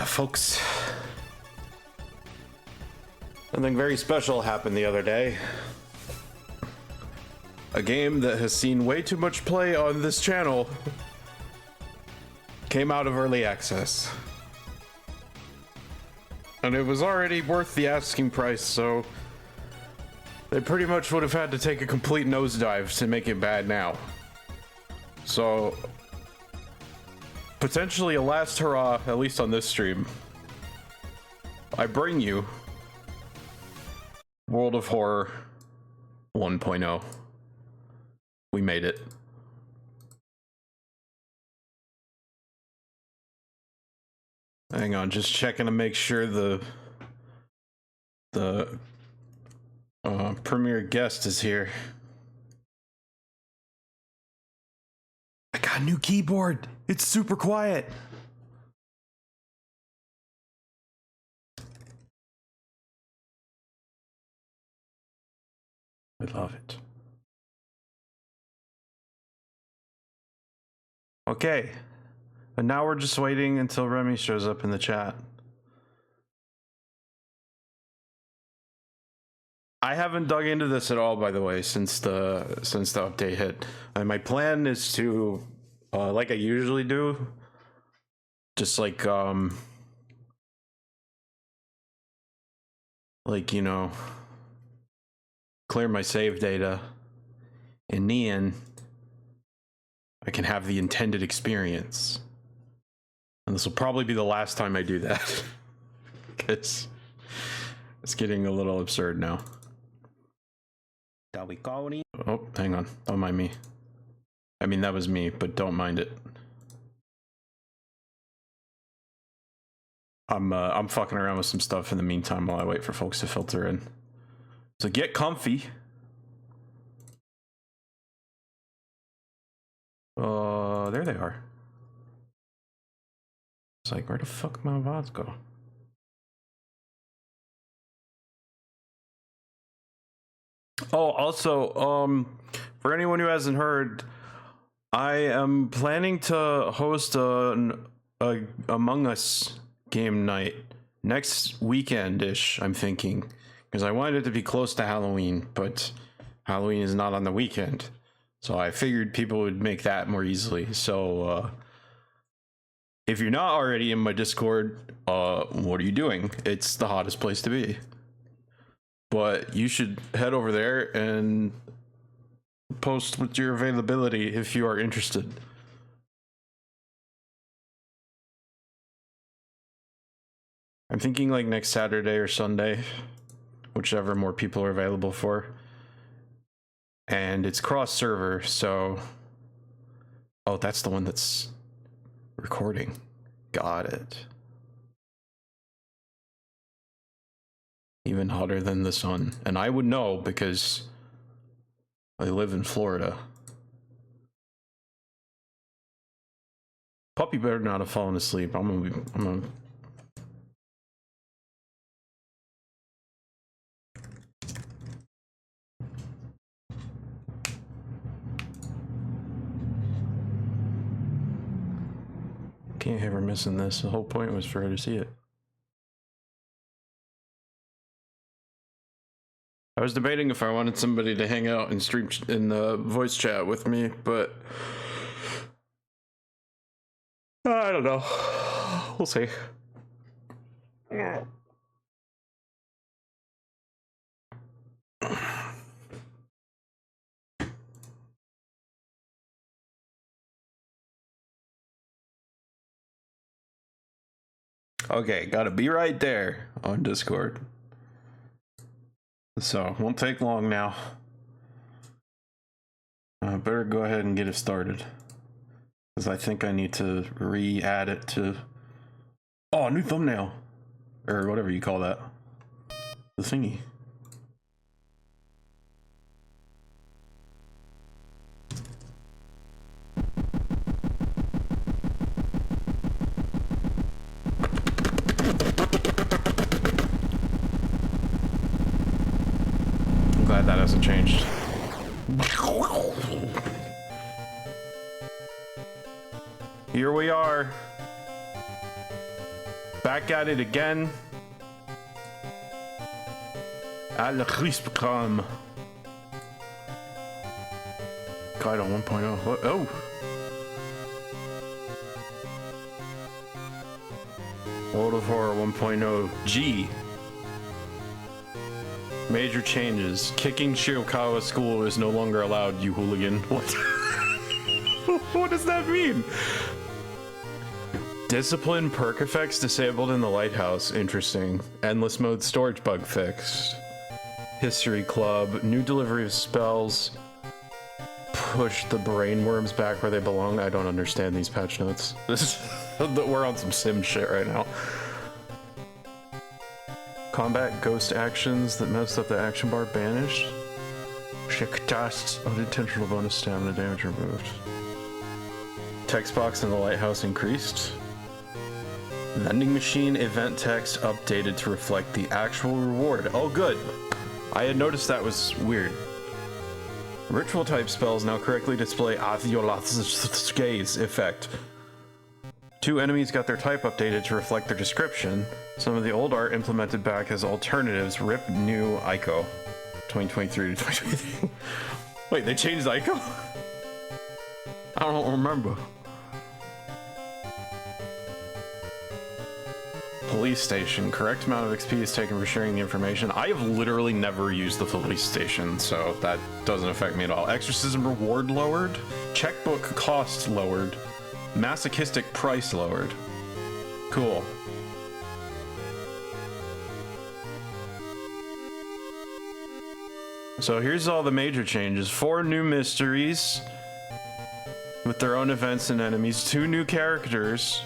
Folks. Something very special happened the other day. A game that has seen way too much play on this channel came out of early access. And it was already worth the asking price, so they pretty much would have had to take a complete nosedive to make it bad now. So, potentially a last hurrah, at least on this stream. I bring you World of Horror 1.0. We made it. Hang on, just checking to make sure the premier guest is here. I got a new keyboard. It's super quiet. I love it. Okay. And now we're just waiting until Remy shows up in the chat. I haven't dug into this at all, by the way, since the update hit. And my plan is to, like I usually do, just like you know, clear my save data, and then I can have the intended experience. And this will probably be the last time I do that. Because it's getting a little absurd now. Oh, hang on. Don't mind me. I mean, that was me, but don't mind it. I'm fucking around with some stuff in the meantime while I wait for folks to filter in. So get comfy. There they are. It's like, where the fuck my VODs go? Oh, also, for anyone who hasn't heard, I am planning to host a Among Us game night next weekend-ish, I'm thinking. Because I wanted it to be close to Halloween, but Halloween is not on the weekend. So I figured people would make that more easily. So, if you're not already in my Discord, what are you doing? It's the hottest place to be. But you should head over there and post with your availability if you are interested. I'm thinking like next Saturday or Sunday, whichever more people are available for. And it's cross server, so... Oh, that's the one that's recording. Got it. Even hotter than the sun. And I would know because I live in Florida. Puppy better not have fallen asleep. I'm gonna can't have her missing this. The whole point was for her to see it. I was debating if I wanted somebody to hang out and stream in the voice chat with me, but I don't know. We'll see. Okay, gotta be right there on Discord. So, won't take long now. I better go ahead and get it started. Because I think I need to re-add it to... Oh, new thumbnail! Or whatever you call that. The thingy. I'm glad that hasn't changed. Here we are. Back at it again. Al Rispcom. Guide on 1.0. Oh! World of Horror 1.0 G. Major changes. Kicking Shirakawa School is no longer allowed, you hooligan. What? What does that mean? Discipline perk effects disabled in the lighthouse. Interesting. Endless mode storage bug fixed. History club. New delivery of spells. Push the brainworms back where they belong. I don't understand these patch notes. This is we're on some sim shit right now. Combat ghost actions that messed up the action bar banished. Shick tasks. Unintentional bonus stamina damage removed. Text box in the lighthouse increased. Vending machine event text updated to reflect the actual reward. Oh, good. I had noticed that was weird. Ritual type spells now correctly display Athiolath's gaze effect. 2 enemies got their type updated to reflect their description. Some of the old art implemented back as alternatives. Rip new Ico. 2023 to 2023. Wait, they changed Ico? I don't remember. Police station. Correct amount of XP is taken for sharing the information. I have literally never used the police station, so that doesn't affect me at all. Exorcism reward lowered. Checkbook cost lowered. Masochistic price lowered. Cool. So here's all the major changes. 4 new mysteries with their own events and enemies. 2 new characters.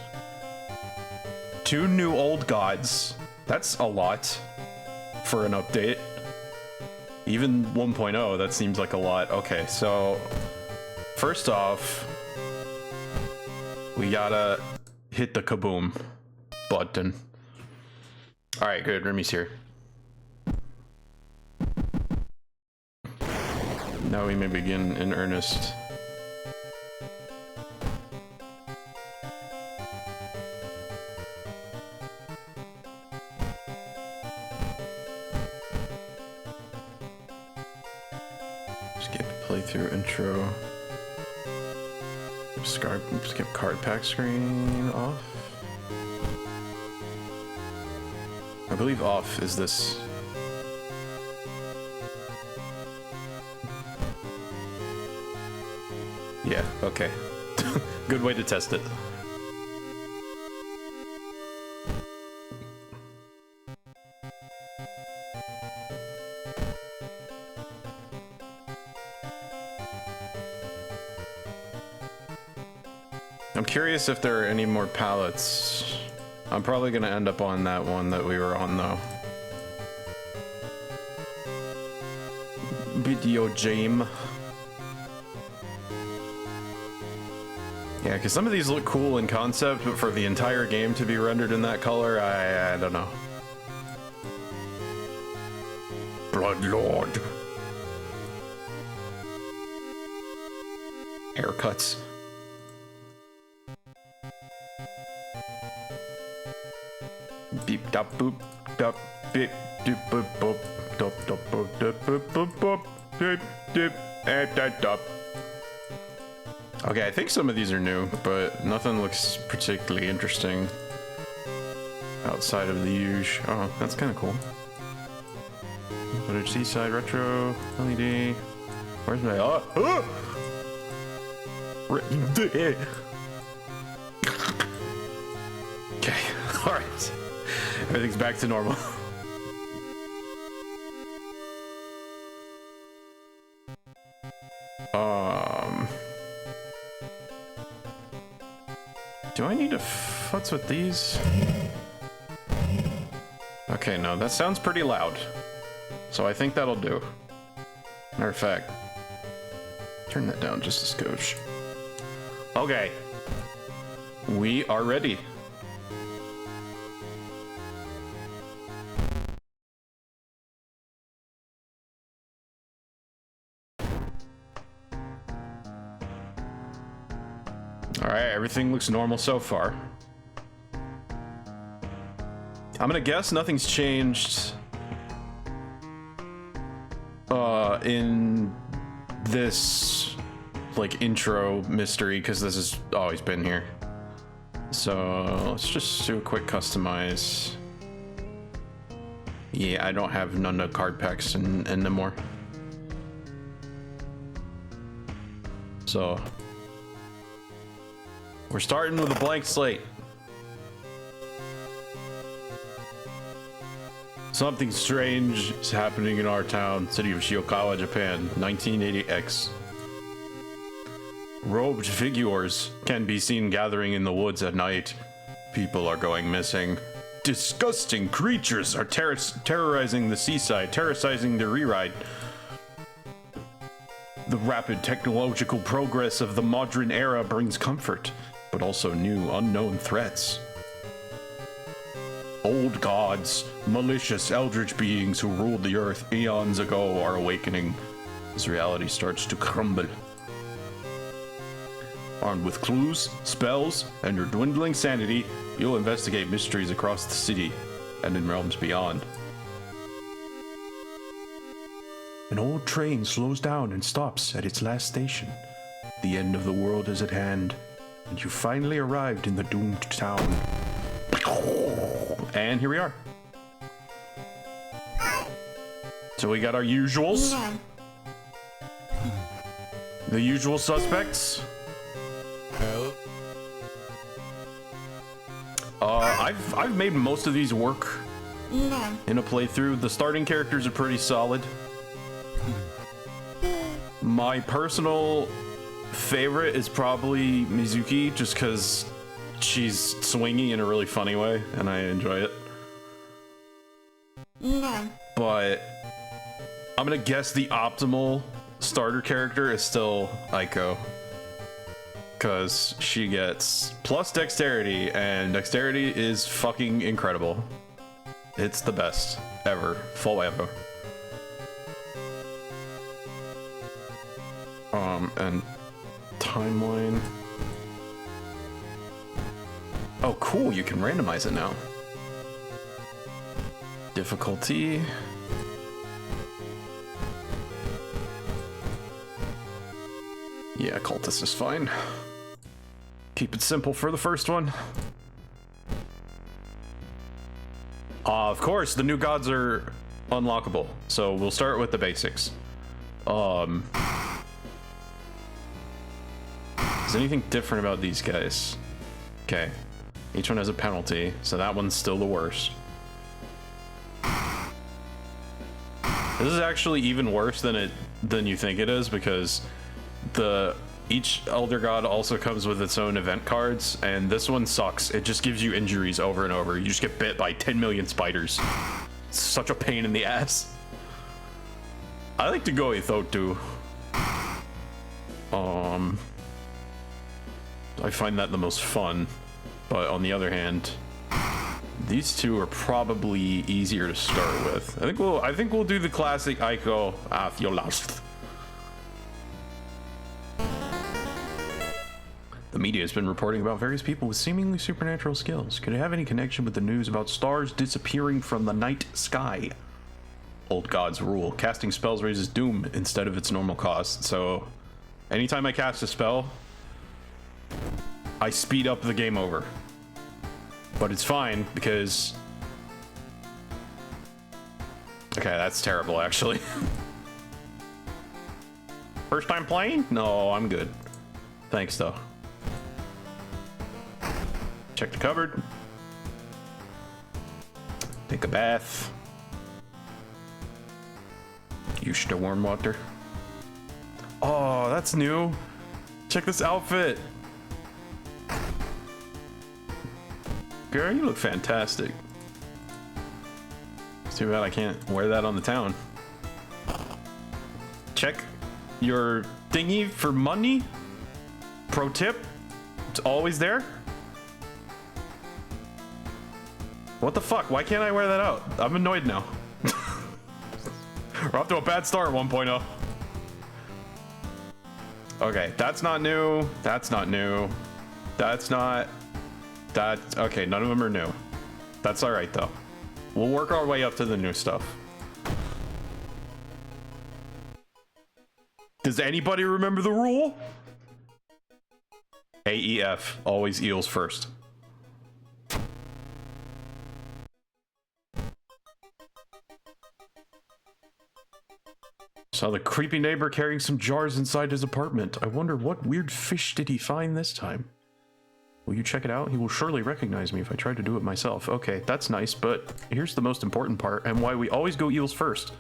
2 new old gods. That's a lot for an update. Even 1.0, that seems like a lot. Okay, so first off, we gotta hit the kaboom button. All right, good. Remy's here. Now we may begin in earnest. Skip playthrough intro. Skip card pack screen off. I believe off is this. Yeah, okay. Good way to test it. I'm curious if there are any more palettes. I'm probably gonna end up on that one that we were on though. Video game. Yeah, because some of these look cool in concept, but for the entire game to be rendered in that color, I don't know. Bloodlord. Haircuts. Beep dop boop dop beep doop boop boop dop dop boop dop boop boop boop doop doop dop dop. Okay, I think some of these are new, but nothing looks particularly interesting outside of the usual. Oh, that's kind of cool. Footage Seaside Retro LED. Where's my Okay, all right. Everything's back to normal. Do I need to futz with these? Okay, no, that sounds pretty loud. So I think that'll do. Matter of fact, turn that down just a skosh. Okay. We are ready. Alright, everything looks normal so far. I'm gonna guess nothing's changed in this like intro mystery, because this has always been here. So let's just do a quick customize. Yeah, I don't have none of card packs in no more. So we're starting with a blank slate. Something strange is happening in our town, city of Shiokawa, Japan, 1980X. Robed figures can be seen gathering in the woods at night. People are going missing. Disgusting creatures are terrorizing the seaside, terrorizing the rewrite. The rapid technological progress of the modern era brings comfort, but also new unknown threats. Old gods, malicious eldritch beings who ruled the earth eons ago are awakening as reality starts to crumble. Armed with clues, spells, and your dwindling sanity, you'll investigate mysteries across the city and in realms beyond. An old train slows down and stops at its last station. The end of the world is at hand, and you finally arrived in the doomed town. And here we are. So we got our usuals. The usual suspects. I've made most of these work in a playthrough. The starting characters are pretty solid. My personal favorite is probably Mizuki, just because she's swingy in a really funny way, and I enjoy it. But I'm gonna guess the optimal starter character is still Aiko, because she gets plus dexterity, and dexterity is fucking incredible. It's the best ever, forever. And timeline. Oh, cool, you can randomize it now. Difficulty. Yeah, cultist is fine. Keep it simple for the first one. Of course, the new gods are unlockable, so we'll start with the basics. Is anything different about these guys? Okay. Each one has a penalty, so that one's still the worst. This is actually even worse than you think it is, because each Elder God also comes with its own event cards, and this one sucks. It just gives you injuries over and over. You just get bit by 10 million spiders. It's such a pain in the ass. I like to go Ithotu. I find that the most fun, but on the other hand, these two are probably easier to start with. I think we'll do the classic Aiko Athiolast. The media has been reporting about various people with seemingly supernatural skills. Could it have any connection with the news about stars disappearing from the night sky? Old gods rule. Casting spells raises doom instead of its normal cost. So anytime I cast a spell, I speed up the game over. But it's fine because... Okay, that's terrible actually. First time playing? No, I'm good. Thanks though. Check the cupboard. Take a bath. Use the warm water. Oh, that's new. Check this outfit. Girl, you look fantastic. It's too bad I can't wear that on the town. Check your thingy for money. Pro tip, it's always there. What the fuck? Why can't I wear that out? I'm annoyed now. We're off to a bad start 1.0. Okay, that's not new. That's not new. That's not... That... Okay, none of them are new. That's alright, though. We'll work our way up to the new stuff. Does anybody remember the rule? AEF, always eels first. Saw the creepy neighbor carrying some jars inside his apartment. I wonder what weird fish did he find this time? Will you check it out? He will surely recognize me if I try to do it myself. Okay, that's nice, but here's the most important part and why we always go eels first.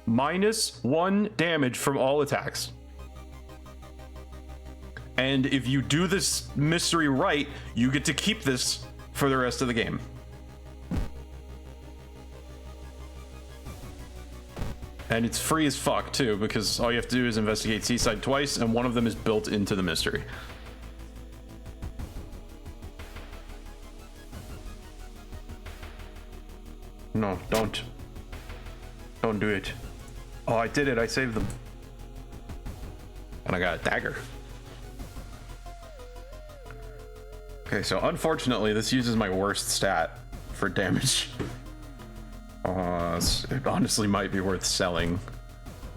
-1 damage from all attacks. And if you do this mystery right, you get to keep this for the rest of the game. And it's free as fuck too, because all you have to do is investigate Seaside twice, and one of them is built into the mystery. No, don't. Don't do it. Oh, I did it. I saved them. And I got a dagger. Okay, so unfortunately, this uses my worst stat for damage. It honestly might be worth selling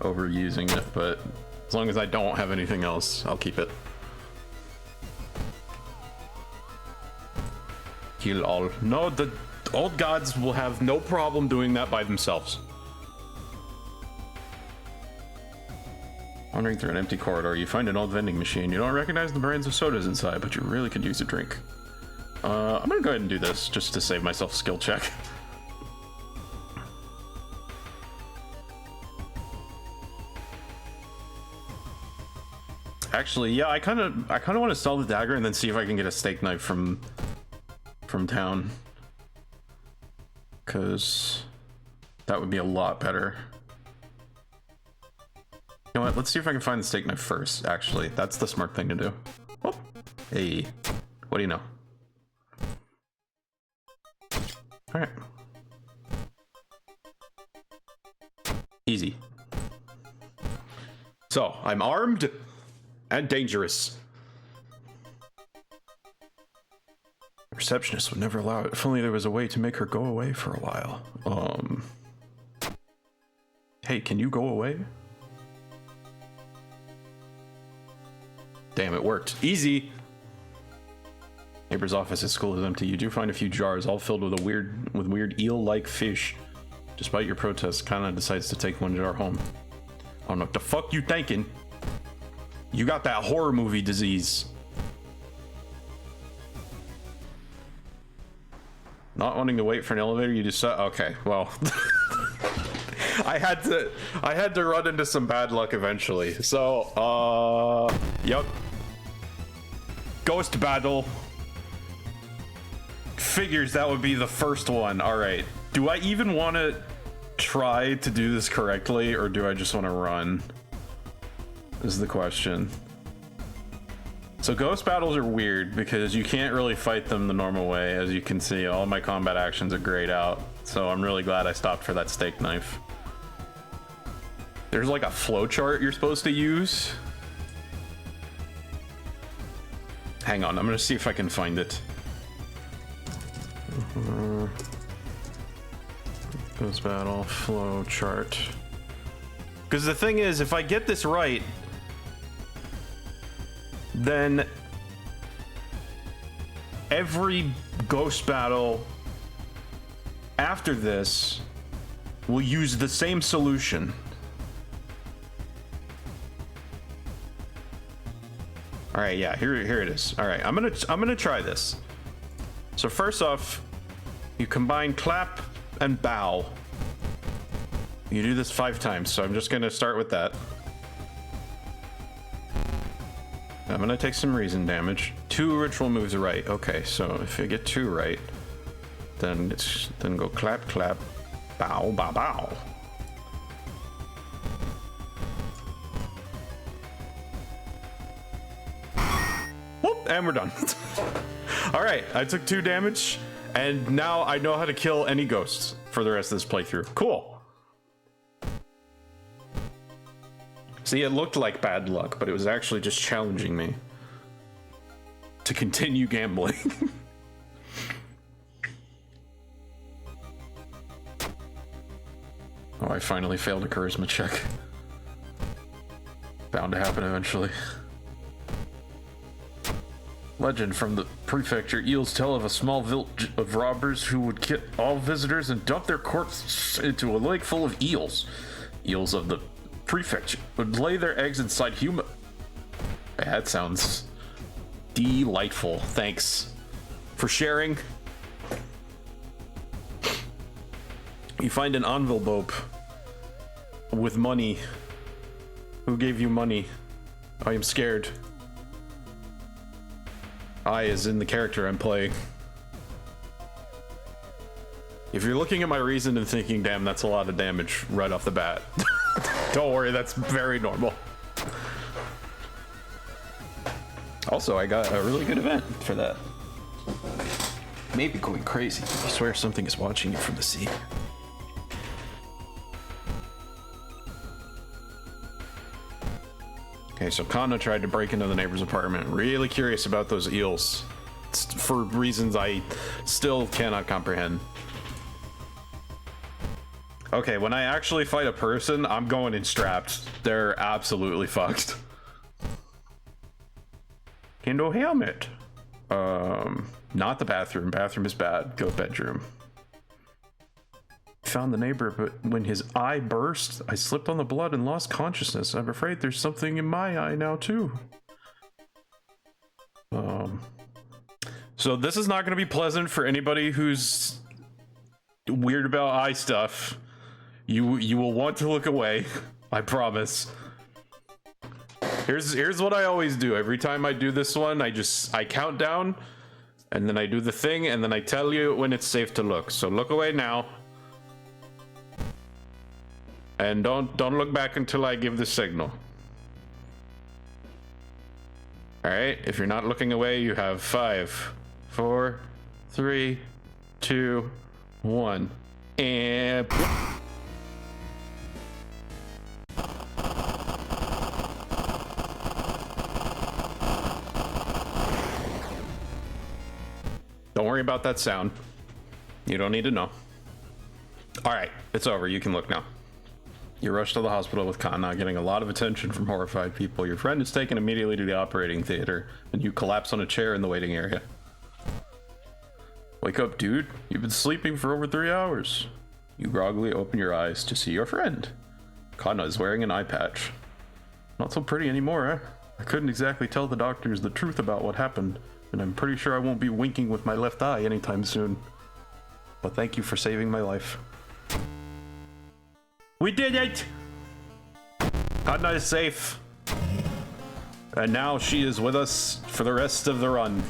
over using it, but as long as I don't have anything else, I'll keep it. Kill all. No, the old gods will have no problem doing that by themselves. Wandering through an empty corridor, you find an old vending machine. You don't recognize the brands of sodas inside, but you really could use a drink. I'm gonna go ahead and do this just to save myself a skill check. Actually, yeah, I kind of want to sell the dagger and then see if I can get a steak knife from town, because that would be a lot better. You know what? Let's see if I can find the steak knife first. Actually, that's the smart thing to do. Oh, hey, what do you know? All right, easy. So I'm armed and dangerous. The receptionist would never allow it. If only there was a way to make her go away for a while. Hey, can you go away? Damn, it worked. Easy. Neighbor's office at school is empty. You do find a few jars, all filled with weird eel-like fish. Despite your protests, Kana decides to take one jar home. I don't know what the fuck you thinking. You got that horror movie disease. Not wanting to wait for an elevator, you just okay, well. I had to run into some bad luck eventually. So, yep. Ghost battle. Figures that would be the first one. All right. Do I even want to try to do this correctly, or do I just want to run? Is the question. So ghost battles are weird because you can't really fight them the normal way. As you can see, all of my combat actions are grayed out. So I'm really glad I stopped for that steak knife. There's like a flowchart you're supposed to use. Hang on, I'm gonna see if I can find it. Ghost battle flowchart. Because the thing is, if I get this right, then every ghost battle after this will use the same solution. All right, yeah, here it is. All right, I'm gonna try this. So first off, you combine clap and bow. You do this 5 times, so I'm just gonna start with that. I'm gonna take some reason damage. 2 ritual moves are right. Okay, so if I get 2 right, then go clap, clap, bow, bow, bow. Whoop, and we're done. All right, I took 2 damage, and now I know how to kill any ghosts for the rest of this playthrough. Cool. See, it looked like bad luck, but it was actually just challenging me to continue gambling. Oh, I finally failed a charisma check. Bound to happen eventually. Legend from the prefecture. Eels tell of a small village of robbers who would kill all visitors and dump their corpses into a lake full of eels. Eels of the prefecture would lay their eggs inside human. That sounds delightful. Thanks for sharing. You find an envelope with money. Who gave you money? I am scared. I is in the character I'm playing. If you're looking at my reason and thinking, damn, that's a lot of damage right off the bat, don't worry, that's very normal. Also, I got a really good event for that. Maybe going crazy. I swear something is watching you from the sea. Okay, so Kana tried to break into the neighbor's apartment. Really curious about those eels. For reasons I still cannot comprehend. Okay, when I actually fight a person, I'm going in strapped. They're absolutely fucked. Kindle helmet. Not the bathroom. Bathroom is bad. Go bedroom. Found the neighbor, but when his eye burst, I slipped on the blood and lost consciousness. I'm afraid there's something in my eye now too. So this is not going to be pleasant for anybody who's weird about eye stuff. You will want to look away. I promise. Here's what I always do. Every time I do this one, I count down, and then I do the thing, and then I tell you when it's safe to look. So look away now. And don't look back until I give the signal. All right, if you're not looking away, you have 5, 4, 3, 2, 1, and don't worry about that sound. You don't need to know. All right, it's over. You can look now. You rush to the hospital with Kana, getting a lot of attention from horrified people. Your friend is taken immediately to the operating theater, and you collapse on a chair in the waiting area. Wake up, dude. You've been sleeping for over 3 hours. You groggily open your eyes to see your friend. Kana is wearing an eye patch. Not so pretty anymore, eh? I couldn't exactly tell the doctors the truth about what happened, and I'm pretty sure I won't be winking with my left eye anytime soon. But thank you for saving my life. We did it! Kana is safe. And now she is with us for the rest of the run.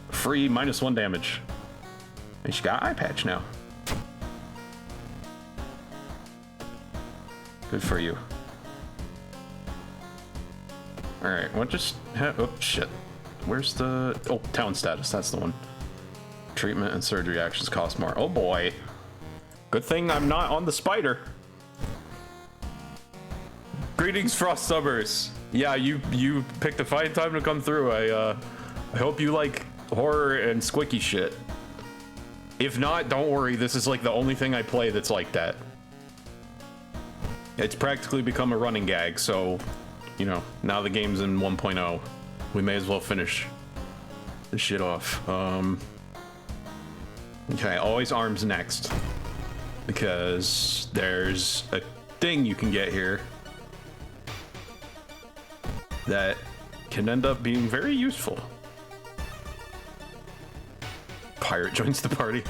Free -1 damage. And she got eye patch now. Good for you. Alright, what just oh shit. Where's the town status? That's the one. Treatment and surgery actions cost more. Oh boy. Good thing I'm not on the spider. Greetings, Frost Summers. Yeah, you picked a fine time to come through. I hope you like horror and squicky shit. If not, don't worry. This is like the only thing I play that's like that. It's practically become a running gag, so, you know, now the game's in 1.0. We may as well finish this shit off. Okay, always arms next. Because there's a thing you can get here that can end up being very useful. Pirate joins the party.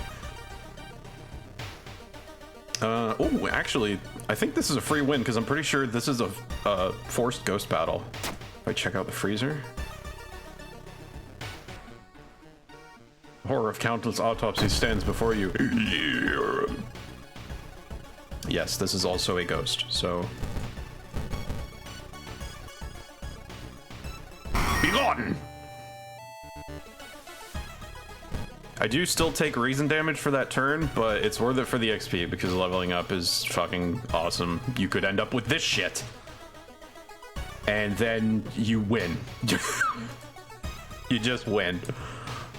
Oh, actually, I think this is a free win because I'm pretty sure this is a forced ghost battle. If I check out the freezer. Horror of countless autopsies stands before you. Yes, this is also a ghost, so... Begone! I do still take reason damage for that turn, but it's worth it for the XP because leveling up is fucking awesome. You could end up with this shit. And then you win. You just win.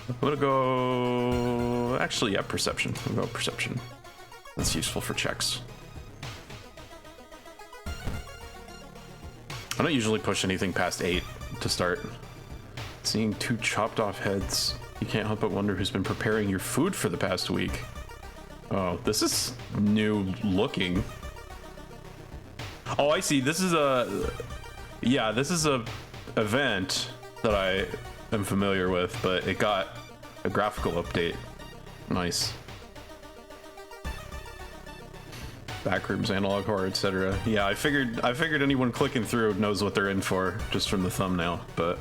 I'm gonna go... Actually, yeah, perception. We'll go perception. That's useful for checks. I don't usually push anything past 8 to start. Seeing 2 chopped off heads, you can't help but wonder who's been preparing your food for the past week. Oh, this is new looking. Oh, I see. This is a... Yeah, this is a event that I am familiar with, but it got a graphical update. Nice. Backrooms, analog horror, etc. Yeah, I figured anyone clicking through knows what they're in for just from the thumbnail, but...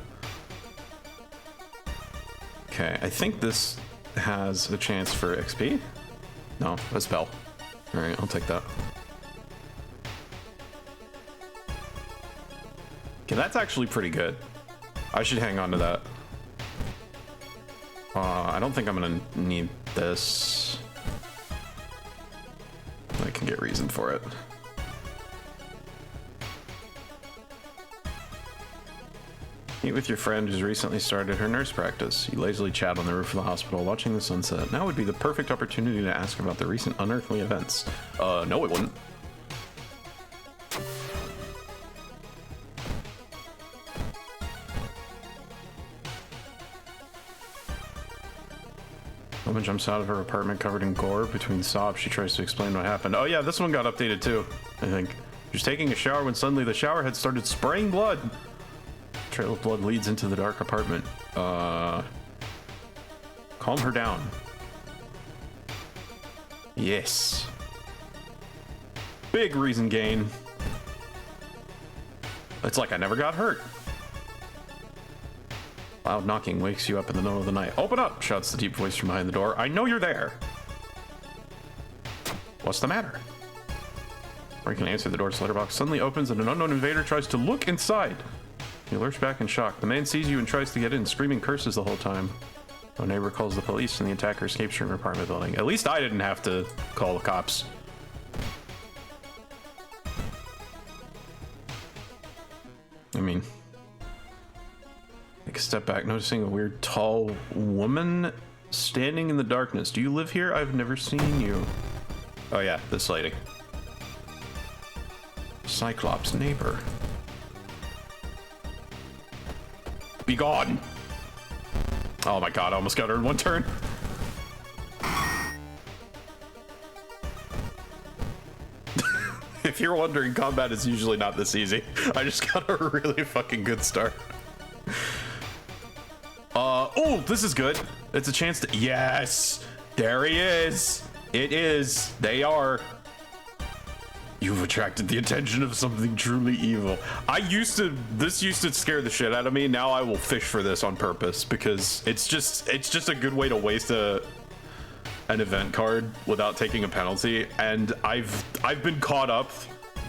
Okay, I think this has a chance for XP. No, a spell. Alright, I'll take that. Okay, that's actually pretty good. I should hang on to that. I don't think I'm gonna need this. I can get reason for it. Meet with your friend who's recently started her nurse practice. You lazily chat on the roof of the hospital watching the sunset. Now would be the perfect opportunity to ask about the recent unearthly events. No it wouldn't. Woman jumps out of her apartment covered in gore. Between sobs, she tries to explain what happened. Oh yeah, this one got updated too, I think. She was taking a shower when suddenly the shower head started spraying blood. Trail of blood leads into the dark apartment. Calm her down. Yes. Big reason gain. It's like I never got hurt. Loud knocking wakes you up in the middle of the night. Open up, shouts the deep voice from behind the door. I know you're there. What's the matter? Or you can answer the door's letterbox. Suddenly opens and an unknown invader tries to look inside. He lurks back in shock. The man sees you and tries to get in, screaming curses the whole time. A neighbor calls the police and the attacker escapes from her apartment building. At least I didn't have to call the cops. I mean... Take a step back, noticing a weird tall woman standing in the darkness. Do you live here? I've never seen you. Oh yeah, this lady. Cyclops neighbor. Be gone. Oh my god, I almost got her in one turn. If you're wondering, combat is usually not this easy. I just got a really fucking good start. Oh, this is good. It's a chance to... Yes! There he is! It is. They are. You've attracted the attention of something truly evil. This used to scare the shit out of me. Now I will fish for this on purpose because it's just a good way to waste an event card without taking a penalty. And I've been caught up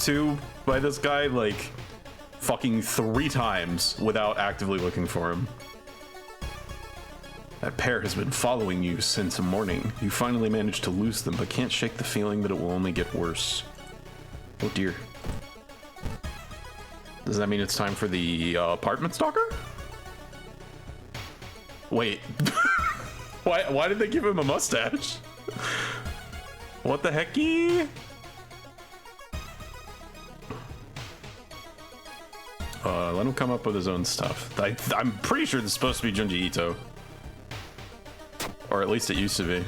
to by this guy like fucking 3 times without actively looking for him. That pair has been following you since morning. You finally managed to lose them, but can't shake the feeling that it will only get worse. Oh dear. Does that mean it's time for the apartment stalker? Wait. Why did they give him a mustache? What the hecky? Let him come up with his own stuff. I'm pretty sure this is supposed to be Junji Ito. Or at least it used to be.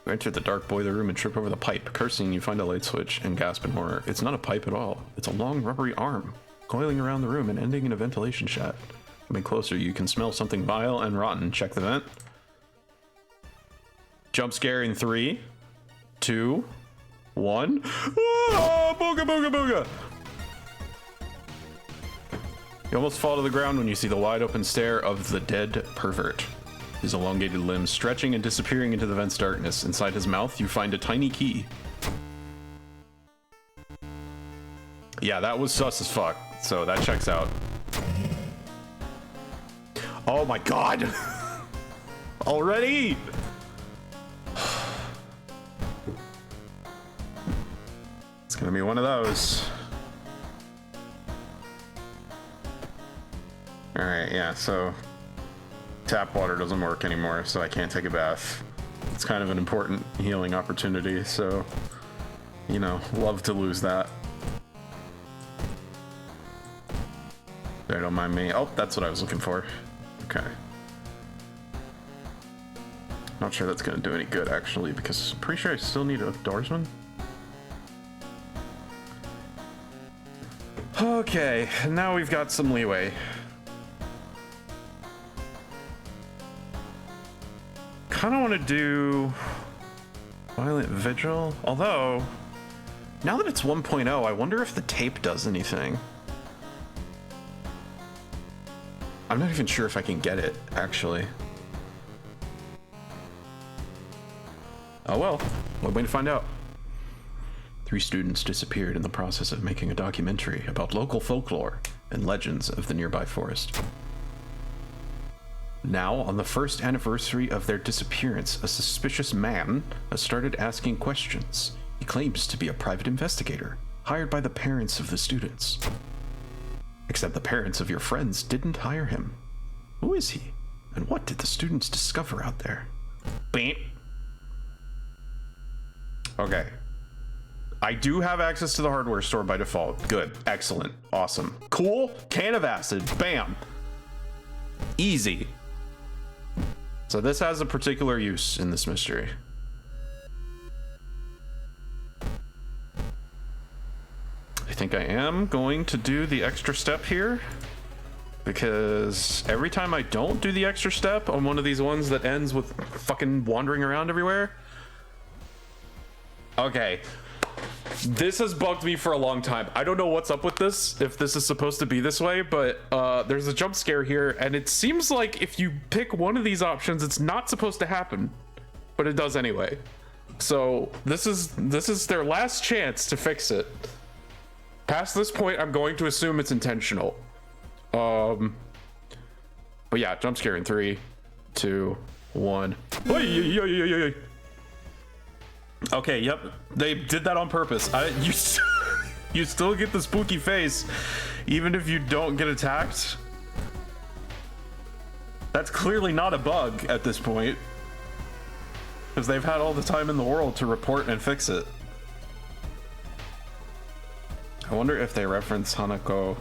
You enter the dark boiler room and trip over the pipe. Cursing, you find a light switch and gasp in horror. It's not a pipe at all. It's a long rubbery arm, coiling around the room and ending in a ventilation shaft. Coming closer, you can smell something vile and rotten. Check the vent. Jump scare in 3, 2, 1. Oh, booga booga booga! You almost fall to the ground when you see the wide open stare of the dead pervert. His elongated limbs stretching and disappearing into the vent's darkness. Inside his mouth, you find a tiny key. Yeah, that was sus as fuck, so that checks out. Oh my god! Already? It's gonna be one of those. Alright, yeah, so tap water doesn't work anymore, so I can't take a bath. It's kind of an important healing opportunity, so, you know, love to lose that. Sorry, don't mind me. Oh, that's what I was looking for. Okay. Not sure that's gonna do any good, actually, because I'm pretty sure I still need a Doorsman. Okay, now we've got some leeway. Kind of want to do Violent Vigil, although now that it's 1.0, I wonder if the tape does anything. I'm not even sure if I can get it, actually. Oh well, one way to find out. 3 students disappeared in the process of making a documentary about local folklore and legends of the nearby forest. Now, on the first anniversary of their disappearance, a suspicious man has started asking questions. He claims to be a private investigator, hired by the parents of the students. Except the parents of your friends didn't hire him. Who is he? And what did the students discover out there? Beep. Okay. I do have access to the hardware store by default. Good. Excellent. Awesome. Cool. Can of acid. Bam. Easy. So this has a particular use in this mystery. I think I am going to do the extra step here, because every time I don't do the extra step on one of these ones that ends with fucking wandering around everywhere. Okay. This has bugged me for a long time. I don't know what's up with this, if this is supposed to be this way, but there's a jump scare here, and it seems like if you pick one of these options, it's not supposed to happen, but it does anyway. So this is their last chance to fix it. Past this point, I'm going to assume it's intentional. But yeah, jump scare in 3, 2, 1. Okay, yep, they did that on purpose. You still get the spooky face, even if you don't get attacked. That's clearly not a bug at this point, because they've had all the time in the world to report and fix it. I wonder if they reference Hanako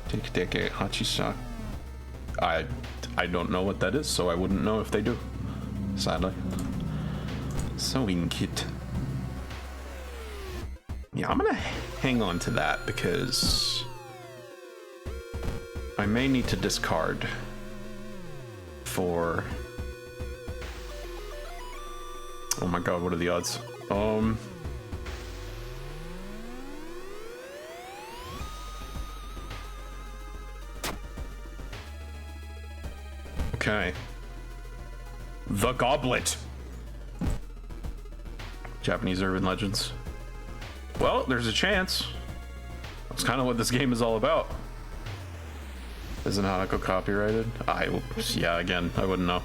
Tekiteke Hachisha. I don't know what that is, so I wouldn't know if they do, sadly. Sewing kit. Yeah, I'm gonna hang on to that because I may need to discard for... Oh my god, what are the odds? Okay. The Goblet. Japanese urban legends. Well, there's a chance. That's kind of what this game is all about. Isn't Hanako copyrighted? Yeah, again, I wouldn't know.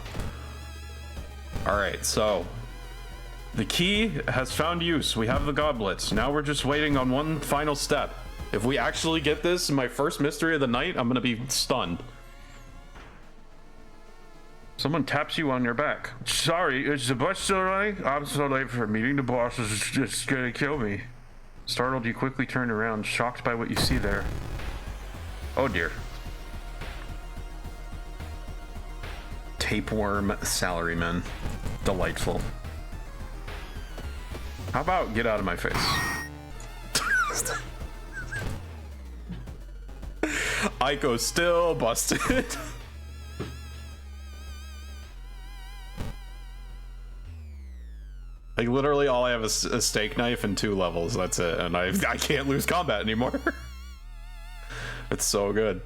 Alright, so the key has found use. We have the goblets. Now we're just waiting on one final step. If we actually get this in my first mystery of the night, I'm gonna be stunned. Someone taps you on your back. Sorry, is the bus still running? I'm so late for a meeting. The boss is just gonna kill me. Startled, you quickly turn around, shocked by what you see there. Oh dear. Tapeworm salaryman. Delightful. How about get out of my face? Aiko still busted. Like literally all I have is a steak knife and 2 levels. That's it, and I can't lose combat anymore. It's so good.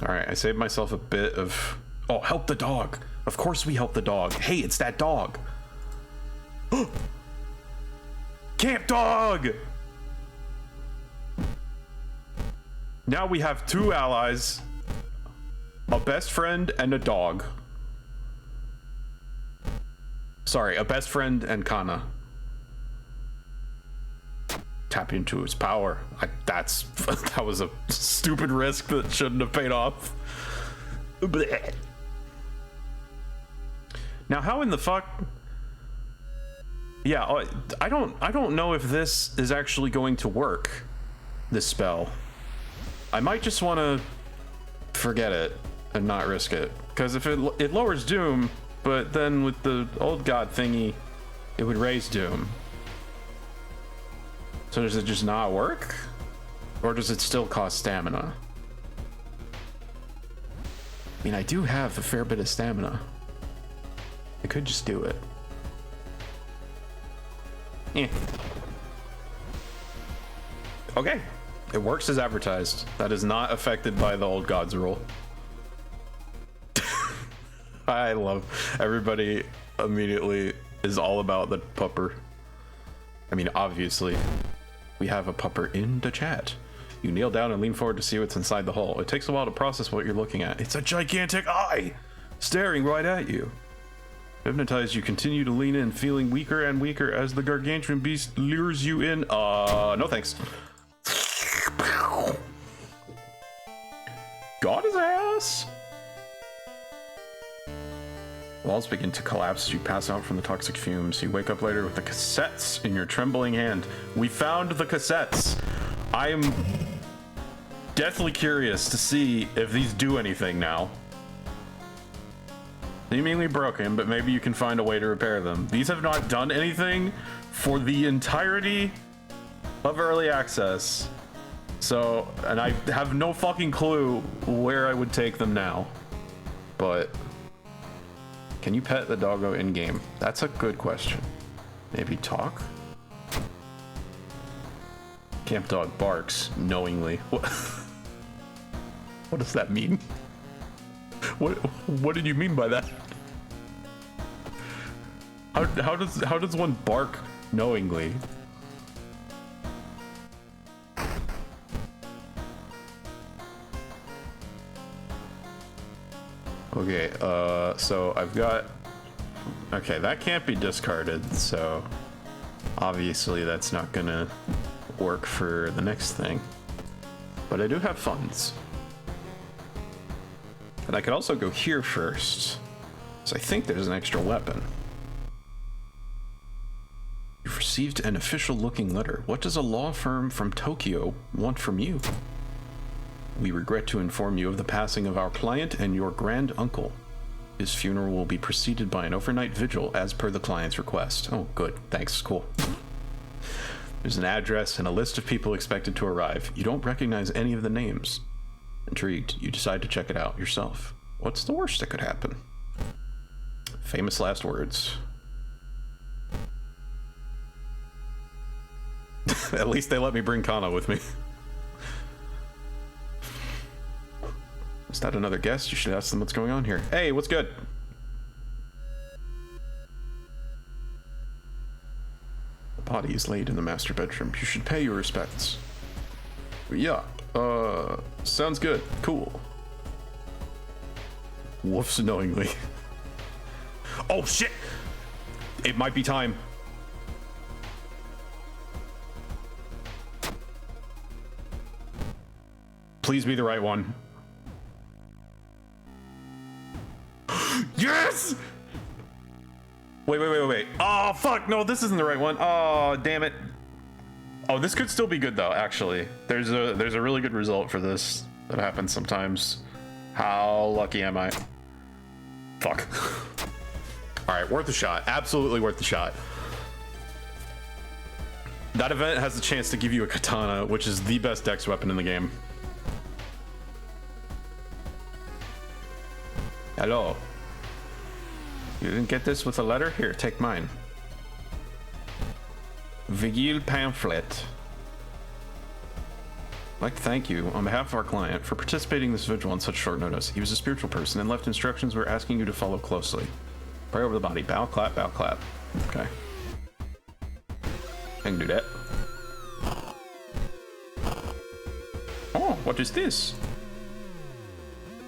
All right, I saved myself a bit of... Oh, help the dog. Of course we help the dog. Hey, it's that dog. Camp dog. Now we have 2 allies, a best friend and a dog. Sorry, a best friend and Kana. Tap into his power. That was a stupid risk that shouldn't have paid off. Blech. Now, how in the fuck? Yeah, I don't know if this is actually going to work. This spell. I might just want to forget it and not risk it, because if it lowers Doom, but then with the old god thingy, it would raise Doom. So does it just not work, or does it still cost stamina? I mean, I do have a fair bit of stamina. I could just do it. Yeah. Okay. It works as advertised. That is not affected by the old gods rule. I love everybody immediately is all about the pupper. I mean, obviously, we have a pupper in the chat. You kneel down and lean forward to see what's inside the hole. It takes a while to process what you're looking at. It's a gigantic eye staring right at you. Hypnotized, you continue to lean in, feeling weaker and weaker as the gargantuan beast lures you in. No thanks. Got his ass. Walls begin to collapse as you pass out from the toxic fumes. You wake up later with the cassettes in your trembling hand. We found the cassettes. I am deathly curious to see if these do anything now. Seemingly broken, but maybe you can find a way to repair them. These have not done anything for the entirety of early access. So, and I have no fucking clue where I would take them now. But can you pet the doggo in game? That's a good question. Maybe talk? Camp dog barks knowingly. What does that mean? What did you mean by that? How does one bark knowingly? Okay, so I've got... Okay, that can't be discarded, so obviously that's not gonna work for the next thing. But I do have funds. And I could also go here first. So I think there's an extra weapon. You've received an official-looking letter. What does a law firm from Tokyo want from you? We regret to inform you of the passing of our client and your grand uncle. His funeral will be preceded by an overnight vigil as per the client's request. Oh, good. Thanks. Cool. There's an address and a list of people expected to arrive. You don't recognize any of the names. Intrigued, you decide to check it out yourself. What's the worst that could happen? Famous last words. At least they let me bring Kana with me. Is that another guest? You should ask them what's going on here. Hey, what's good? The body is laid in the master bedroom. You should pay your respects. Yeah, sounds good. Cool. Woofs knowingly. Oh shit! It might be time. Please be the right one. Yes! Wait. Oh, fuck. No, this isn't the right one. Oh, damn it. Oh, this could still be good, though, actually. There's a really good result for this that happens sometimes. How lucky am I? Fuck. All right, worth a shot. Absolutely worth the shot. That event has the chance to give you a katana, which is the best dex weapon in the game. Hello. You didn't get this with a letter? Here, take mine. Vigil pamphlet. I'd like to thank you on behalf of our client for participating in this vigil on such short notice. He was a spiritual person and left instructions we're asking you to follow closely. Pray over the body. Bow, clap, bow, clap. Okay. I can do that. Oh, what is this?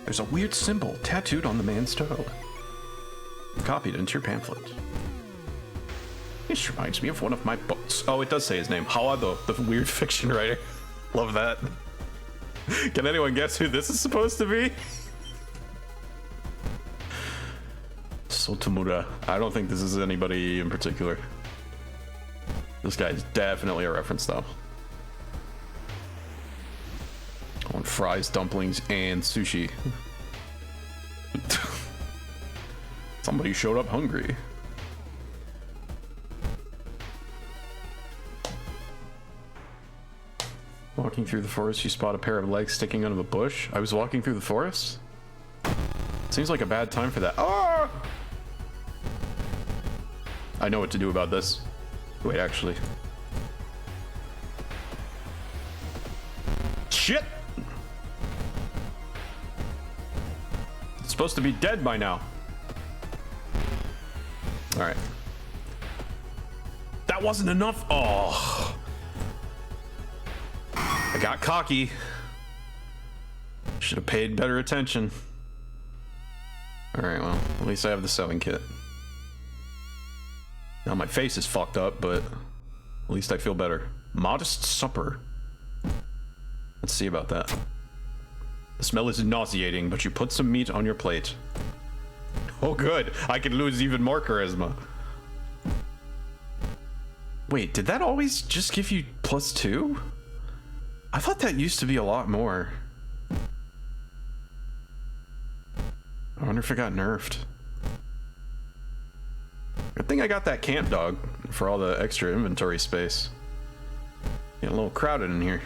There's a weird symbol tattooed on the man's toe. Copied into your pamphlet. This reminds me of one of my books. Oh, it does say his name. Hawado, the weird fiction writer. Love that. Can anyone guess who this is supposed to be? Sotomura. I don't think this is anybody in particular. This guy is definitely a reference, though. On fries, dumplings, and sushi. Somebody showed up hungry. Walking through the forest, you spot a pair of legs sticking out of a bush. I was walking through the forest? Seems like a bad time for that. Ah! I know what to do about this. Wait, actually. Shit! It's supposed to be dead by now. Alright. That wasn't enough. Oh. I got cocky. Should have paid better attention. Alright, well, at least I have the sewing kit. Now my face is fucked up, but at least I feel better. Modest supper. Let's see about that. The smell is nauseating, but you put some meat on your plate. Oh good, I could lose even more charisma. Wait, did that always just give you +2? I thought that used to be a lot more. I wonder if it got nerfed. Good thing I got that camp dog for all the extra inventory space. Getting a little crowded in here.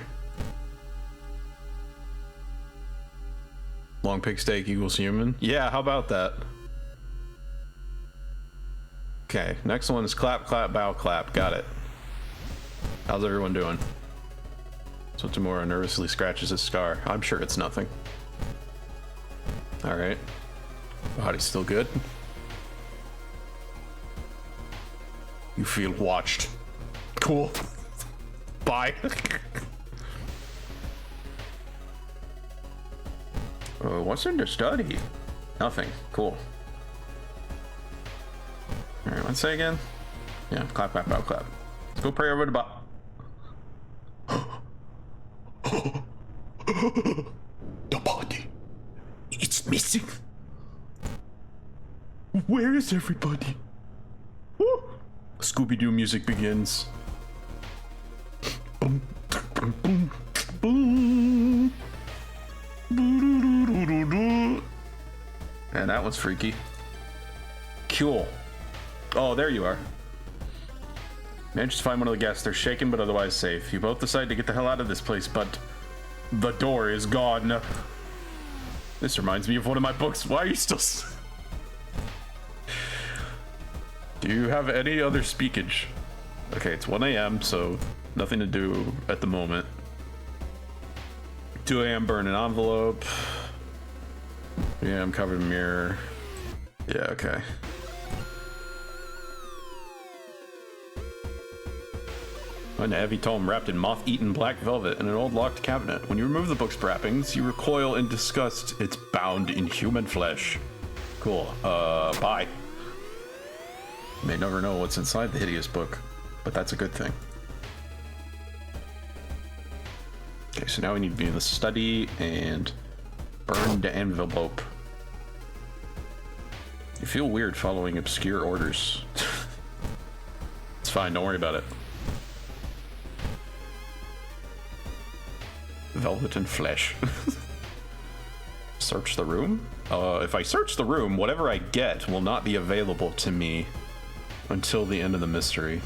Long pig steak equals human. Yeah, how about that? Okay, next one is clap, clap, bow, clap. Got it. How's everyone doing? So Tamura nervously scratches his scar. I'm sure it's nothing. Alright. Body's still good. You feel watched. Cool. Bye. What's in the study? Nothing. Cool. Alright, let's say again. Yeah, clap, clap, bow, clap. Let's go pray over the bot. The body. It's missing. Where is everybody? Scooby-Doo music begins. Boom, boom, boom, boom. And that one's freaky. Cool. Oh, there you are. Managed to find one of the guests. They're shaken but otherwise safe. You both decide to get the hell out of this place, but the door is gone. This reminds me of one of my books. Why are you still... Do you have any other speakage? Okay, it's 1 a.m., so nothing to do at the moment. 2 a.m. burn an envelope. Yeah, I'm covered in mirror. Yeah, okay. Find a heavy tome wrapped in moth-eaten black velvet in an old locked cabinet. When you remove the book's wrappings, you recoil in disgust. It's bound in human flesh. Cool. Bye. You may never know what's inside the hideous book, but that's a good thing. Okay, so now we need to be in the study and burn the envelope. You feel weird following obscure orders. It's fine, don't worry about it. Velvet and flesh. Search the room? If I search the room, whatever I get will not be available to me until the end of the mystery.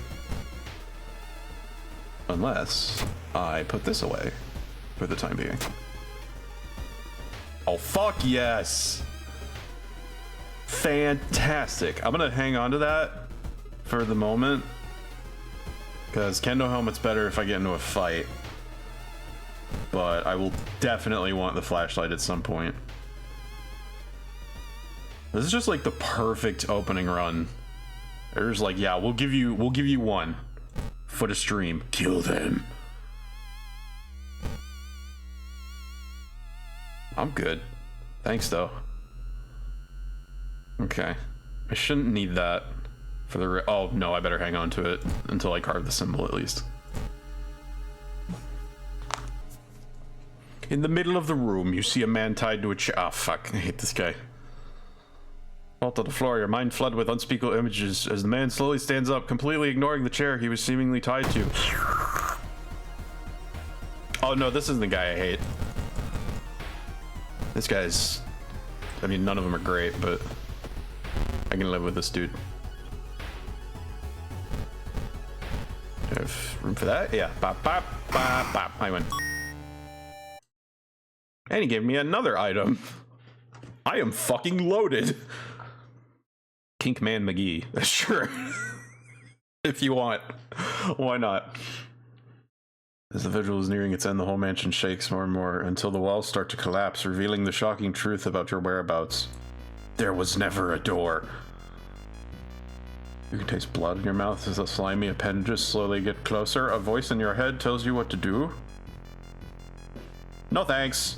Unless I put this away for the time being. Oh, fuck yes! Fantastic. I'm gonna hang on to that for the moment, because Kendo helmet's better if I get into a fight. But I will definitely want the flashlight at some point. This is just like the perfect opening run. There's like, yeah, we'll give you one for the stream. Kill them. I'm good. Thanks though. Okay. I shouldn't need that for the oh no, I better hang on to it until I carve the symbol at least. In the middle of the room, you see a man tied to a chair. Oh fuck, I hate this guy. Fall to the floor, your mind flooded with unspeakable images as the man slowly stands up, completely ignoring the chair he was seemingly tied to. Oh no, this isn't the guy I hate. This guy's... I mean, none of them are great, but I can live with this dude. Do I have room for that? Yeah. Bop, bop, bop, bop. I win. And he gave me another item. I am fucking loaded. Kinkman McGee. Sure. If you want. Why not? As the vigil is nearing its end, the whole mansion shakes more and more until the walls start to collapse, revealing the shocking truth about your whereabouts. There was never a door. You can taste blood in your mouth as the slimy appendages slowly get closer. A voice in your head tells you what to do. No thanks.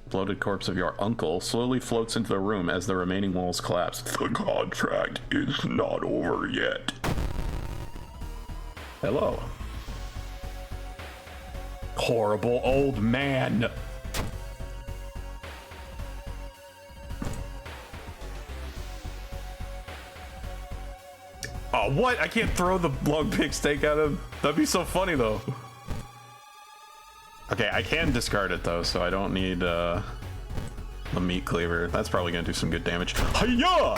Bloated corpse of your uncle slowly floats into the room as the remaining walls collapse. The contract is not over yet. Hello. Horrible old man. Oh, what? I can't throw the long pig steak at him. That'd be so funny, though. Okay, I can discard it, though, so I don't need the meat cleaver. That's probably gonna do some good damage. Hiya!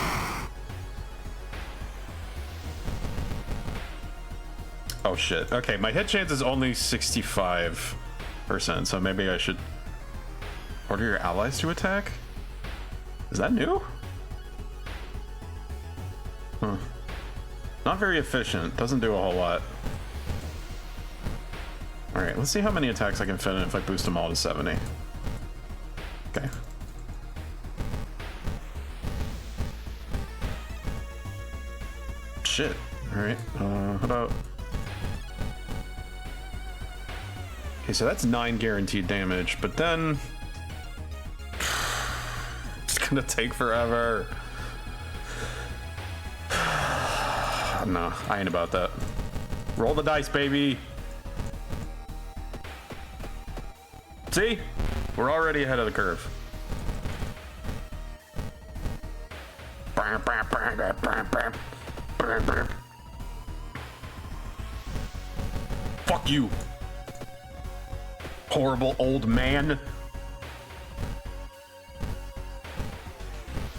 Oh shit. Okay, my hit chance is only 65%, so maybe I should order your allies to attack? Is that new? Huh. Not very efficient. Doesn't do a whole lot. Alright, let's see how many attacks I can fit in if I boost them all to 70. Okay. Shit. Alright, how about... Okay, so that's 9 guaranteed damage, but then... It's gonna take forever. No, I ain't about that. Roll the dice, baby! See? We're already ahead of the curve. Fuck you! Horrible old man.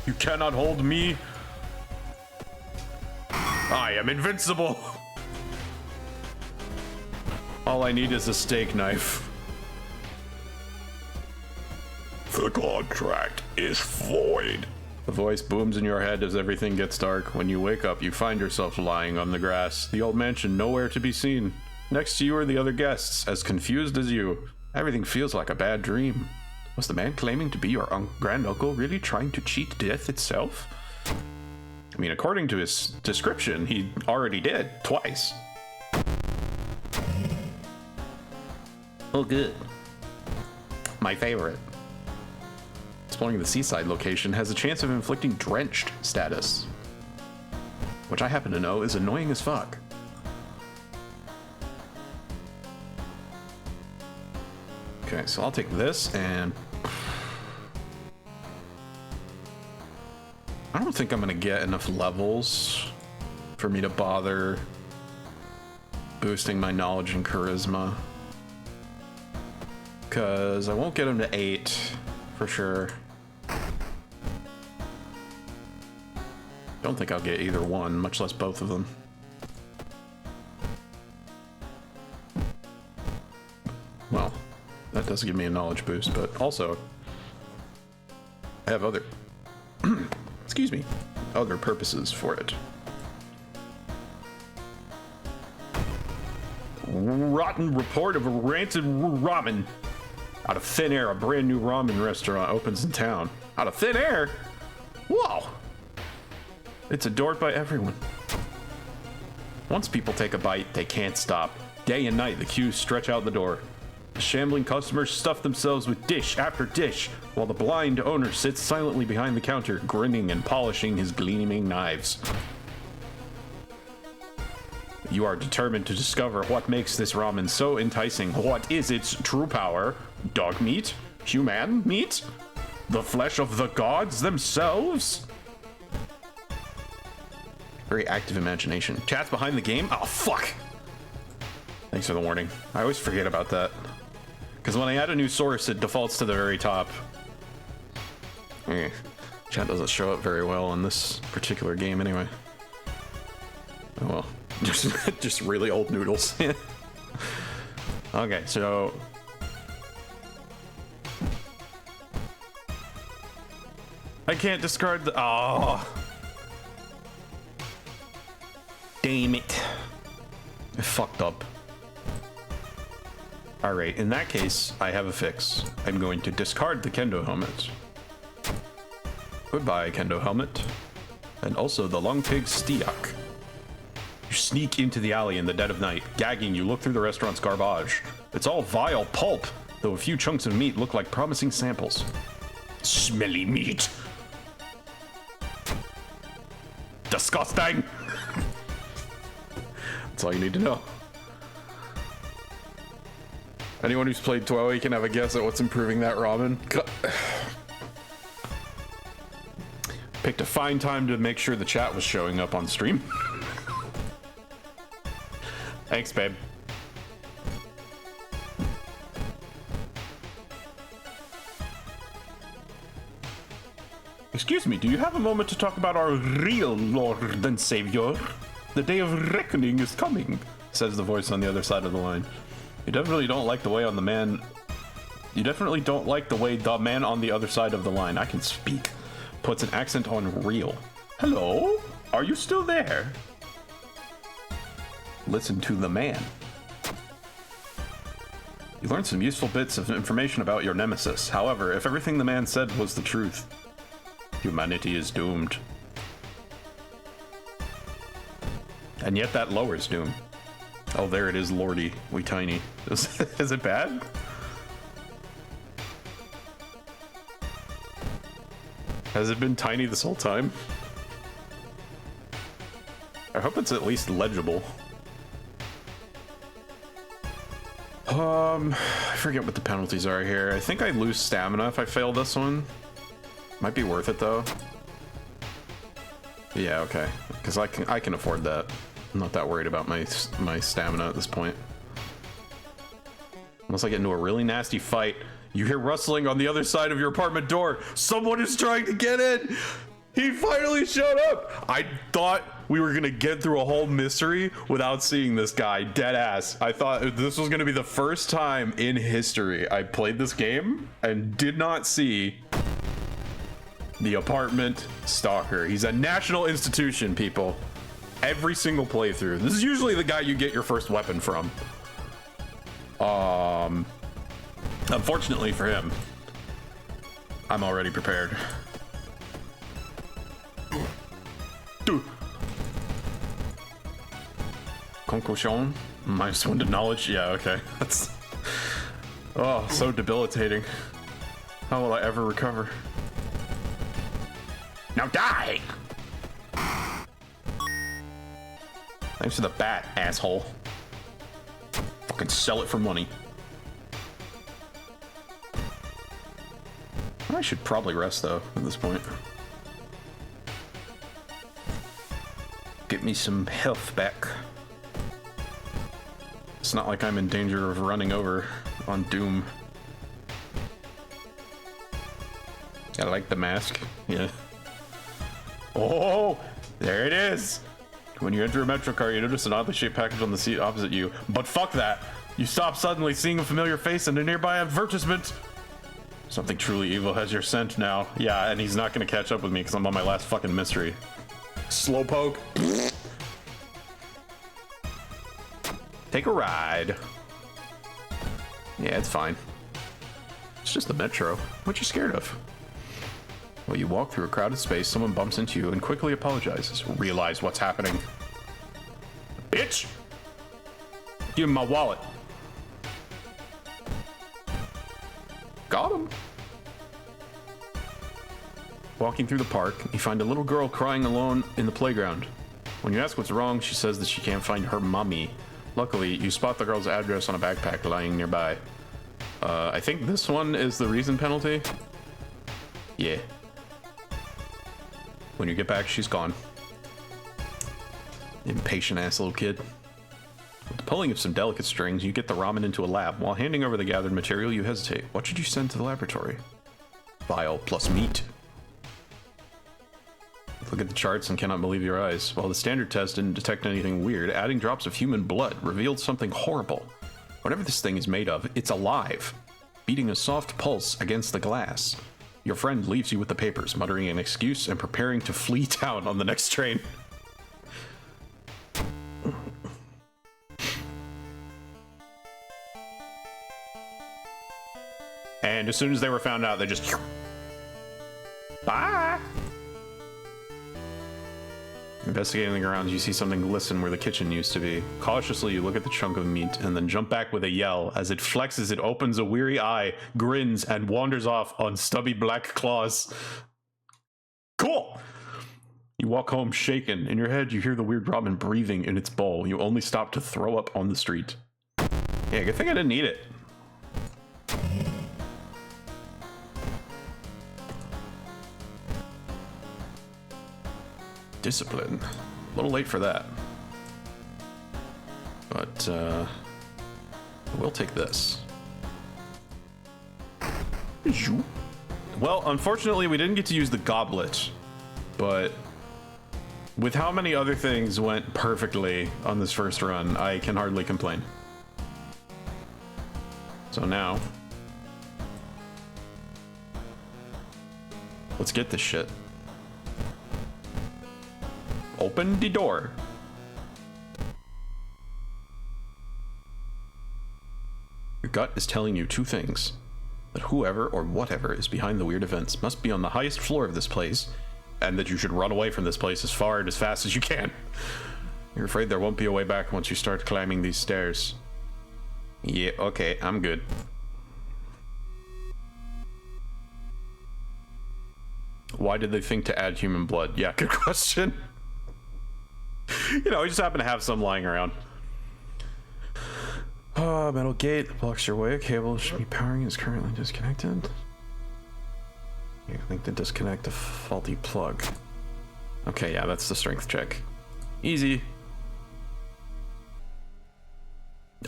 You cannot hold me. I am invincible. All I need is a steak knife. The contract is void. The voice booms in your head as everything gets dark. When you wake up, you find yourself lying on the grass. The old mansion nowhere to be seen. Next to you are the other guests, as confused as you. Everything feels like a bad dream. Was the man claiming to be your granduncle really trying to cheat death itself? I mean, according to his description, he already did, twice. Oh, good. My favorite. Exploring the seaside location has a chance of inflicting drenched status, which I happen to know is annoying as fuck. Okay, so I'll take this, and I don't think I'm gonna get enough levels for me to bother boosting my knowledge and charisma, because I won't get them to 8 for sure. Don't think I'll get either one, much less both of them. Well, that does give me a knowledge boost, but also I have other excuse me, other purposes for it. Rotten report of a rancid ramen. Out of thin air, a brand new ramen restaurant opens in town. Out of thin air? Whoa! It's adored by everyone. Once people take a bite, they can't stop. Day and night, the queues stretch out the door. The shambling customers stuff themselves with dish after dish, while the blind owner sits silently behind the counter, grinning and polishing his gleaming knives. You are determined to discover what makes this ramen so enticing. What is its true power? Dog meat? Human meat? The flesh of the gods themselves? Very active imagination. Chat's behind the game? Oh, fuck. Thanks for the warning. I always forget about that. Because when I add a new source, it defaults to the very top. Chat doesn't show up very well in this particular game anyway. Oh well. Just really old noodles. Okay, so... I can't discard the... Oh. Damn it. I fucked up. Alright, in that case, I have a fix. I'm going to discard the kendo helmet. Goodbye, kendo helmet. And also the long pig Stiak. You sneak into the alley in the dead of night. Gagging, you look through the restaurant's garbage. It's all vile pulp, though a few chunks of meat look like promising samples. Smelly meat. Disgusting. That's all you need to know. Anyone who's played Toei can have a guess at what's improving that ramen. Picked a fine time to make sure the chat was showing up on stream. Thanks, babe. Excuse me, do you have a moment to talk about our real Lord and Savior? The day of reckoning is coming, says the voice on the other side of the line. You definitely don't like the way the man on the other side of the line, I can speak, puts an accent on real. Hello? Are you still there? Listen to the man. You learned some useful bits of information about your nemesis. However, if everything the man said was the truth, humanity is doomed. And yet that lowers doom. Oh, there it is, Lordy. We tiny. Is it bad? Has it been tiny this whole time? I hope it's at least legible. I forget what the penalties are here. I think I lose stamina if I fail this one. Might be worth it though. Yeah, okay. Because I can afford that. I'm not that worried about my stamina at this point. Unless I get into a really nasty fight. You hear rustling on the other side of your apartment door. Someone is trying to get in. He finally showed up. I thought we were gonna get through a whole mystery without seeing this guy. Dead ass. I thought this was gonna be the first time in history I played this game and did not see the apartment stalker. He's a national institution, people. Every single playthrough. This is usually the guy you get your first weapon from. Unfortunately for him, I'm already prepared. Concussion? -1 to knowledge? Yeah, okay. That's... Oh, so debilitating. How will I ever recover? Now die! Thanks for the bat, asshole. Fucking sell it for money. I should probably rest, though, at this point. Get me some health back. It's not like I'm in danger of running over on Doom. I like the mask. Yeah. Oh, there it is. When you enter a metro car, you notice an oddly shaped package on the seat opposite you. But fuck that. You stop suddenly, seeing a familiar face and a nearby advertisement. Something truly evil has your scent now. Yeah, and he's not gonna catch up with me because I'm on my last fucking mystery. Slowpoke. Take a ride. Yeah, it's fine. It's just the metro. What you scared of? Well, you walk through a crowded space, someone bumps into you and quickly apologizes. Realize what's happening. Bitch! Give him my wallet. Got him. Walking through the park, you find a little girl crying alone in the playground. When you ask what's wrong, she says that she can't find her mommy. Luckily, you spot the girl's address on a backpack lying nearby. I think this one is the reason penalty. Yeah. When you get back, she's gone. Impatient ass little kid. With the pulling of some delicate strings, you get the ramen into a lab. While handing over the gathered material, you hesitate. What should you send to the laboratory? Vial plus meat. Look at the charts and cannot believe your eyes. While the standard test didn't detect anything weird, adding drops of human blood revealed something horrible. Whatever this thing is made of, it's alive, beating a soft pulse against the glass. Your friend leaves you with the papers, muttering an excuse and preparing to flee town on the next train. And as soon as they were found out, they just... Bye! Investigating the grounds, you see something glisten where the kitchen used to be. Cautiously, you look at the chunk of meat and then jump back with a yell. As it flexes, it opens a weary eye, grins, and wanders off on stubby black claws. Cool! You walk home shaken. In your head, you hear the weird ramen breathing in its bowl. You only stop to throw up on the street. Yeah, good thing I didn't eat it. Discipline. A little late for that. But, we'll take this. Well, unfortunately, we didn't get to use the goblet, but with how many other things went perfectly on this first run, I can hardly complain. So now, let's get this shit. Open the door. Your gut is telling you two things. That whoever or whatever is behind the weird events must be on the highest floor of this place, and that you should run away from this place as far and as fast as you can. You're afraid there won't be a way back once you start climbing these stairs. Yeah, okay, I'm good. Why did they think to add human blood? Yeah, good question. You know, we just happen to have some lying around. Metal gate that blocks your way. Cable should be powering is currently disconnected. You think to disconnect a faulty plug. Okay, yeah, that's the strength check. Easy.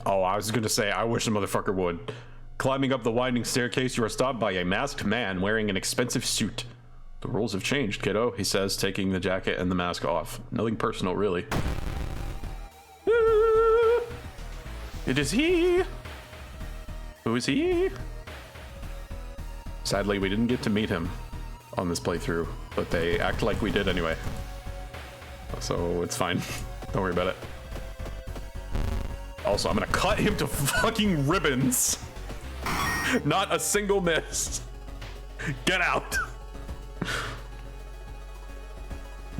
Oh, I was gonna say, I wish the motherfucker would. Climbing up the winding staircase, you are stopped by a masked man wearing an expensive suit. The rules have changed, kiddo, he says, taking the jacket and the mask off. Nothing personal, really. It is he! Who is he? Sadly, we didn't get to meet him on this playthrough, but they act like we did anyway. So it's fine. Don't worry about it. Also, I'm gonna cut him to fucking ribbons. Not a single miss. Get out!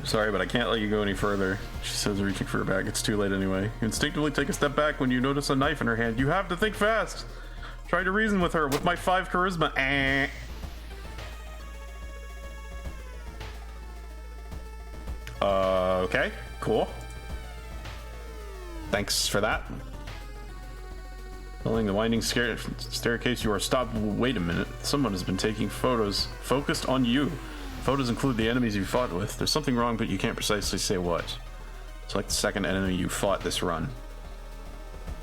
Sorry, but I can't let you go any further, she says, reaching for her bag. It's too late anyway. You instinctively take a step back when you notice a knife in her hand. You have to think fast. Try to reason with her with my 5 charisma. Okay, cool. Thanks for that. Following the winding staircase, you are stopped. Wait a minute. Someone has been taking photos focused on you. Photos include the enemies you fought with. There's something wrong, but you can't precisely say what. Select the second enemy you fought this run.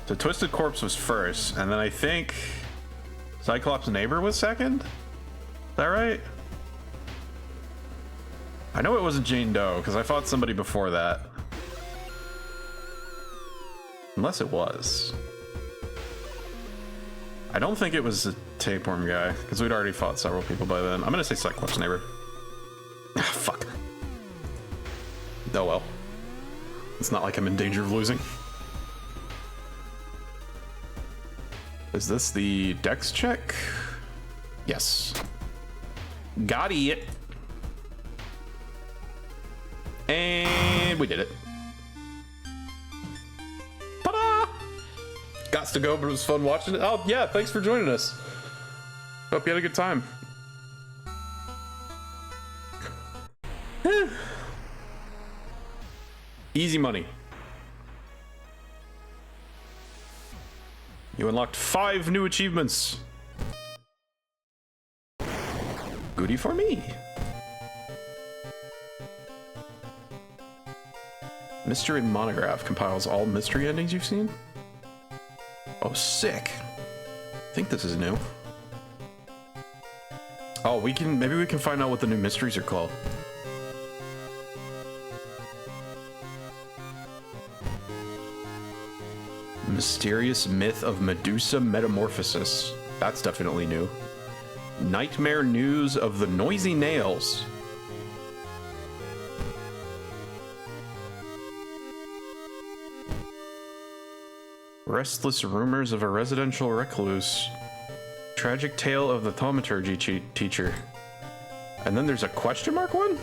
So Twisted Corpse was first, and then I think Cyclops' neighbor was second? Is that right? I know it wasn't Jane Doe, because I fought somebody before that. Unless it was. I don't think it was a tapeworm guy, because we'd already fought several people by then. I'm gonna say Cyclops' neighbor. Ah, fuck. Oh well. It's not like I'm in danger of losing. Is this the dex check? Yes. Got it. And we did it. Ta-da! Gots to go, but it was fun watching it. Oh yeah, thanks for joining us. Hope you had a good time. Easy money. You unlocked 5 new achievements. Goody for me. Mystery Monograph compiles all mystery endings you've seen. Oh, sick. I think this is new. Oh, maybe we can find out what the new mysteries are called. Mysterious Myth of Medusa Metamorphosis. That's definitely new. Nightmare News of the Noisy Nails. Restless Rumors of a Residential Recluse. Tragic Tale of the Thaumaturgy Teacher. And then there's a question mark one?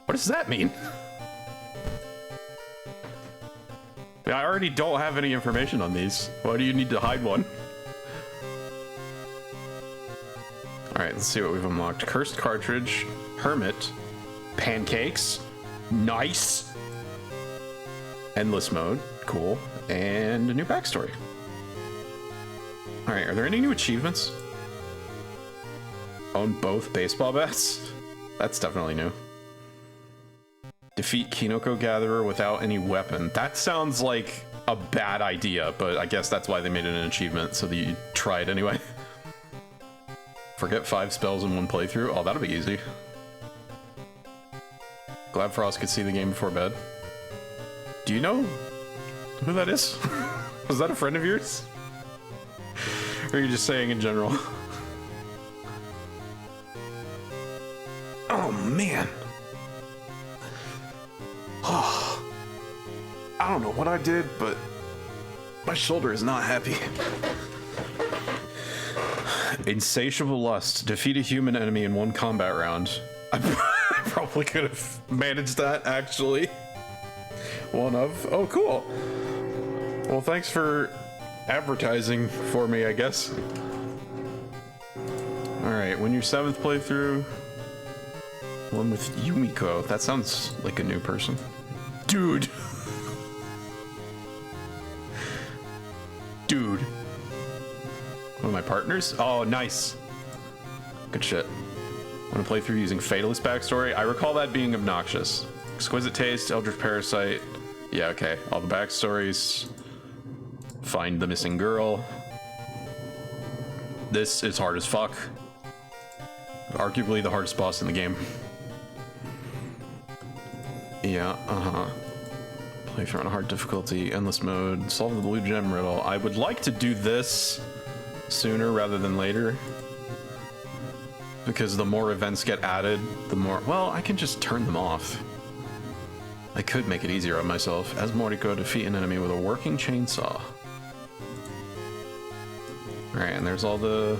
What does that mean? I already don't have any information on these. Why do you need to hide one? Alright, let's see what we've unlocked. Cursed Cartridge, Hermit, Pancakes, nice, Endless Mode, cool, and a new backstory. Alright, are there any new achievements? Own both baseball bats? That's definitely new. Defeat Kinoko Gatherer without any weapon. That sounds like a bad idea, but I guess that's why they made it an achievement, so that you try it anyway. Forget 5 spells in one playthrough. Oh, that'll be easy. Glad Frost could see the game before bed. Do you know who that is? Was that a friend of yours? Or are you just saying in general? Oh, man. Oh, I don't know what I did, but my shoulder is not happy. Insatiable Lust. Defeat a human enemy in one combat round. I probably could have managed that, actually. One of. Oh, cool. Well, thanks for advertising for me, I guess. Alright, when your 7th playthrough. One with Yumiko. That sounds like a new person. Dude. Dude. One of my partners? Oh, nice. Good shit. Want to play through using Fatalist backstory? I recall that being obnoxious. Exquisite Taste, Eldritch Parasite. Yeah, okay. All the backstories. Find the missing girl. This is hard as fuck. Arguably the hardest boss in the game. Yeah, Playthrough on hard difficulty, endless mode, solve the blue gem riddle. I would like to do this sooner rather than later. Because the more events get added, the more... Well, I can just turn them off. I could make it easier on myself. As Moriko, defeat an enemy with a working chainsaw. Alright, and there's all the...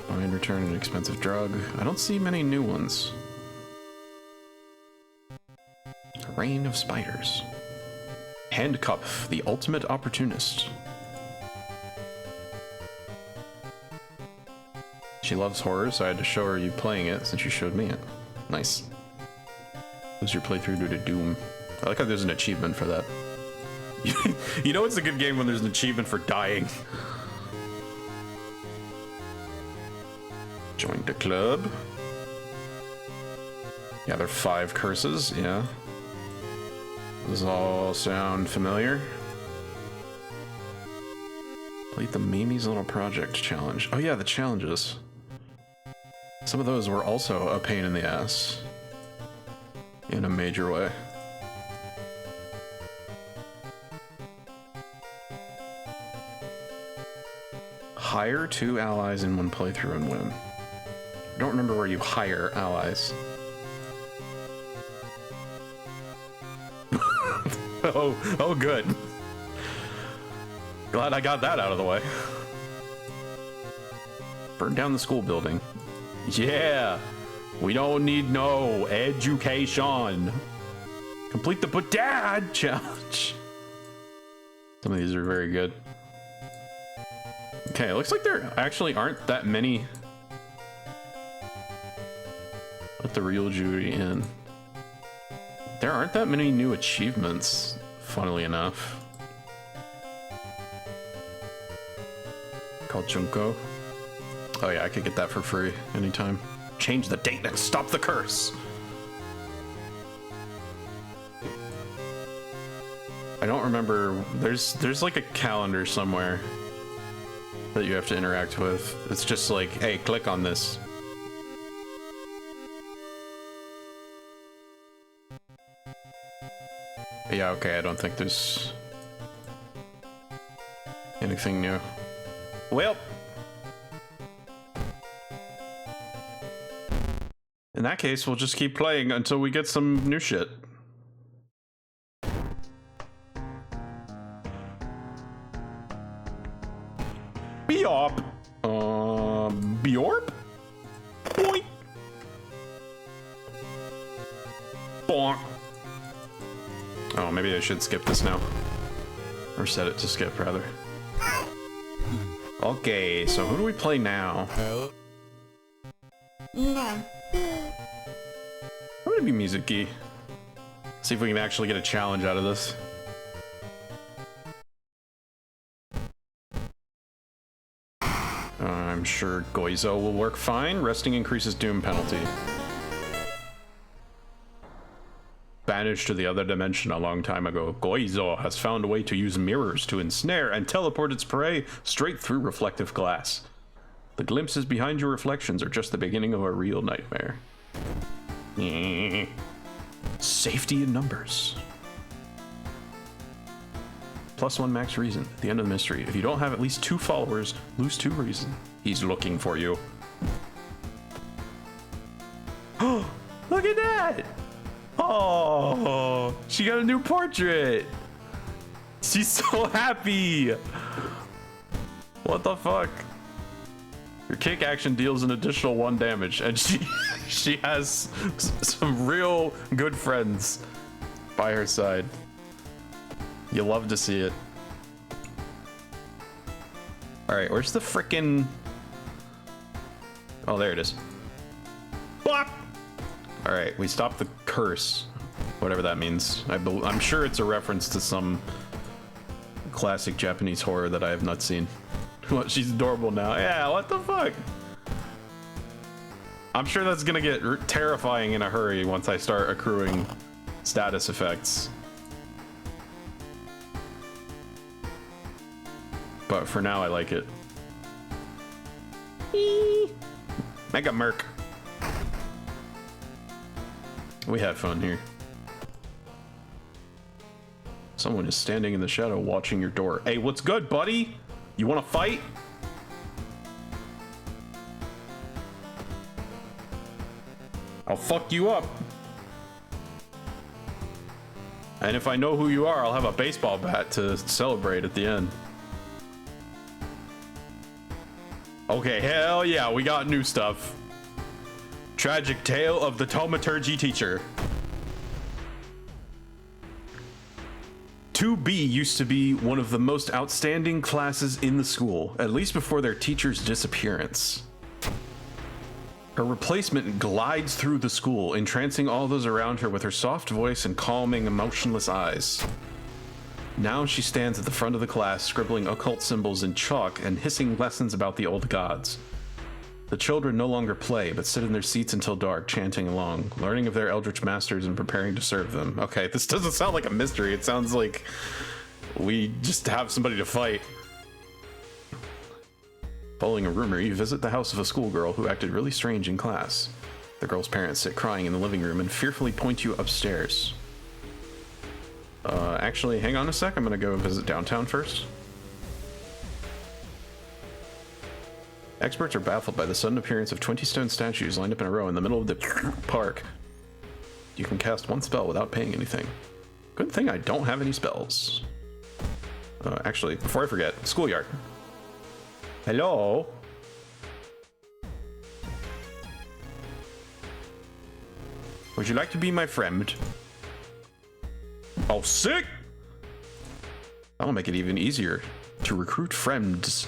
Find, return an expensive drug. I don't see many new ones. Reign of Spiders. Handcuff, the ultimate opportunist. She loves horror, so I had to show her you playing it since you showed me it. Nice. Lose your playthrough due to Doom. I like how there's an achievement for that. You know it's a good game when there's an achievement for dying. Join the club. Yeah, there are 5 curses, yeah. Those all sound familiar. Complete the Mimi's Little Project challenge. Oh yeah, the challenges. Some of those were also a pain in the ass. In a major way. Hire 2 allies in one playthrough and win. I don't remember where you hire allies. Oh, good. Glad I got that out of the way. Burn down the school building. Yeah, we don't need no education. Complete the But Dad challenge. Some of these are very good. Okay, it looks like there actually aren't that many. Let the real Judy in. There aren't that many new achievements, funnily enough. Called Junko. Oh yeah, I could get that for free anytime. Change the date and stop the curse. I don't remember. There's like a calendar somewhere that you have to interact with. It's just like, hey, click on this. Yeah, okay, I don't think there's anything new. Well, in that case, we'll just keep playing until we get some new shit. Beorp. Beorp? Boink. Bonk. Oh, maybe I should skip this now. Or set it to skip, rather. Okay, so who do we play now? I'm gonna be Mizuki. See if we can actually get a challenge out of this. I'm sure Goizo will work fine. Resting increases doom penalty. Banished to the other dimension a long time ago, Goizo has found a way to use mirrors to ensnare and teleport its prey straight through reflective glass. The glimpses behind your reflections are just the beginning of a real nightmare. Safety in numbers. +1 max reason at the end of the mystery. If you don't have at least 2 followers, lose 2 reason. He's looking for you. Oh, look at that! Oh, she got a new portrait. She's so happy. What the fuck? Your kick action deals an additional 1 damage, and she has some real good friends by her side. You love to see it. All right, where's the frickin'? Oh, there it is. Bop! All right, we stopped the curse, whatever that means. I'm sure it's a reference to some classic Japanese horror that I have not seen. What, she's adorable now. Yeah, what the fuck? I'm sure that's gonna get terrifying in a hurry once I start accruing status effects. But for now, I like it. Mega Merc. We have fun here. Someone is standing in the shadow watching your door. Hey, what's good, buddy? You want to fight? I'll fuck you up. And if I know who you are, I'll have a baseball bat to celebrate at the end. Okay, hell yeah, we got new stuff. Tragic Tale of the Thaumaturgy Teacher. 2B used to be one of the most outstanding classes in the school, at least before their teacher's disappearance. Her replacement glides through the school, entrancing all those around her with her soft voice and calming, emotionless eyes. Now she stands at the front of the class, scribbling occult symbols in chalk and hissing lessons about the old gods. The children no longer play, but sit in their seats until dark, chanting along, learning of their eldritch masters and preparing to serve them. Okay, this doesn't sound like a mystery. It sounds like we just have somebody to fight. Following a rumor, you visit the house of a schoolgirl who acted really strange in class. The girl's parents sit crying in the living room and fearfully point you upstairs. Actually, hang on a sec. I'm gonna go visit downtown first. Experts are baffled by the sudden appearance of 20 stone statues lined up in a row in the middle of the park. You can cast 1 spell without paying anything. Good thing I don't have any spells. Actually, before I forget, schoolyard. Hello? Would you like to be my friend? Oh, sick! That'll make it even easier to recruit friends.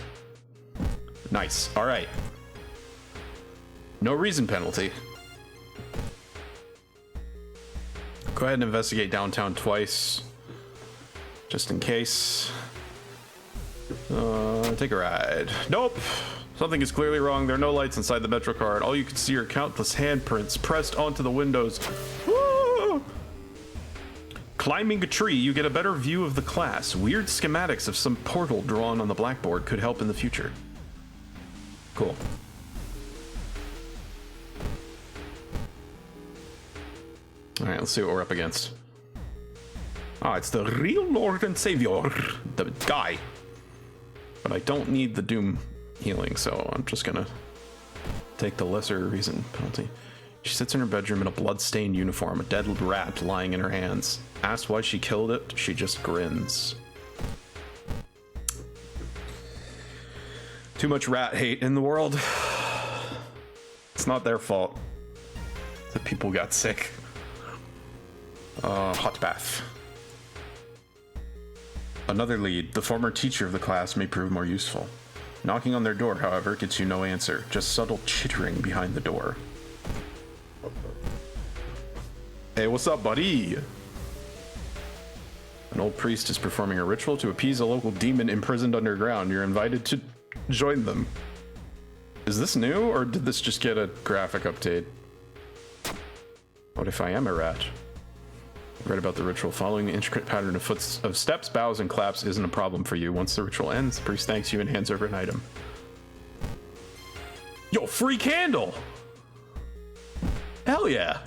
Nice. All right. No reason penalty. Go ahead and investigate downtown twice, just in case. Take a ride. Nope. Something is clearly wrong. There are no lights inside the Metro card. All you can see are countless handprints pressed onto the windows. Woo! Climbing a tree, you get a better view of the class. Weird schematics of some portal drawn on the blackboard could help in the future. Cool. All right, let's see what we're up against. Ah, it's the real Lord and Savior, the guy. But I don't need the Doom healing, so I'm just gonna take the lesser reason penalty. She sits in her bedroom in a blood-stained uniform, a dead rat lying in her hands. Asked why she killed it, she just grins. Too much rat hate in the world. It's not their fault that people got sick. Hot bath. Another lead. The former teacher of the class may prove more useful. Knocking on their door, however, gets you no answer. Just subtle chittering behind the door. Hey, what's up, buddy? An old priest is performing a ritual to appease a local demon imprisoned underground. You're invited to join them. Is this new, or did this just get a graphic update? What if I am a rat? Read about the ritual. Following the intricate pattern of steps, bows, and claps isn't a problem for you. Once the ritual ends, the priest thanks you and hands over an item. Yo, free candle! Hell yeah!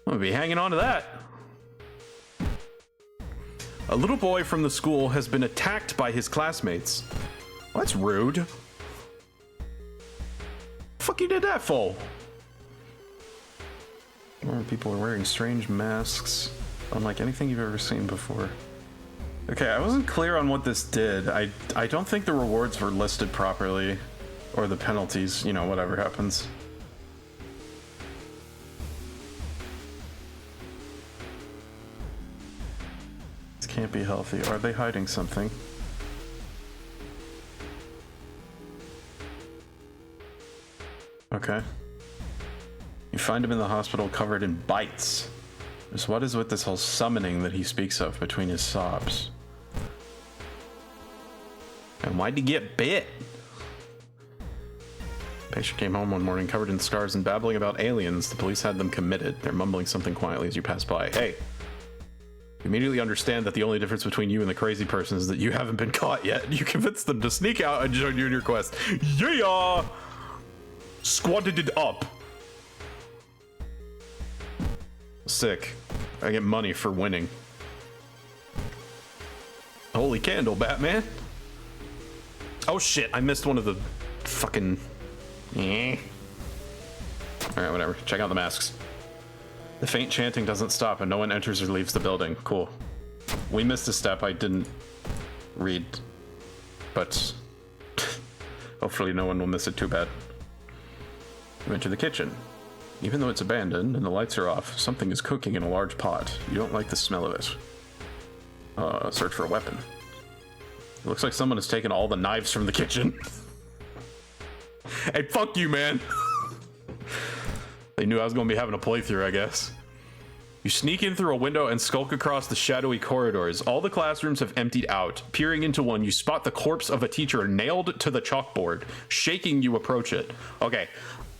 I'm gonna be hanging on to that. A little boy from the school has been attacked by his classmates. Well, that's rude. The fuck you did that for? More people are wearing strange masks, unlike anything you've ever seen before. Okay, I wasn't clear on what this did. I don't think the rewards were listed properly, or the penalties, you know, whatever happens. This can't be healthy. Are they hiding something? Okay. You find him in the hospital covered in bites. Just what is with this whole summoning that he speaks of between his sobs? And why'd he get bit? Patient came home one morning covered in scars and babbling about aliens. The police had them committed. They're mumbling something quietly as you pass by. Hey, you immediately understand that the only difference between you and the crazy person is that you haven't been caught yet. You convince them to sneak out and join you in your quest. Yeah! Squatted it up. Sick. I get money for winning. Holy candle, Batman. Oh shit, I missed one of the fucking... Alright, whatever. Check out the masks. The faint chanting doesn't stop and no one enters or leaves the building. Cool. We missed a step I didn't read. But... hopefully no one will miss it too bad. You enter the kitchen. Even though it's abandoned and the lights are off, something is cooking in a large pot. You don't like the smell of it. Search for a weapon. It looks like someone has taken all the knives from the kitchen. Hey, fuck you, man. They knew I was going to be having a playthrough, I guess. You sneak in through a window and skulk across the shadowy corridors. All the classrooms have emptied out. Peering into one, you spot the corpse of a teacher nailed to the chalkboard. Shaking, you approach it. Okay.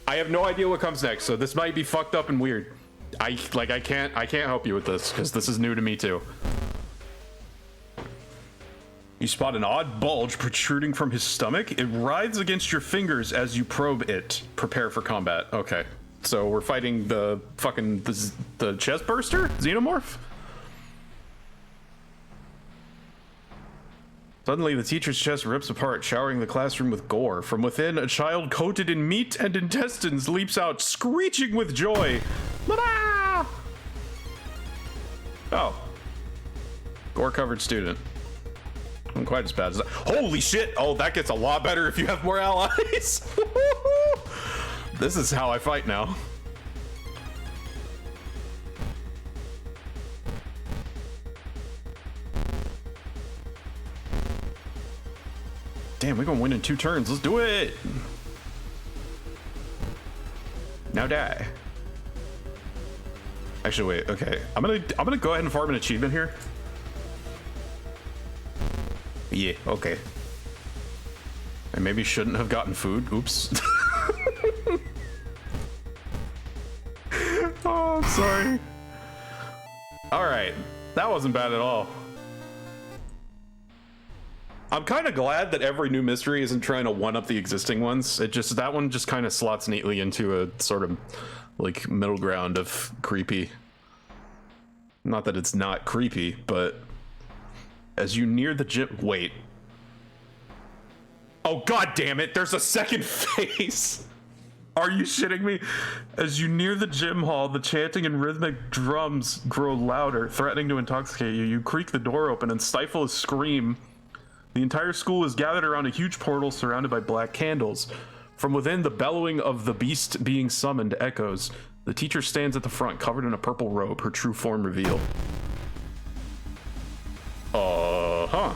I have no idea what comes next, so this might be fucked up and weird. I can't help you with this because this is new to me too. You spot an odd bulge protruding from his stomach. It writhes against your fingers as you probe it. Prepare for combat. Okay, so we're fighting the fucking the chest burster xenomorph. Suddenly, the teacher's chest rips apart, showering the classroom with gore. From within, a child coated in meat and intestines leaps out, screeching with joy. Mama! Oh. Gore-covered student. Not quite as bad as that. Holy shit! Oh, that gets a lot better if you have more allies. This is how I fight now. Damn, we're gonna win in 2 turns. Let's do it. Now die. Actually, wait. Okay, I'm gonna go ahead and farm an achievement here. Yeah. Okay. I maybe shouldn't have gotten food. Oops. Oh, I'm sorry. All right, that wasn't bad at all. I'm kind of glad that every new mystery isn't trying to one-up the existing ones. That one just kind of slots neatly into a sort of like middle ground of creepy. Not that it's not creepy, but as you near the gym, wait. Oh, god damn it, there's a second phase. Are you shitting me? As you near the gym hall, the chanting and rhythmic drums grow louder, threatening to intoxicate you. You creak the door open and stifle a scream. The entire school is gathered around a huge portal surrounded by black candles. From within, the bellowing of the beast being summoned echoes. The teacher stands at the front, covered in a purple robe, her true form revealed. Huh.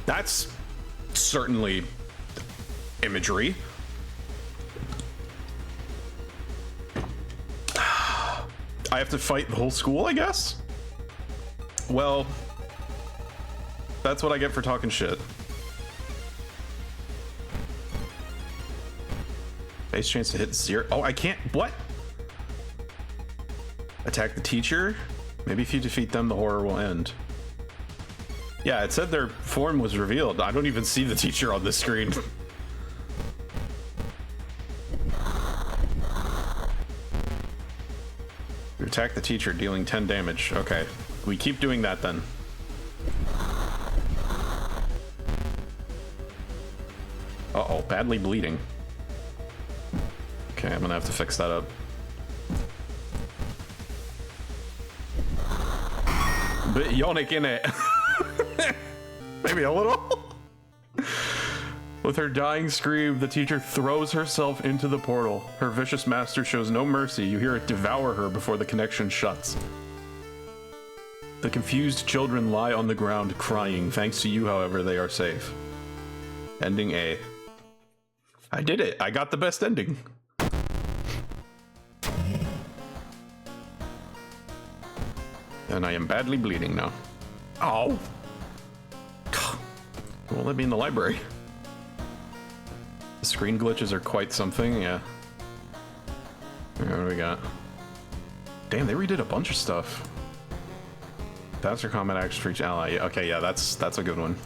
That's certainly imagery. I have to fight the whole school, I guess? Well, that's what I get for talking shit. Base chance to hit 0. Oh, I can't. What? Attack the teacher? Maybe if you defeat them, the horror will end. Yeah, it said their form was revealed. I don't even see the teacher on the screen. You attack the teacher, dealing 10 damage. Okay, we keep doing that then. Uh-oh, badly bleeding. Okay, I'm gonna have to fix that up. Bit yonic in it. Maybe a little. With her dying scream, the teacher throws herself into the portal. Her vicious master shows no mercy. You hear it devour her before the connection shuts. The confused children lie on the ground crying. Thanks to you, however, they are safe. Ending A. I did it. I got the best ending. And I am badly bleeding now. Oh. Won't let me in the library. The screen glitches are quite something, yeah. What do we got? Damn, they redid a bunch of stuff. Faster combat action for each ally. Okay, yeah, that's a good one.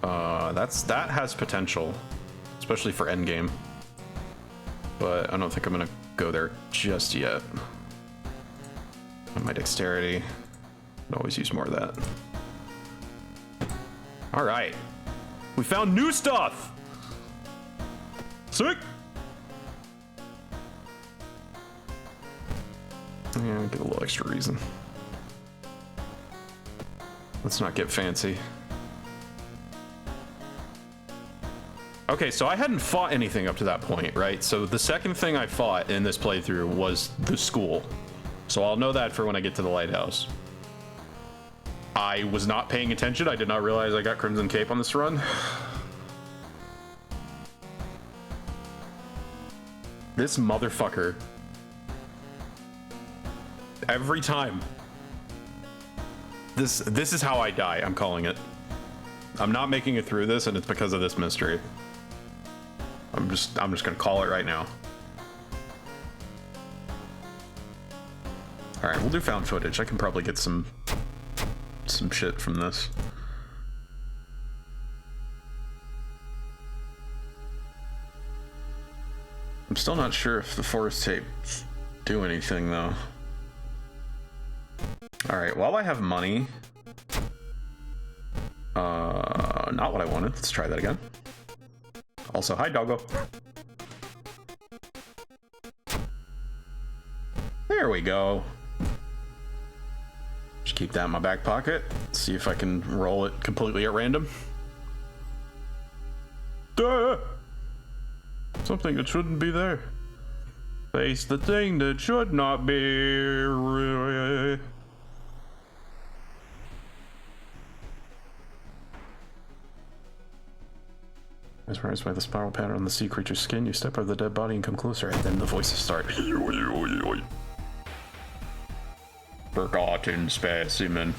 That has potential, especially for endgame. But I don't think I'm gonna go there just yet. My dexterity. I'd always use more of that. All right, we found new stuff. Sick. Yeah, get a little extra reason. Let's not get fancy. Okay, so I hadn't fought anything up to that point, right? So the second thing I fought in this playthrough was the school. So I'll know that for when I get to the lighthouse. I was not paying attention. I did not realize I got Crimson Cape on this run. This motherfucker. Every time. This is how I die. I'm calling it. I'm not making it through this, and it's because of this mystery. I'm just gonna call it right now. All right, we'll do found footage. I can probably get some shit from this. I'm still not sure if the forest tapes do anything though. All right, while I have money, not what I wanted. Let's try that again. Also, hi, doggo. There we go. Just keep that in my back pocket. See if I can roll it completely at random. Duh! Something that shouldn't be there. Face the thing that should not be. Mesmerized by the spiral pattern on the sea creature's skin, you step over the dead body and come closer, and then the voices start. Forgotten specimen.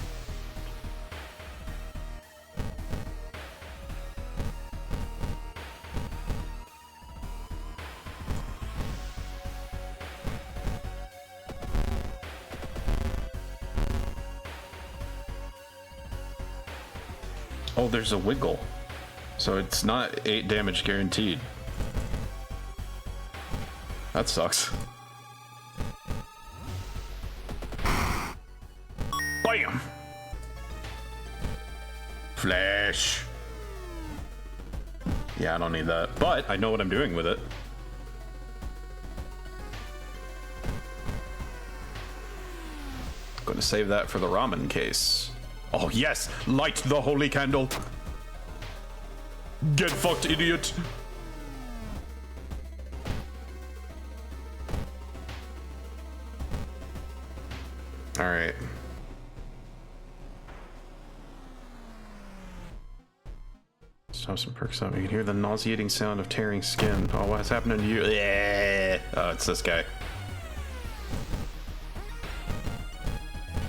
Oh, there's a wiggle. So it's not 8 damage guaranteed. That sucks. Bam! Flash. Yeah, I don't need that, but I know what I'm doing with it. Gonna save that for the ramen case. Oh yes, light the holy candle. Get fucked, idiot. All right. So some perks up. You can hear the nauseating sound of tearing skin. Oh, what's happening to you? Yeah. Oh, it's this guy.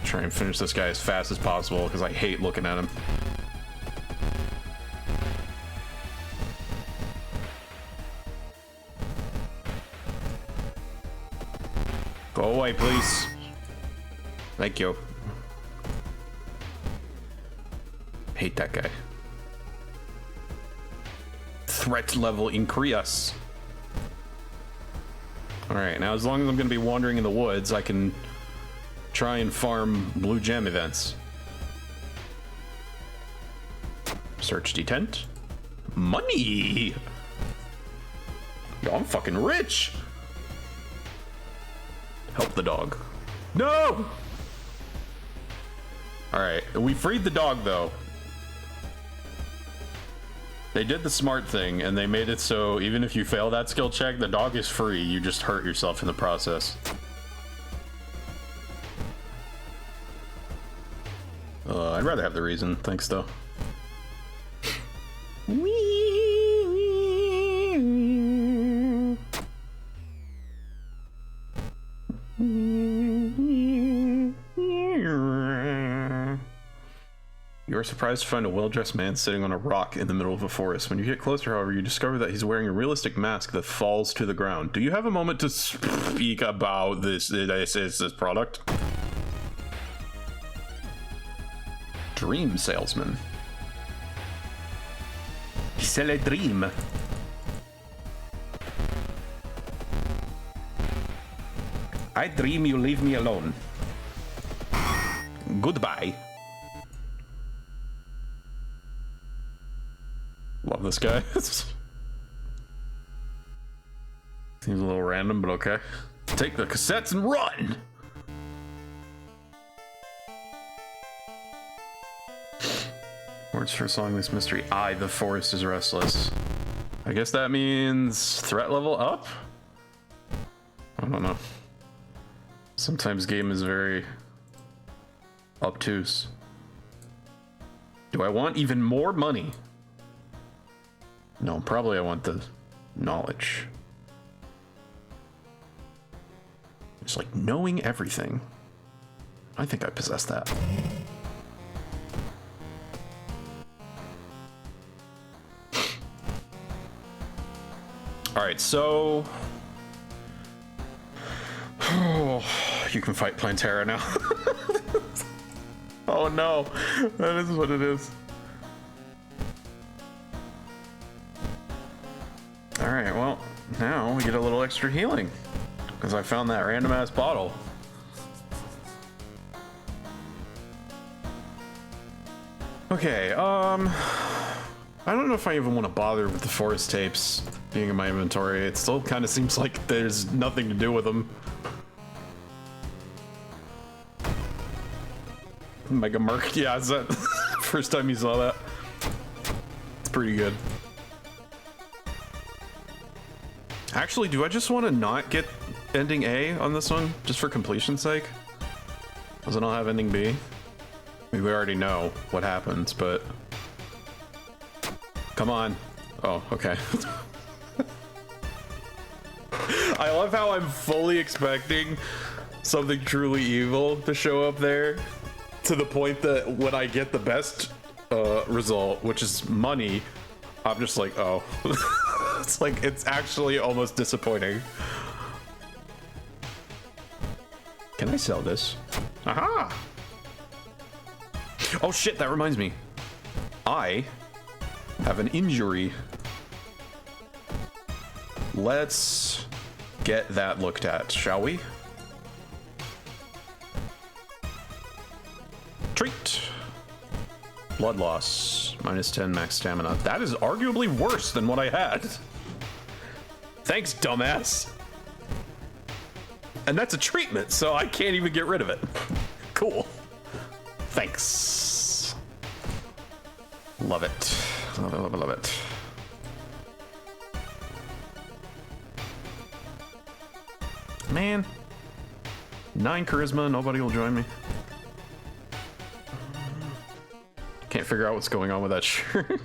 Try and finish this guy as fast as possible because I hate looking at him. Go away, please. Thank you. Hate that guy. Threat level increase. Alright, now as long as I'm going to be wandering in the woods, I can try and farm blue gem events. Search detent. Money! Yo, I'm fucking rich! Help the dog. No! Alright, we freed the dog though. They did the smart thing and they made it so even if you fail that skill check, the dog is free. You just hurt yourself in the process. I'd rather have the reason. Thanks though. You are surprised to find a well-dressed man sitting on a rock in the middle of a forest. When you get closer, however, you discover that he's wearing a realistic mask that falls to the ground. Do you have a moment to speak about this product? Dream salesman. Sell a dream. I dream you leave me alone. Goodbye. Love this guy. Seems a little random, but okay. Take the cassettes and run! Words for song this mystery. The forest is restless. I guess that means threat level up? I don't know. Sometimes game is very obtuse. Do I want even more money? No, probably I want the knowledge. It's like knowing everything. I think I possess that. All right, so you can fight Plantera now. Oh no, that is what it is. All right, well, now we get a little extra healing because I found that random ass bottle. Okay, I don't know if I even want to bother with the forest tapes being in my inventory. It still kind of seems like there's nothing to do with them. Mega Merc, yeah, is that first time you saw that? It's pretty good. Actually, do I just want to not get ending A on this one, just for completion's sake? Because I don't have ending B. I mean, we already know what happens, but... Come on. Oh, okay. I love how I'm fully expecting something truly evil to show up there, to the point that when I get the best result, which is money, I'm just like, oh. It's like, it's actually almost disappointing. Can I sell this? Aha! Oh shit, that reminds me. I have an injury. Let's get that looked at, shall we? Treat. Blood loss. -10 max stamina. That is arguably worse than what I had. Thanks, dumbass. And that's a treatment, so I can't even get rid of it. Cool. Thanks. Love it. Love it, love it, love it. Man. 9 charisma, nobody will join me. Can't figure out what's going on with that shirt.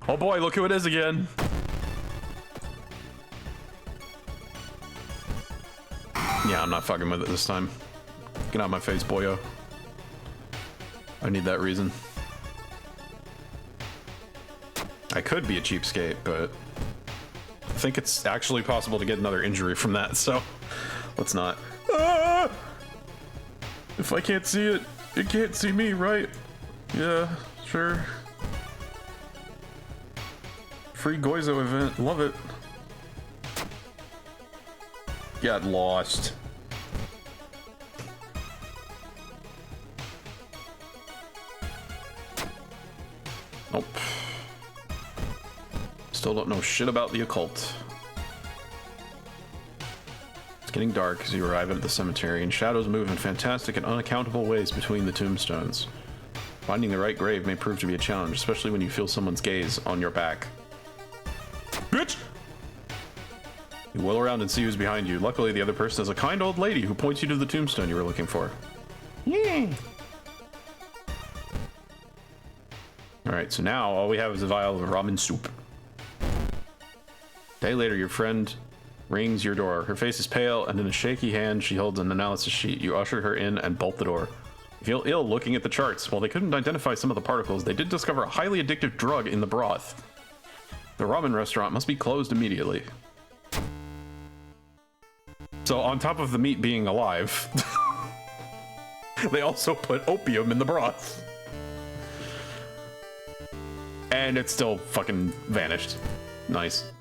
Oh boy, look who it is again. Yeah, I'm not fucking with it this time. Get out of my face, boyo. I need that reason. I could be a cheapskate, but I think it's actually possible to get another injury from that, so let's not. Ah! If I can't see it, it can't see me, right? Yeah, sure. Free Goizo event, love it. Got lost. Nope. Still don't know shit about the occult. It's getting dark as you arrive at the cemetery, and shadows move in fantastic and unaccountable ways between the tombstones. Finding the right grave may prove to be a challenge, especially when you feel someone's gaze on your back. Bitch! You wheel around and see who's behind you. Luckily, the other person is a kind old lady who points you to the tombstone you were looking for. Yay! Alright, so now all we have is a vial of ramen soup. A day later, your friend rings your door. Her face is pale, and in a shaky hand, she holds an analysis sheet. You usher her in and bolt the door. You feel ill looking at the charts. While they couldn't identify some of the particles, they did discover a highly addictive drug in the broth. The ramen restaurant must be closed immediately. So on top of the meat being alive, they also put opium in the broth. And it still fucking vanished. Nice.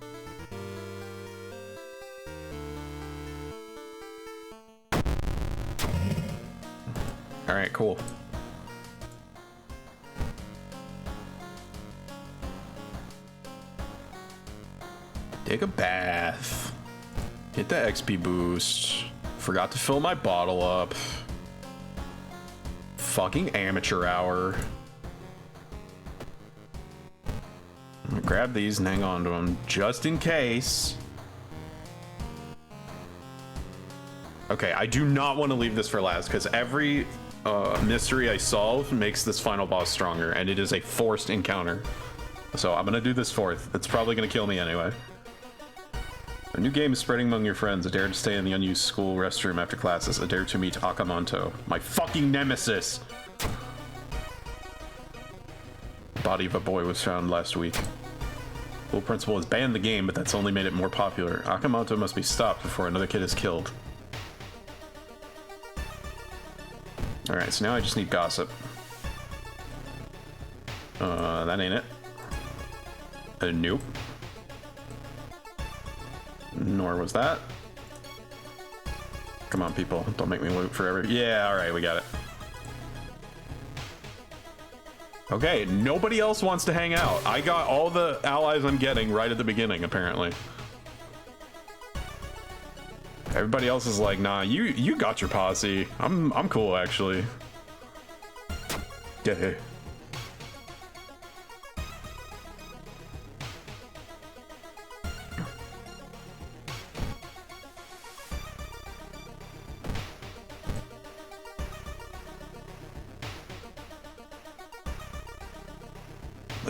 Alright, cool. Take a bath. Get the XP boost. Forgot to fill my bottle up. Fucking amateur hour. I'm gonna grab these and hang on to them just in case. Okay, I do not want to leave this for last because every mystery I solve makes this final boss stronger, and it is a forced encounter. So I'm gonna do this fourth. It's probably gonna kill me anyway. A new game is spreading among your friends. A dare to stay in the unused school restroom after classes. A dare to meet Akamanto, my fucking nemesis. The body of a boy was found last week. School principal has banned the game, but that's only made it more popular. Akamanto must be stopped before another kid is killed. Alright, so now I just need gossip. That ain't it. Nope. Nor was that. Come on, people. Don't make me loot forever. Yeah, alright, we got it. Okay, nobody else wants to hang out. I got all the allies I'm getting right at the beginning, apparently. Everybody else is like, nah, you got your posse. I'm cool, actually. Get here.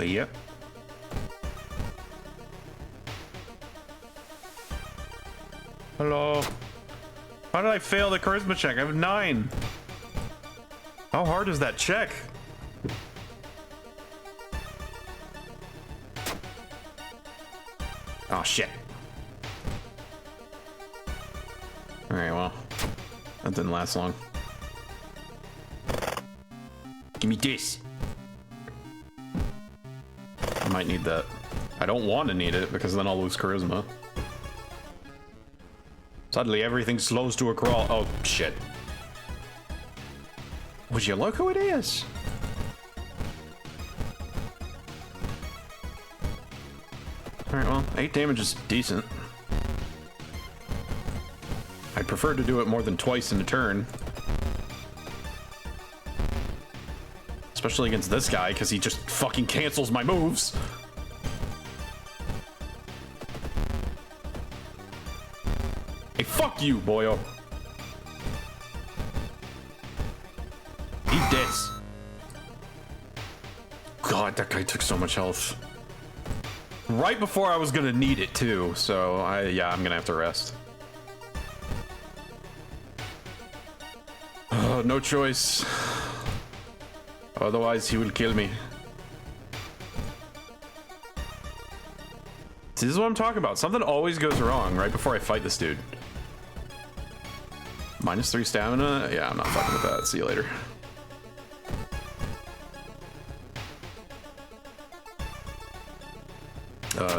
Yep. Hello. How did I fail the charisma check? I have 9. How hard is that check? Oh shit. Alright, well. That didn't last long. Give me this. might need that. I don't want to need it because then I'll lose charisma. Suddenly everything slows to a crawl. Oh, shit. Would you look who it is? Alright, well, 8 damage is decent. I'd prefer to do it more than twice in a turn. Especially against this guy, because he just fucking cancels my moves. Hey, fuck you, boyo. Eat this. God, that guy took so much health. Right before I was gonna need it too, so yeah, I'm gonna have to rest. No choice. Otherwise, he will kill me. See, this is what I'm talking about. Something always goes wrong right before I fight this dude. -3 stamina? Yeah, I'm not fucking with that. See you later.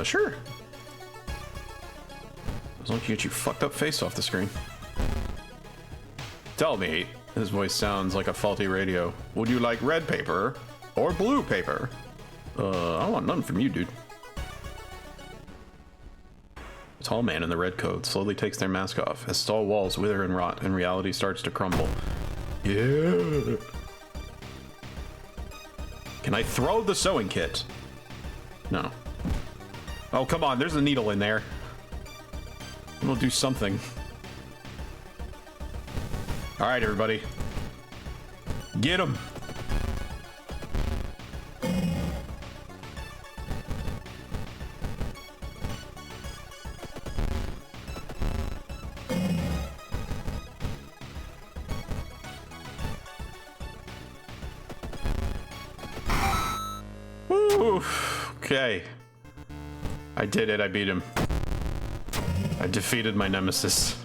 Sure. As long as you get your fucked up face off the screen. Tell me, his voice sounds like a faulty radio. Would you like red paper or blue paper? I want none from you, dude. The tall man in the red coat slowly takes their mask off as tall walls wither and rot and reality starts to crumble. Yeah. Can I throw the sewing kit? No. Oh, come on, there's a needle in there. We'll do something. All right, everybody. Get him. Woo. Okay. I did it. I beat him. I defeated my nemesis.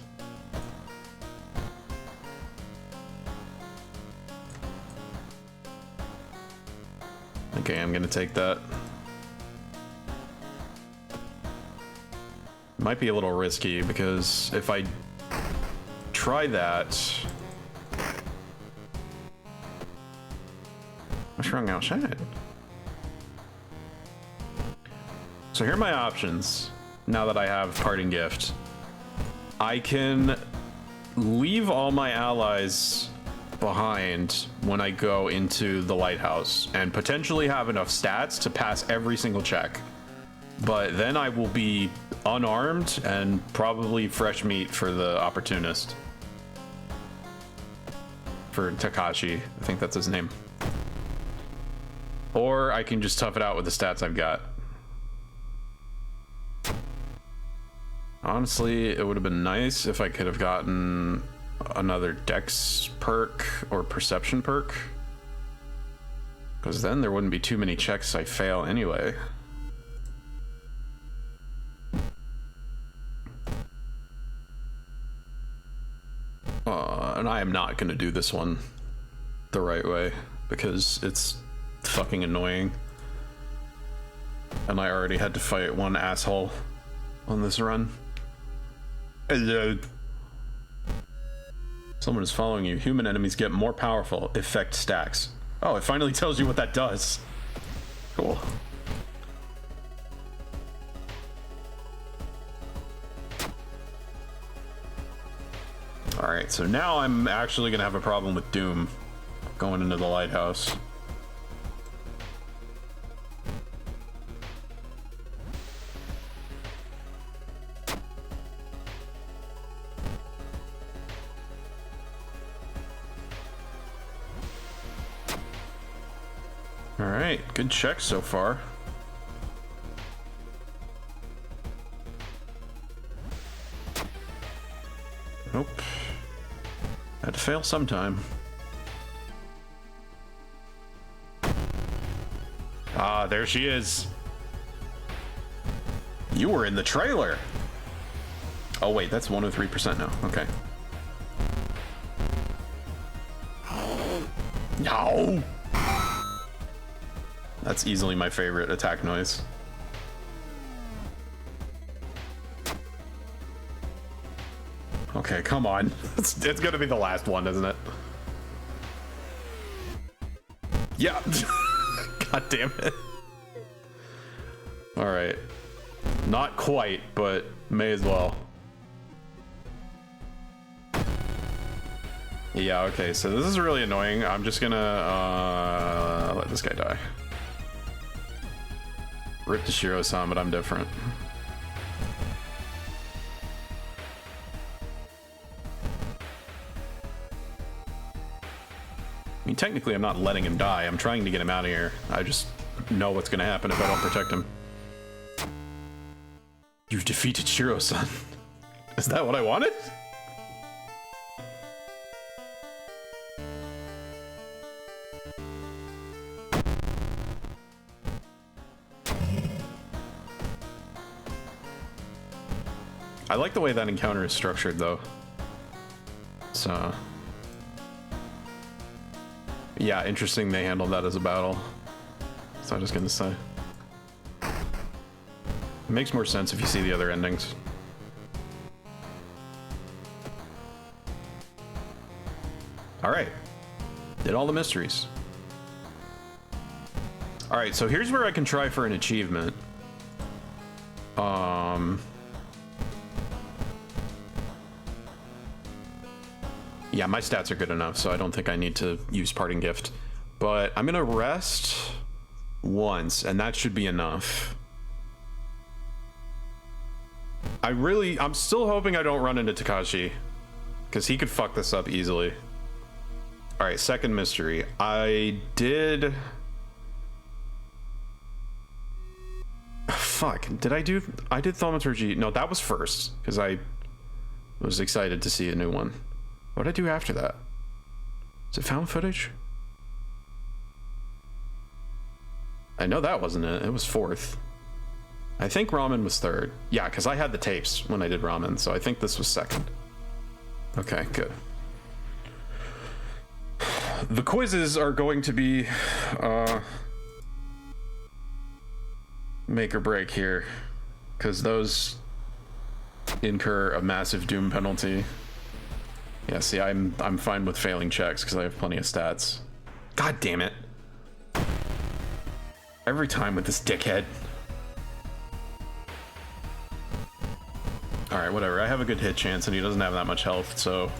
Okay, I'm gonna take that. Might be a little risky because if I try that... What's wrong outside? So here are my options now that I have Parting Gift. I can leave all my allies behind when I go into the lighthouse and potentially have enough stats to pass every single check. But then I will be unarmed and probably fresh meat for the opportunist. For Takashi, I think that's his name. Or I can just tough it out with the stats I've got. Honestly, it would have been nice if I could have gotten another Dex perk or Perception perk. Because then there wouldn't be too many checks I fail anyway. And I am not going to do this one the right way because it's fucking annoying. And I already had to fight one asshole on this run. Hello. Someone is following you. Human enemies get more powerful. Effect stacks. Oh, it finally tells you what that does. Cool. Alright, so now I'm actually gonna have a problem with Doom going into the lighthouse. Alright, good check so far. Nope. Had to fail sometime. Ah, there she is. You were in the trailer. Oh wait, that's 103% now. Okay. No. That's easily my favorite attack noise. Okay, come on. It's gonna be the last one, isn't it? Yeah. God damn it. All right. Not quite, but may as well. Yeah, okay, so this is really annoying. I'm just gonna let this guy die. Rip to Shiro-san, but I'm different. I mean, technically I'm not letting him die. I'm trying to get him out of here. I just know what's gonna happen if I don't protect him. You've defeated Shiro-san. Is that what I wanted? I like the way that encounter is structured, though. So... yeah, interesting they handled that as a battle. So I'm just gonna say. It makes more sense if you see the other endings. Alright. Did all the mysteries. Alright, so here's where I can try for an achievement. Yeah, my stats are good enough, so I don't think I need to use Parting Gift. But I'm gonna rest once, and that should be enough. I'm still hoping I don't run into Takashi, because he could fuck this up easily. Alright, second mystery. Fuck, I did Thaumaturgy. No, that was first, because I was excited to see a new one. What did I do after that? Is it found footage? I know that wasn't it. It was fourth. I think Ramen was third. Yeah, because I had the tapes when I did Ramen, so I think this was second. Okay, good. The quizzes are going to be make or break here, because those incur a massive doom penalty. Yeah, see, I'm fine with failing checks because I have plenty of stats. God damn it. Every time with this dickhead. Alright, whatever. I have a good hit chance and he doesn't have that much health, so...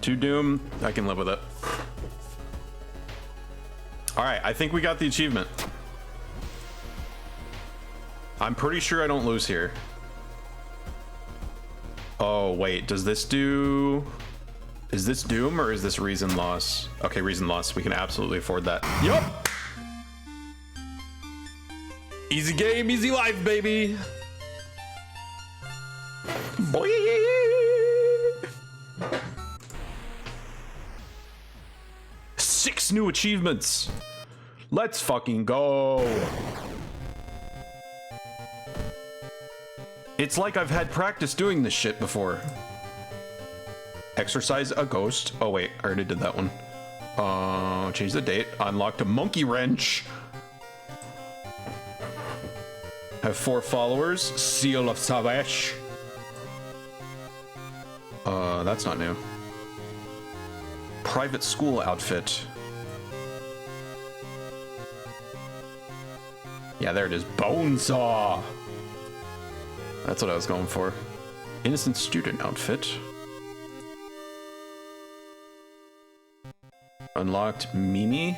Two doom, I can live with it. Alright, I think we got the achievement. I'm pretty sure I don't lose here. Oh, wait, does this do... Is this Doom or is this Reason Loss? Okay, Reason Loss, we can absolutely afford that. Yup! Easy game, easy life, baby! Boy! 6 new achievements! Let's fucking go! It's like I've had practice doing this shit before. Exorcise a ghost. Oh wait, I already did that one. Change the date. Unlocked a monkey wrench. Have 4 followers. Seal of Savage. That's not new. Private school outfit. Yeah, there it is. Bonesaw. That's what I was going for. Innocent student outfit. Unlocked Mimi.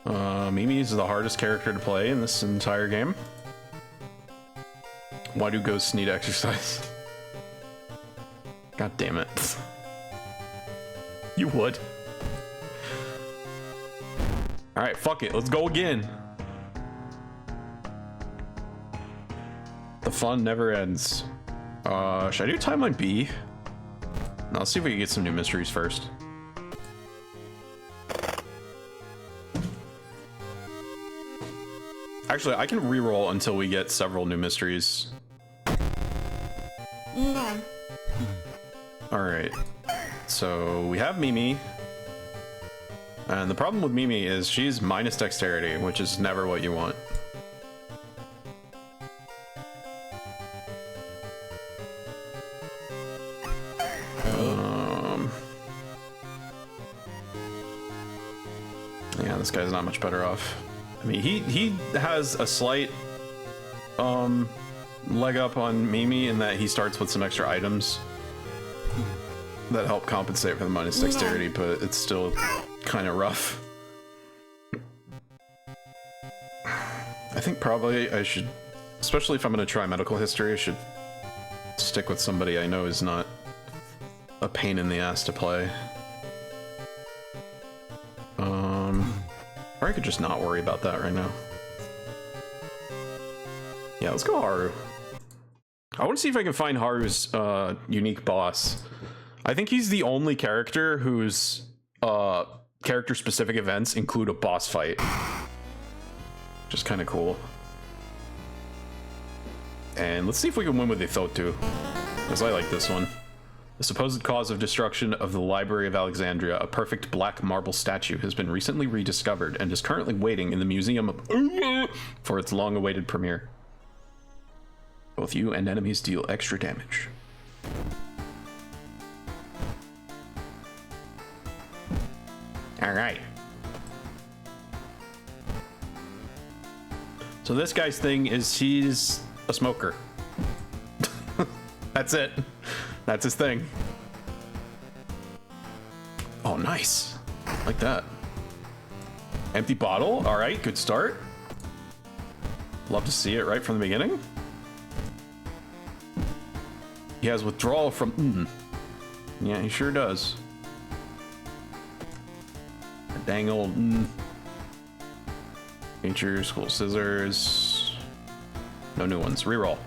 Mimi is the hardest character to play in this entire game. Why do ghosts need exercise? God damn it. You would. Alright, fuck it. Let's go again. The fun never ends. Should I do Timeline B? No, let's see if we can get some new mysteries first. Actually, I can re-roll until we get several new mysteries. Alright. So we have Mimi. And the problem with Mimi is she's minus dexterity, which is never what you want. Yeah, this guy's not much better off. I mean, he has a slight leg up on Mimi in that he starts with some extra items that help compensate for the minus dexterity, but it's still kind of rough. I think probably I should, especially if I'm going to try medical history, I should stick with somebody I know is not a pain in the ass to play. Or I could just not worry about that right now. Yeah, let's go Haru. I want to see if I can find Haru's unique boss. I think he's the only character whose character-specific events include a boss fight. Which is kind of cool. And let's see if we can win with Ithotu, because I like this one. The supposed cause of destruction of the Library of Alexandria, a perfect black marble statue, has been recently rediscovered and is currently waiting in the museum for its long-awaited premiere. Both you and enemies deal extra damage. Alright. So this guy's thing is he's a smoker. That's it. That's his thing. Oh, nice. Like that. Empty bottle. Alright, good start. Love to see it right from the beginning. He has withdrawal from... Yeah, he sure does. A dang old... Nature, school scissors. No new ones. Reroll.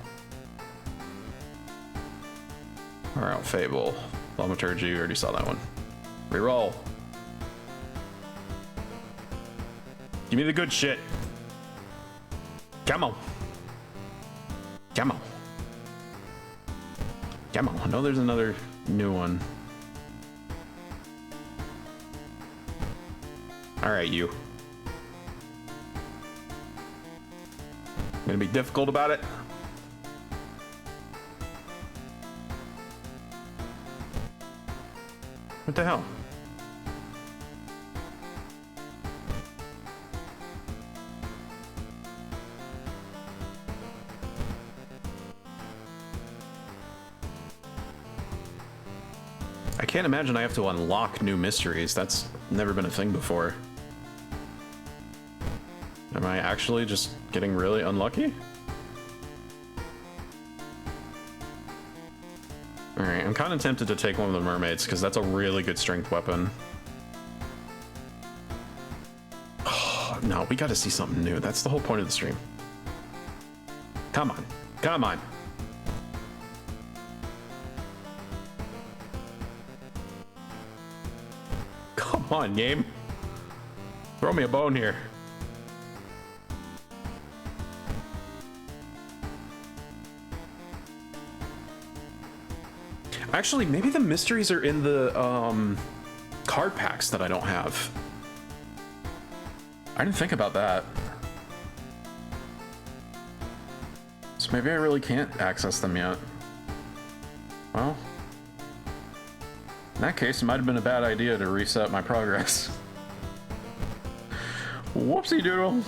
Alright, Fable. Thaumaturgy, we already saw that one. Reroll. Give me the good shit. Come on. Come on. Come on. I know there's another new one. Alright, you. Gonna be difficult about it. What the hell? I can't imagine I have to unlock new mysteries. That's never been a thing before. Am I actually just getting really unlucky? Alright, I'm kind of tempted to take one of the mermaids because that's a really good strength weapon. Oh, no, we gotta see something new. That's the whole point of the stream. Come on. Come on. Come on, game. Throw me a bone here. Actually, maybe the mysteries are in the card packs that I don't have. I didn't think about that. So maybe I really can't access them yet. Well, in that case, it might have been a bad idea to reset my progress. Whoopsie doodle.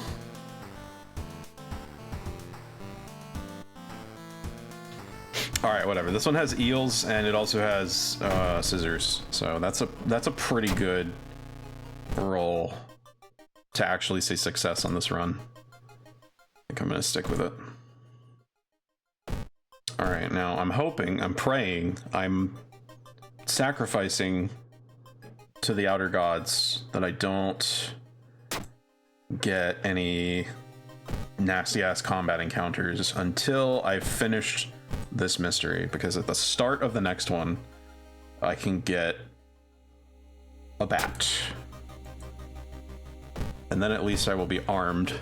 All right, whatever. This one has eels and it also has scissors, so that's a pretty good roll to actually say success on this run. I think I'm gonna stick with it. All right, now I'm hoping, I'm praying, I'm sacrificing to the outer gods that I don't get any nasty ass combat encounters until I've finished this mystery, because at the start of the next one I can get a bat, and then at least I will be armed.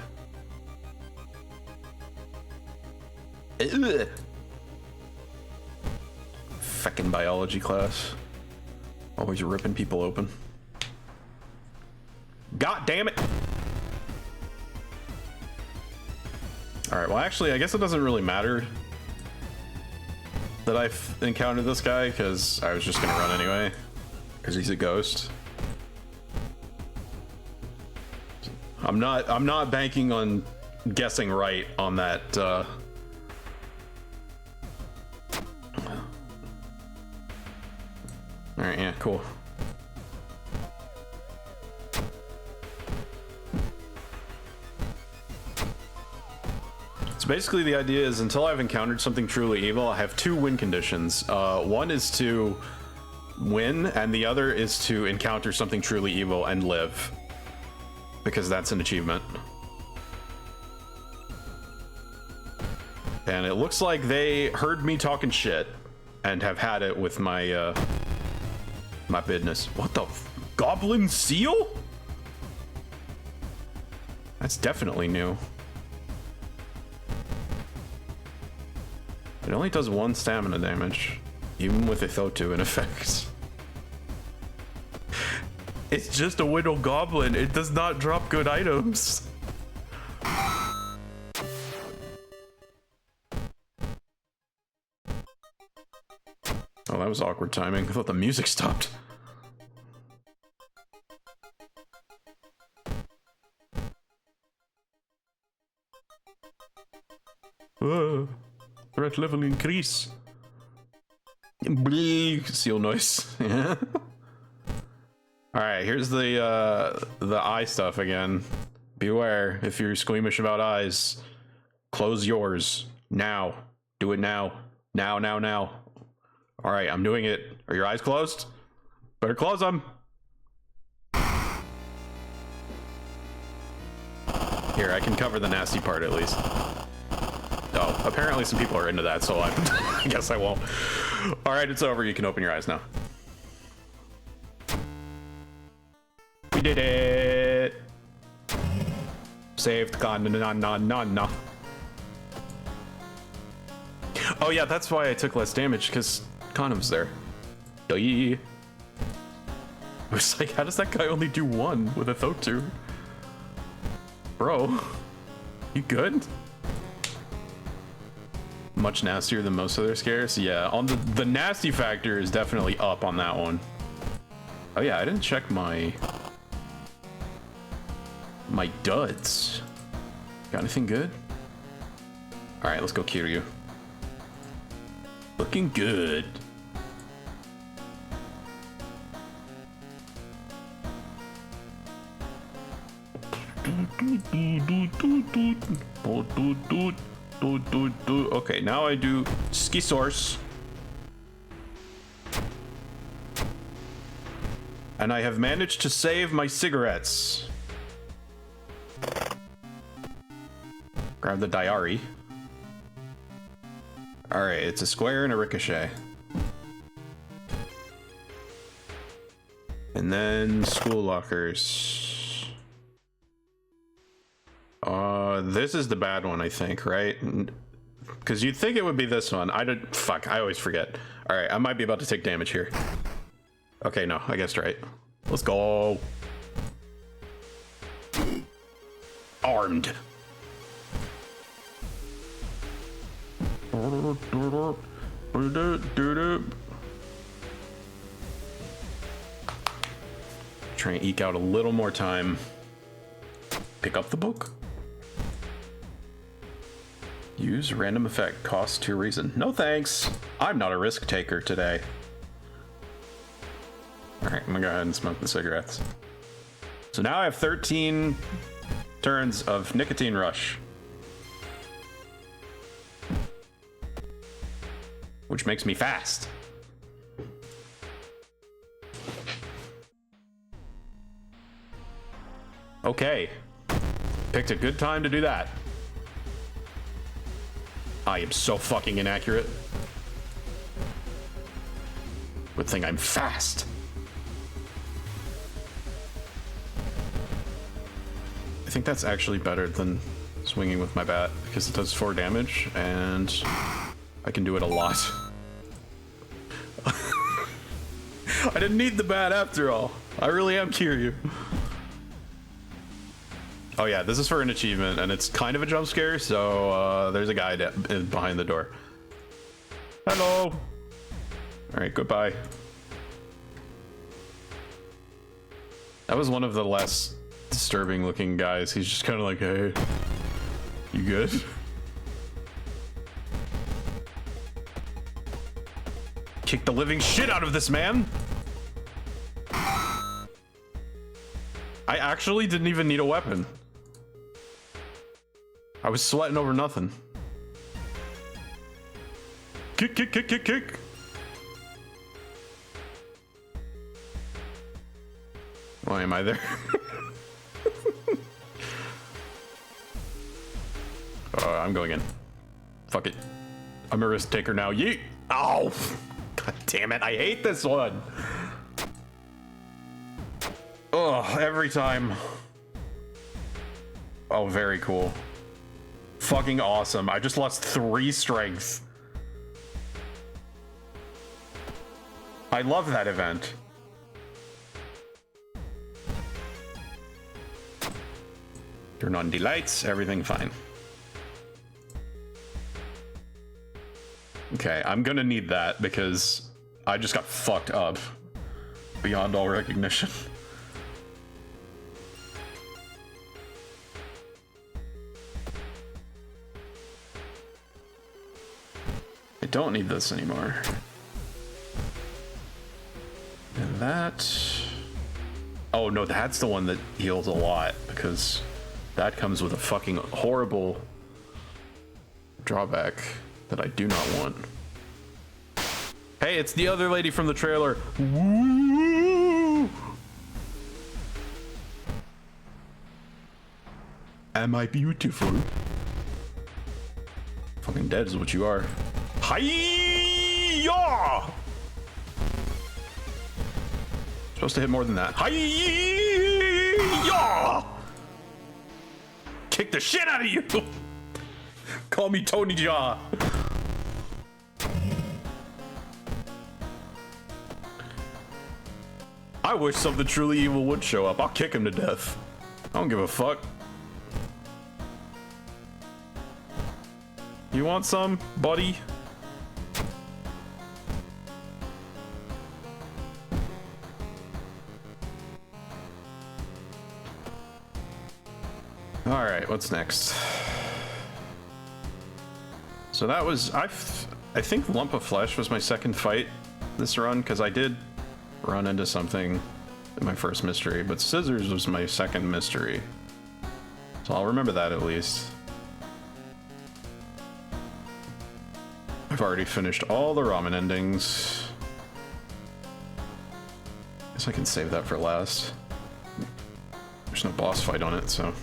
Ugh. Fuck. Frickin' biology class. Always ripping people open. God damn it! Alright, well actually, I guess it doesn't really matter that I've encountered this guy, because I was just gonna run anyway. Because he's a ghost. I'm not banking on guessing right on that, Alright, yeah, cool. So basically the idea is until I've encountered something truly evil, I have two win conditions. One is to win, and the other is to encounter something truly evil and live. Because that's an achievement. And it looks like they heard me talking shit and have had it with my, my business. What the goblin seal? That's definitely new. It only does 1 stamina damage, even with a Thotu in effect. It's just a Widow Goblin. It does not drop good items. Oh, that was awkward timing. I thought the music stopped. Threat level increase. Bleak seal noise. Yeah. All right, here's the eye stuff again. Beware if you're squeamish about eyes. Close yours now. Do it now. Now, now, now. All right, I'm doing it. Are your eyes closed? Better close them. Here, I can cover the nasty part at least. Oh, apparently some people are into that, so I guess I won't. All right, it's over. You can open your eyes now. We did it. Saved. No. Oh yeah, that's why I took less damage, because Condom's there. I was like, how does that guy only do 1 with a Thotu? Bro, you good? Much nastier than most of their scares. Yeah, on the nasty factor is definitely up on that one. Oh yeah, I didn't check my duds. Got anything good? All right, let's go Kiryu. Looking good. Okay, now I do ski source. And I have managed to save my cigarettes. Grab the diary. Alright, it's a square and a ricochet. And then school lockers. This is the bad one, I think, right? Because you'd think it would be this one. Fuck, I always forget. Alright, I might be about to take damage here. Okay, no, I guessed right. Let's go. Armed. Try and eke out a little more time. Pick up the book. Use random effect, cost to reason. No thanks. I'm not a risk taker today. Alright, I'm gonna go ahead and smoke the cigarettes. So now I have 13 turns of nicotine rush. Which makes me fast. Okay. Picked a good time to do that. I am so fucking inaccurate. Good thing I'm fast. I think that's actually better than swinging with my bat because it does 4 damage and I can do it a lot. I didn't need the bat after all. I really am Kiryu. Oh yeah, this is for an achievement, and it's kind of a jump scare, so there's a guy behind the door. Hello. All right, goodbye. That was one of the less disturbing looking guys. He's just kind of like, hey, you good? Kick the living shit out of this man. I actually didn't even need a weapon. I was sweating over nothing. Kick, kick, kick, kick, kick. Why am I there? I'm going in. Fuck it. I'm a risk taker now. Yeet. Oh, god damn it. I hate this one. Oh, every time. Oh, very cool. Fucking awesome. I just lost 3 strength. I love that event. Turn on the lights, everything fine. Okay, I'm gonna need that because I just got fucked up beyond all recognition. I don't need this anymore. And that... Oh no, that's the one that heals a lot, because that comes with a fucking horrible drawback that I do not want. Hey, it's the other lady from the trailer. Woo! Am I beautiful? Fucking dead is what you are. Hi-ya! Supposed to hit more than that. Hi-ya! Kick the shit out of you! Call me Tony Jaa. I wish something truly evil would show up. I'll kick him to death. I don't give a fuck. You want some, buddy? All right, what's next? So that was, I think Lump of Flesh was my second fight this run, because I did run into something in my first mystery, but Scissors was my second mystery. So I'll remember that at least. I've already finished all the ramen endings. Guess I can save that for last. There's no boss fight on it, so.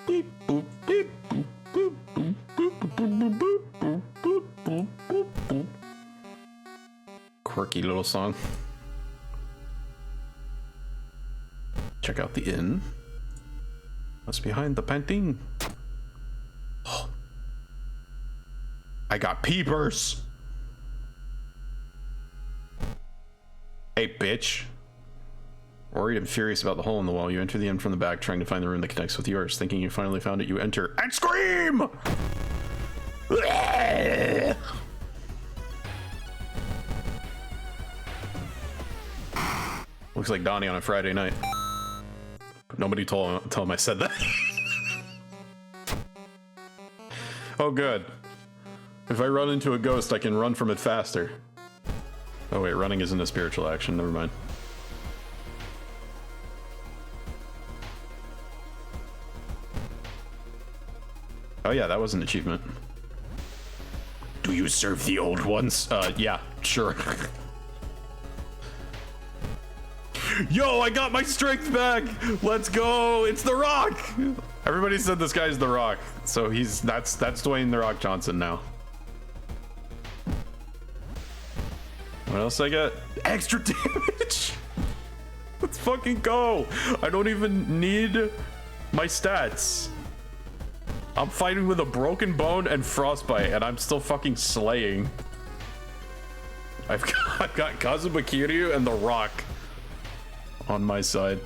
Beep, boop, beep, boop, boop, boop, boop, boop, boop, boop, boop, boop, boop, boop. Quirky little song. Check out the inn. What's behind the painting? Oh. I got peepers. Hey, bitch. Worried and furious about the hole in the wall, you enter the inn from the back, trying to find the room that connects with yours. Thinking you finally found it, you enter and scream! Looks like Donnie on a Friday night. Nobody tell him I said that. Oh, good. If I run into a ghost, I can run from it faster. Oh wait, running isn't a spiritual action, never mind. Oh yeah, that was an achievement. Do you serve the old ones? Yeah, sure. Yo, I got my strength back! Let's go! It's The Rock! Everybody said this guy's The Rock, so that's Dwayne The Rock Johnson now. What else I get? Extra damage! Let's fucking go! I don't even need my stats. I'm fighting with a broken bone and frostbite, and I'm still fucking slaying. I've got Kazuma Kiryu and The Rock on my side.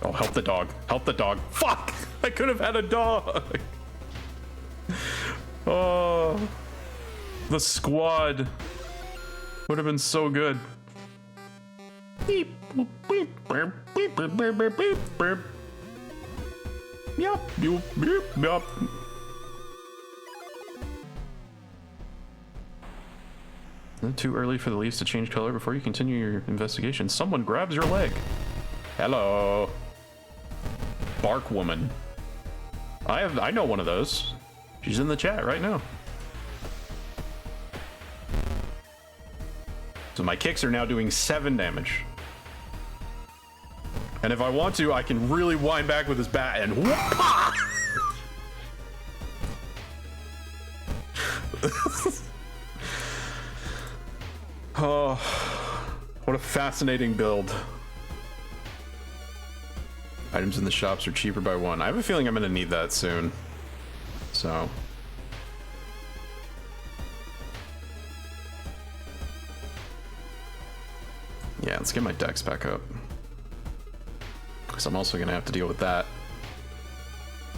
Oh, help the dog. Help the dog. Fuck! I could have had a dog. Oh, the squad would have been so good. Beep, boop, beep, beep, beep, beep, beep, beep, beep, beep. Yup, yup, yup, yup. Isn't it too early for the leaves to change color before you continue your investigation? Someone grabs your leg. Hello. Bark woman. I know one of those. She's in the chat right now. So my kicks are now doing 7 damage. And if I want to, I can really wind back with this bat and whoop-ah! Oh, what a fascinating build. Items in the shops are cheaper by 1. I have a feeling I'm going to need that soon. So. Yeah, let's get my dex back up. Because I'm also going to have to deal with that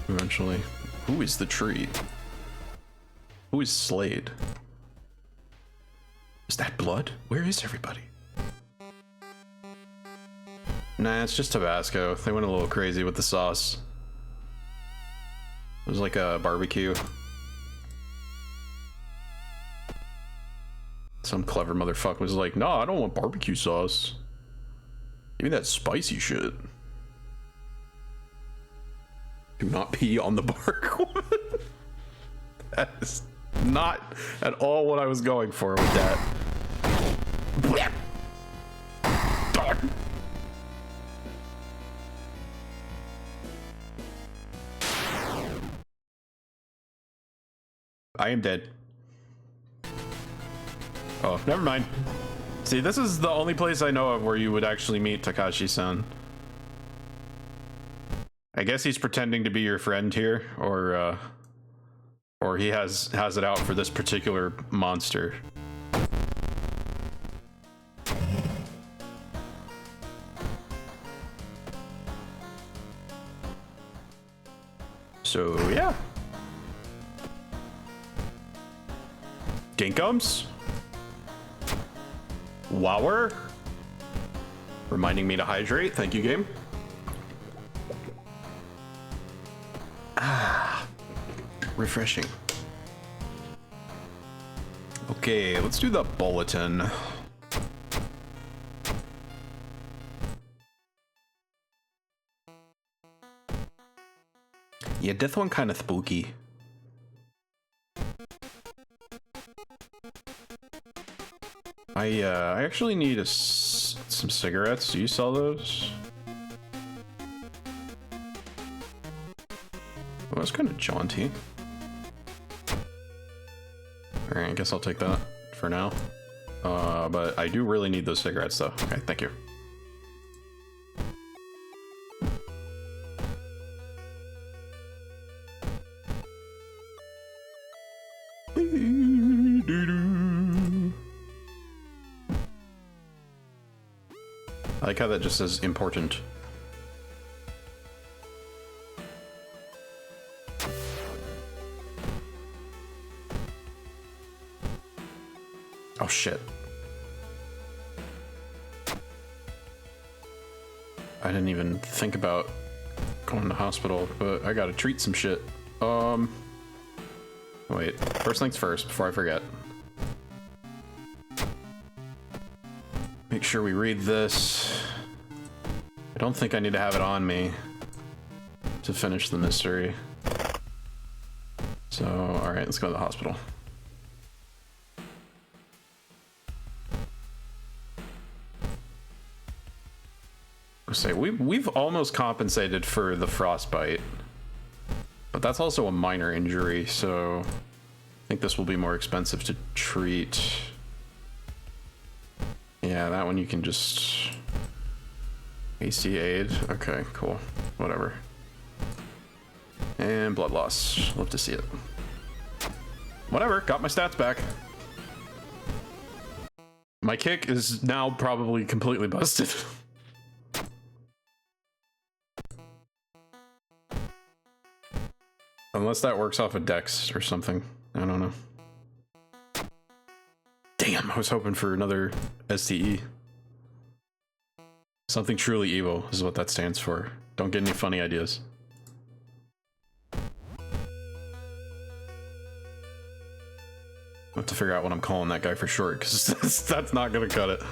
eventually. Who is the tree? Who is Slade? Is that blood? Where is everybody? Nah, it's just Tabasco. They went a little crazy with the sauce. It was like a barbecue. Some clever motherfucker was like, no, I don't want barbecue sauce. Give me that spicy shit. Do not pee on the bark woman. That is not at all what I was going for with that. I am dead. Oh, never mind. See, this is the only place I know of where you would actually meet Takashi-san. I guess he's pretending to be your friend here, or he has it out for this particular monster. So, yeah. Dinkums? Wower? Reminding me to hydrate. Thank you, game. Ah, refreshing. Okay, let's do the bulletin. Yeah, death one kind of spooky. I actually need some cigarettes. Do you sell those? Well, that's kind of jaunty. Alright, I guess I'll take that for now. But I do really need those cigarettes though. Okay, thank you. I like how that just says important. Oh shit. I didn't even think about going to the hospital, but I gotta treat some shit. Wait, first things first, before I forget. Make sure we read this. I don't think I need to have it on me to finish the mystery. So, alright, let's go to the hospital. Say we've almost compensated for the frostbite, but that's also a minor injury, so I think this will be more expensive to treat. Yeah, that one you can just AC aid. Okay, cool. Whatever. And blood loss. Love to see it. Whatever, got my stats back. My kick is now probably completely busted. Unless that works off of Dex or something. I don't know. Damn, I was hoping for another STE. Something truly evil is what that stands for. Don't get any funny ideas. I have to figure out what I'm calling that guy for short, because that's not gonna cut it.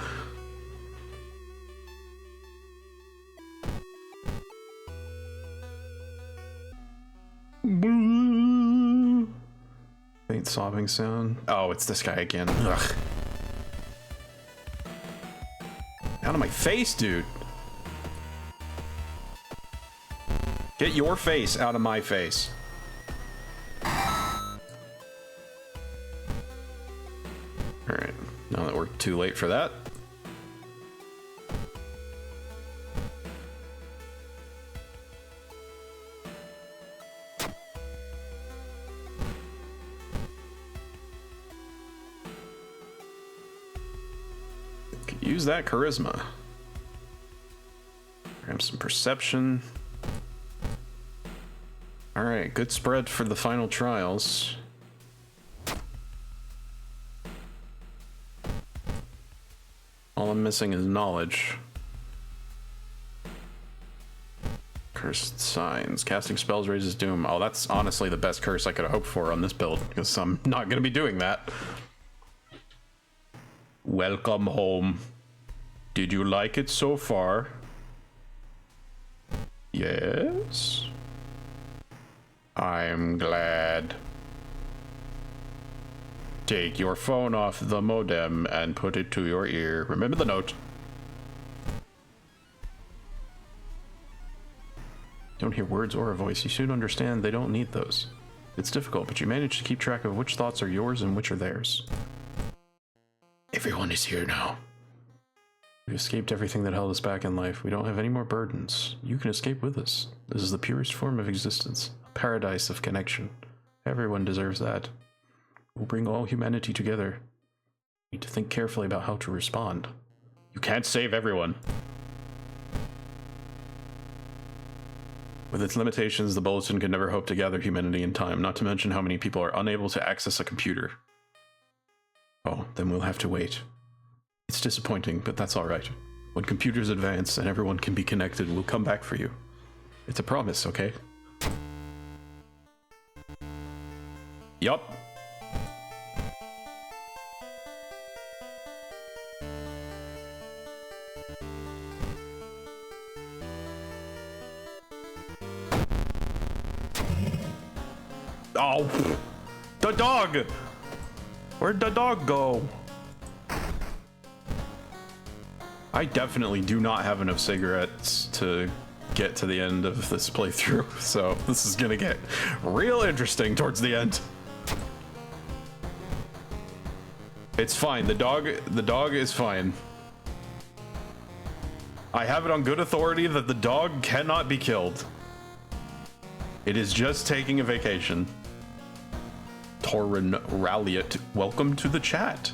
Faint sobbing sound. Oh, it's this guy again. Ugh. Out of my face, dude. Get your face out of my face. Alright, now that we're too late for that. Could use that charisma. Grab some perception. Alright, good spread for the final trials. All I'm missing is knowledge. Cursed signs. Casting spells raises doom. Oh, that's honestly the best curse I could have hoped for on this build, because I'm not going to be doing that. Welcome home. Did you like it so far? Yes? I'm glad. Take your phone off the modem and put it to your ear. Remember the note. Don't hear words or a voice. You soon understand they don't need those. It's difficult, but you manage to keep track of which thoughts are yours and which are theirs. Everyone is here now. We escaped everything that held us back in life. We don't have any more burdens. You can escape with us. This is the purest form of existence. A paradise of connection. Everyone deserves that. We'll bring all humanity together. You need to think carefully about how to respond. You can't save everyone. With its limitations, the Bulletin could never hope to gather humanity in time, not to mention how many people are unable to access a computer. Oh, then we'll have to wait. It's disappointing, but that's alright. When computers advance and everyone can be connected, we'll come back for you. It's a promise, okay? Yup. Oh, the dog! Where'd the dog go? I definitely do not have enough cigarettes to get to the end of this playthrough, so this is gonna get real interesting towards the end. It's fine. The dog is fine. I have it on good authority that the dog cannot be killed. It is just taking a vacation. Torrin Ralliot, welcome to the chat.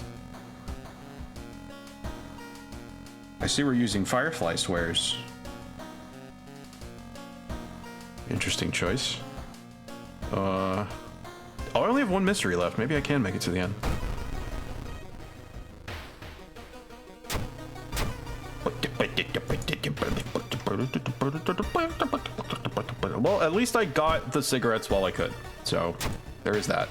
I see we're using Firefly swears. Interesting choice. Oh, I only have one mystery left. Maybe I can make it to the end. Well, at least I got the cigarettes while I could. So, there is that.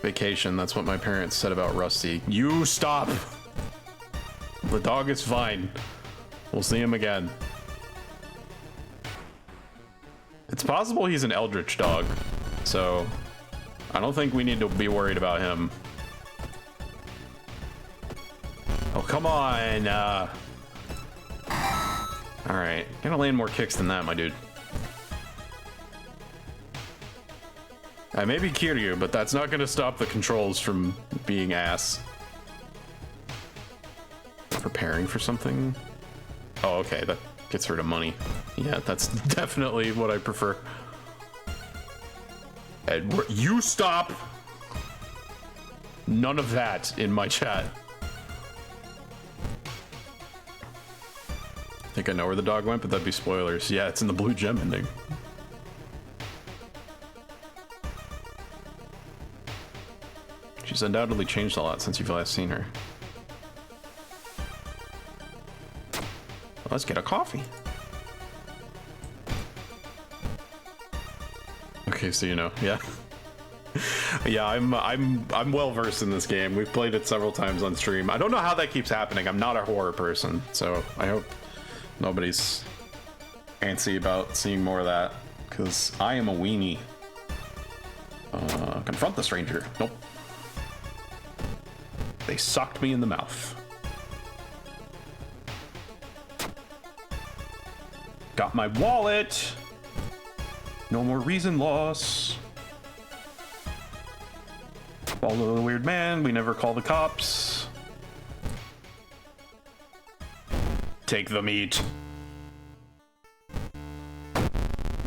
Vacation, that's what my parents said about Rusty. You stop! The dog is fine. We'll see him again. It's possible he's an eldritch dog, so I don't think we need to be worried about him. Oh, come on! Alright, gotta land more kicks than that, my dude. I may be Kiryu, but that's not gonna stop the controls from being ass. Preparing for something? Oh, okay, Gets rid of money. Yeah, that's definitely what I prefer. Edward, you stop! None of that in my chat. I think I know where the dog went, but that'd be spoilers. Yeah, it's in the blue gem ending. She's undoubtedly changed a lot since you've last seen her. Let's get a coffee. Okay, so you know, yeah. Yeah, I'm well versed in this game. We've played it several times on stream. I don't know how that keeps happening. I'm not a horror person, so I hope nobody's antsy about seeing more of that, because I am a weenie. Confront the stranger. Nope. They sucked me in the mouth. Got my wallet. No more reason loss. Follow the weird man. We never call the cops. Take the meat.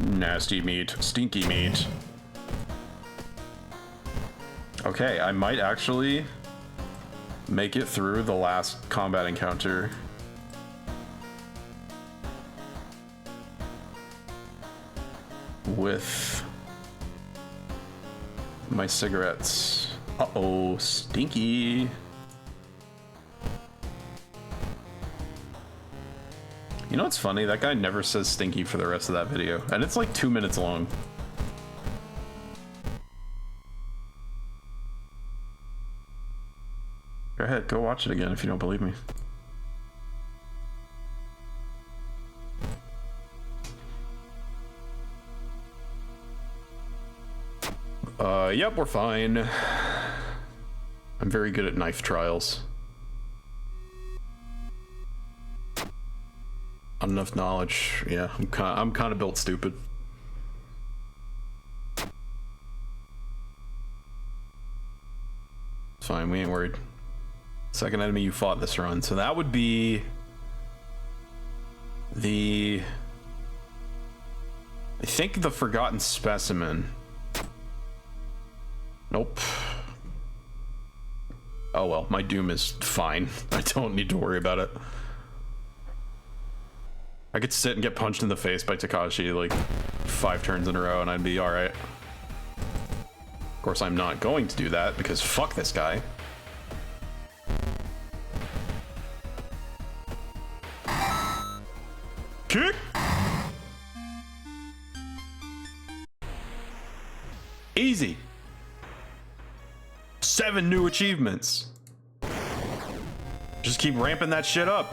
Nasty meat. Stinky meat. Okay, I might actually make it through the last combat encounter. With my cigarettes. Uh-oh, stinky. You know what's funny? That guy never says stinky for the rest of that video, and it's like 2 minutes long. Go ahead, go watch it again if you don't believe me. Yep, we're fine. I'm very good at knife trials. Not enough knowledge. Yeah, I'm kind of built stupid. It's fine, we ain't worried. Second enemy you fought this run, so that would be the... I think the Forgotten Specimen. Nope. Oh well, my doom is fine. I don't need to worry about it. I could sit and get punched in the face by Takashi like 5 turns in a row and I'd be alright. Of course I'm not going to do that because fuck this guy. Kick! Easy. 7 new achievements. Just keep ramping that shit up.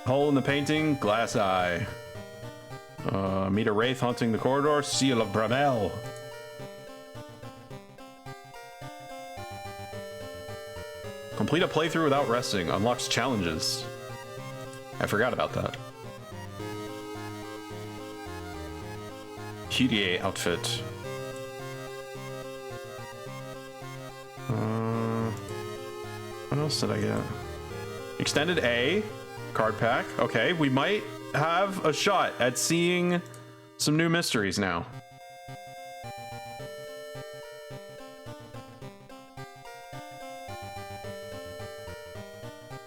Hole in the painting, glass eye. Meet a wraith haunting the corridor, seal of Bramel. Complete a playthrough without resting, unlocks challenges. I forgot about that. Kyrie outfit. What else did I get? Extended A, card pack. Okay, we might have a shot at seeing some new mysteries now.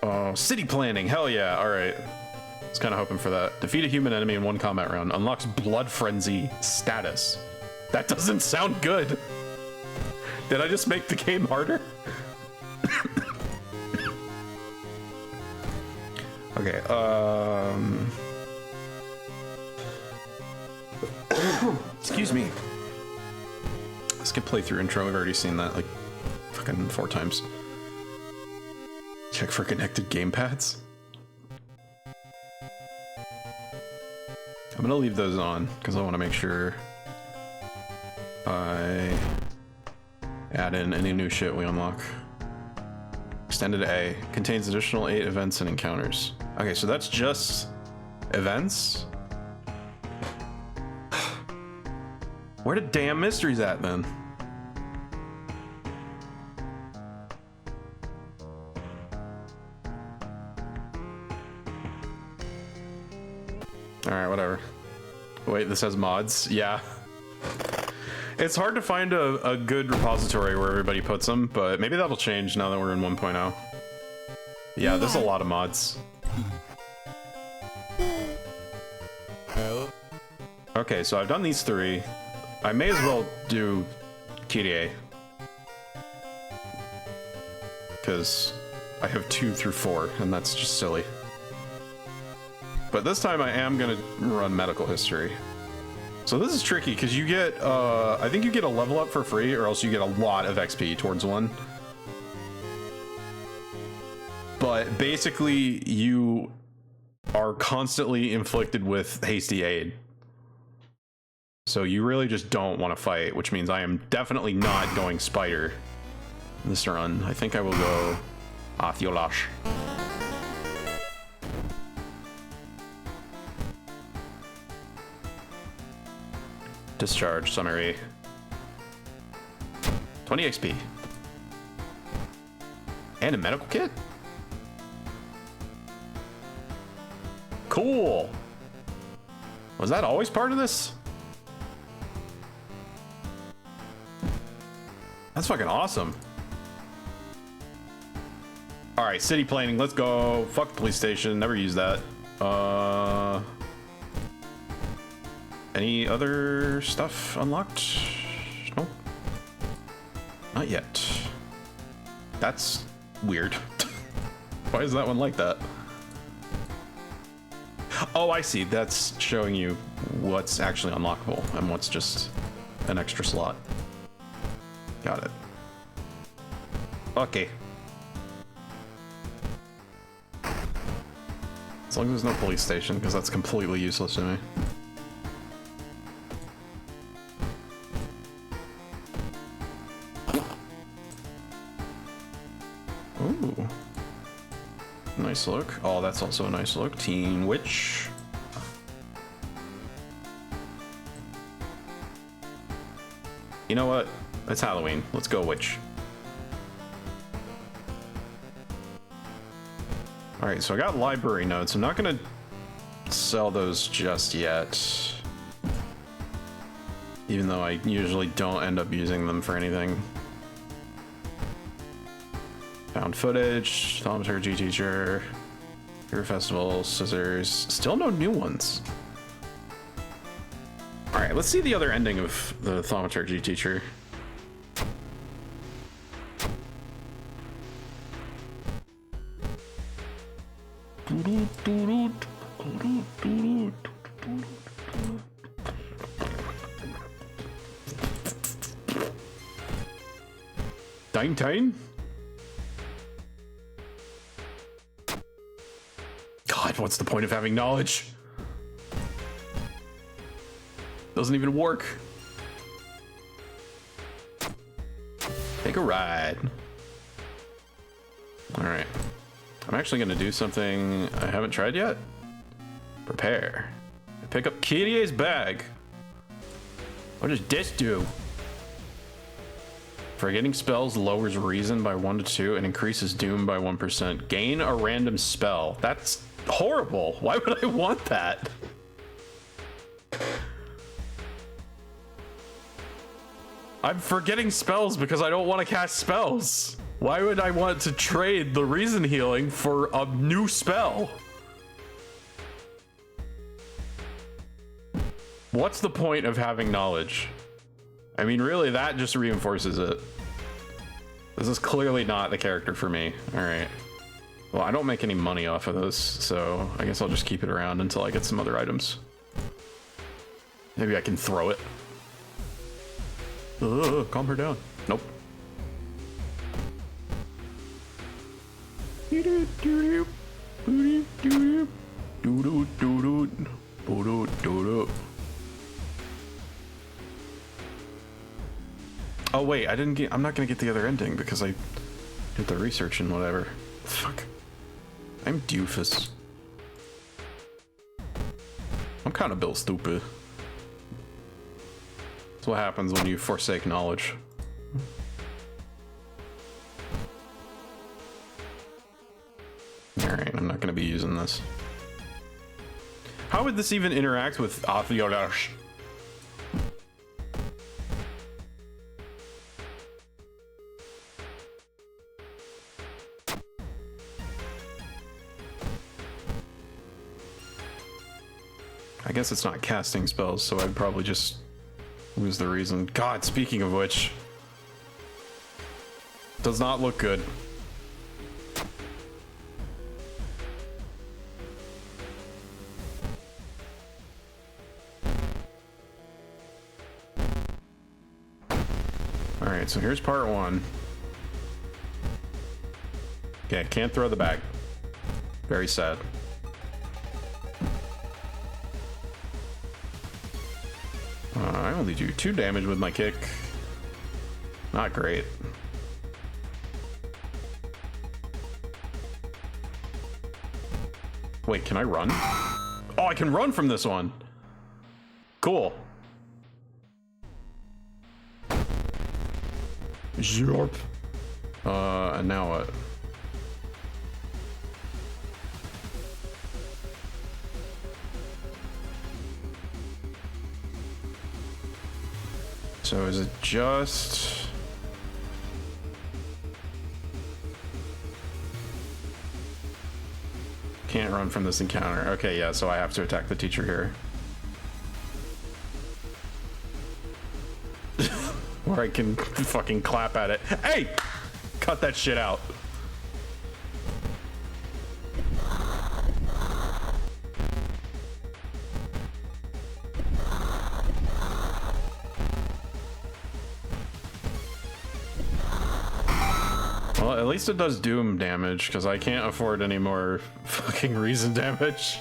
Oh, city planning, hell yeah, all right. I was kind of hoping for that. Defeat a human enemy in 1 combat round. Unlocks Blood Frenzy status. That doesn't sound good. Did I just make the game harder? Okay, excuse me. Skip playthrough intro, I've already seen that like fucking 4 times. Check for connected gamepads. I'm gonna leave those on because I want to make sure I add in any new shit we unlock. Extended A contains additional 8 events and encounters. Okay, so that's just events. Where the damn mysteries at then? Alright, whatever. Wait, this has mods? Yeah. It's hard to find a good repository where everybody puts them, but maybe that'll change now that we're in 1.0. Yeah, there's a lot of mods. Okay, so I've done these 3. I may as well do Kyrie. Because I have 2 through 4, and that's just silly. But this time I am gonna run medical history. So this is tricky, because you get, I think you get a level up for free, or else you get a lot of XP towards one. But basically, you are constantly inflicted with hasty aid. So you really just don't want to fight, which means I am definitely not going spider this run. I think I will go Athiolash. Discharge summary. 20 XP. And a medical kit? Cool. Was that always part of this? That's fucking awesome. All right, city planning, let's go. Fuck the police station, never use that. Any other stuff unlocked? No. Not yet. That's weird. Why is that one like that? Oh, I see. That's showing you what's actually unlockable and what's just an extra slot. Got it. Okay. As long as there's no police station, because that's completely useless to me. Ooh. Nice look. Oh, that's also a nice look. Teen Witch. You know what? It's Halloween. Let's go witch. Alright, so I got library notes. I'm not gonna sell those just yet. Even though I usually don't end up using them for anything. Found footage, thaumaturgy teacher, Fear Festival, scissors. Still no new ones. Alright, let's see the other ending of the thaumaturgy teacher. Dine? God, what's the point of having knowledge? Doesn't even work. Take a ride. All right. I'm actually gonna do something I haven't tried yet. Prepare. Pick up Kyrie's bag. What does this do? Forgetting spells lowers reason by 1 to 2 and increases doom by 1%. Gain a random spell. That's horrible. Why would I want that? I'm forgetting spells because I don't want to cast spells. Why would I want to trade the reason healing for a new spell? What's the point of having knowledge? I mean, really, that just reinforces it. This is clearly not the character for me. All right. Well, I don't make any money off of this, so I guess I'll just keep it around until I get some other items. Maybe I can throw it. Calm her down. Nope. Oh wait, I'm not gonna get the other ending because I did the research and whatever. Fuck. I'm doofus. I'm kind of built stupid. That's what happens when you forsake knowledge. Alright, I'm not gonna be using this. How would this even interact with Athiodash? I guess it's not casting spells, so I'd probably just lose the reason. God, speaking of which, does not look good. Alright, so here's part one. Okay, can't throw the bag. Very sad. I only do 2 damage with my kick. Not great. Wait, can I run? Oh, I can run from this one. Cool. Zorp. And now what? So is it just... Can't run from this encounter. Okay, yeah, so I have to attack the teacher here. Or I can fucking clap at it. Hey! Cut that shit out. Well, at least it does doom damage, because I can't afford any more fucking reason damage.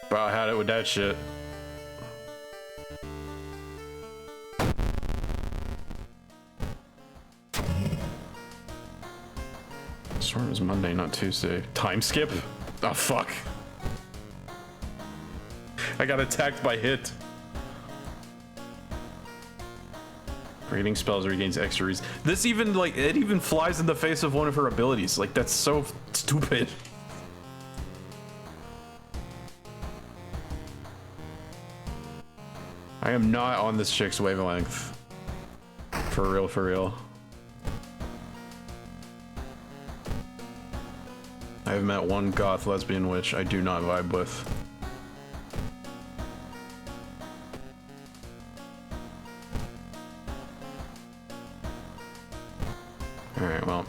Wow, I had it with that shit. Storm is Monday, not Tuesday. Time skip? Oh, fuck. I got attacked by hit. Creating spells regains extra reason. This even, like, it even flies in the face of one of her abilities. Like, that's so stupid. I am not on this chick's wavelength. For real, for real. I have met one goth lesbian witch I do not vibe with. Alright, well.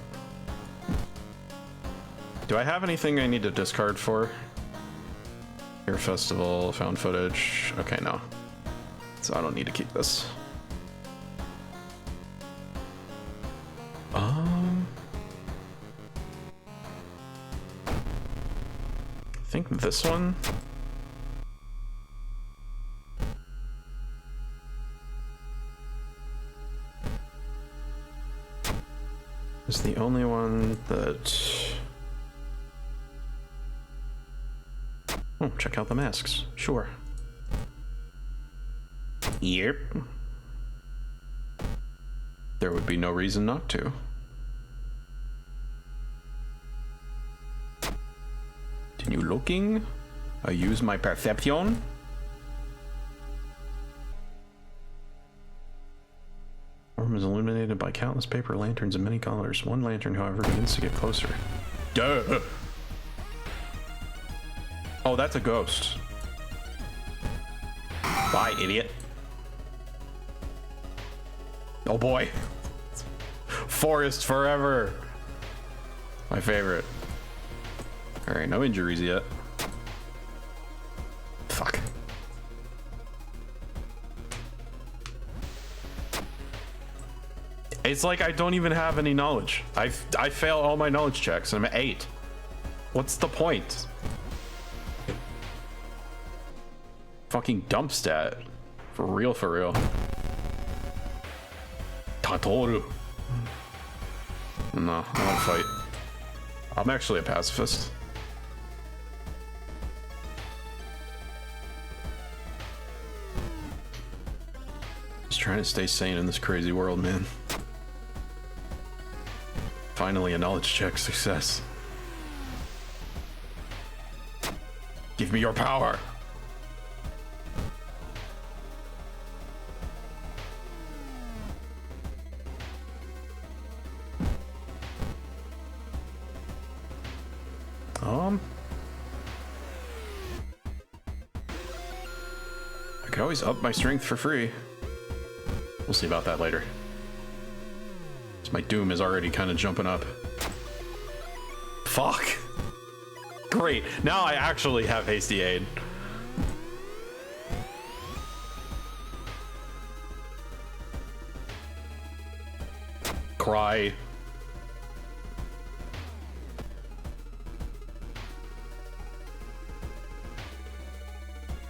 Do I have anything I need to discard for? Air Festival, found footage. Okay, no. So I don't need to keep this. I think this one. Is the only one that... Oh, check out the masks. Sure. Yep. There would be no reason not to. Continue looking. I use my perception. Room is illuminated by countless paper lanterns in many colors. One lantern, however, begins to get closer. Duh! Oh, that's a ghost. Bye, idiot. Oh boy. Forest forever. My favorite. Alright, no injuries yet. Fuck. It's like I don't even have any knowledge. I fail all my knowledge checks and I'm at 8. What's the point? Fucking dump stat. For real, for real. Tatoru. No, I don't fight. I'm actually a pacifist. Just trying to stay sane in this crazy world, man. Finally a knowledge check success. Give Give me your power. I could always up my strength for free. We'll see about that later. So my doom is already kind of jumping up. Fuck. Great. Now I actually have hasty aid. Cry.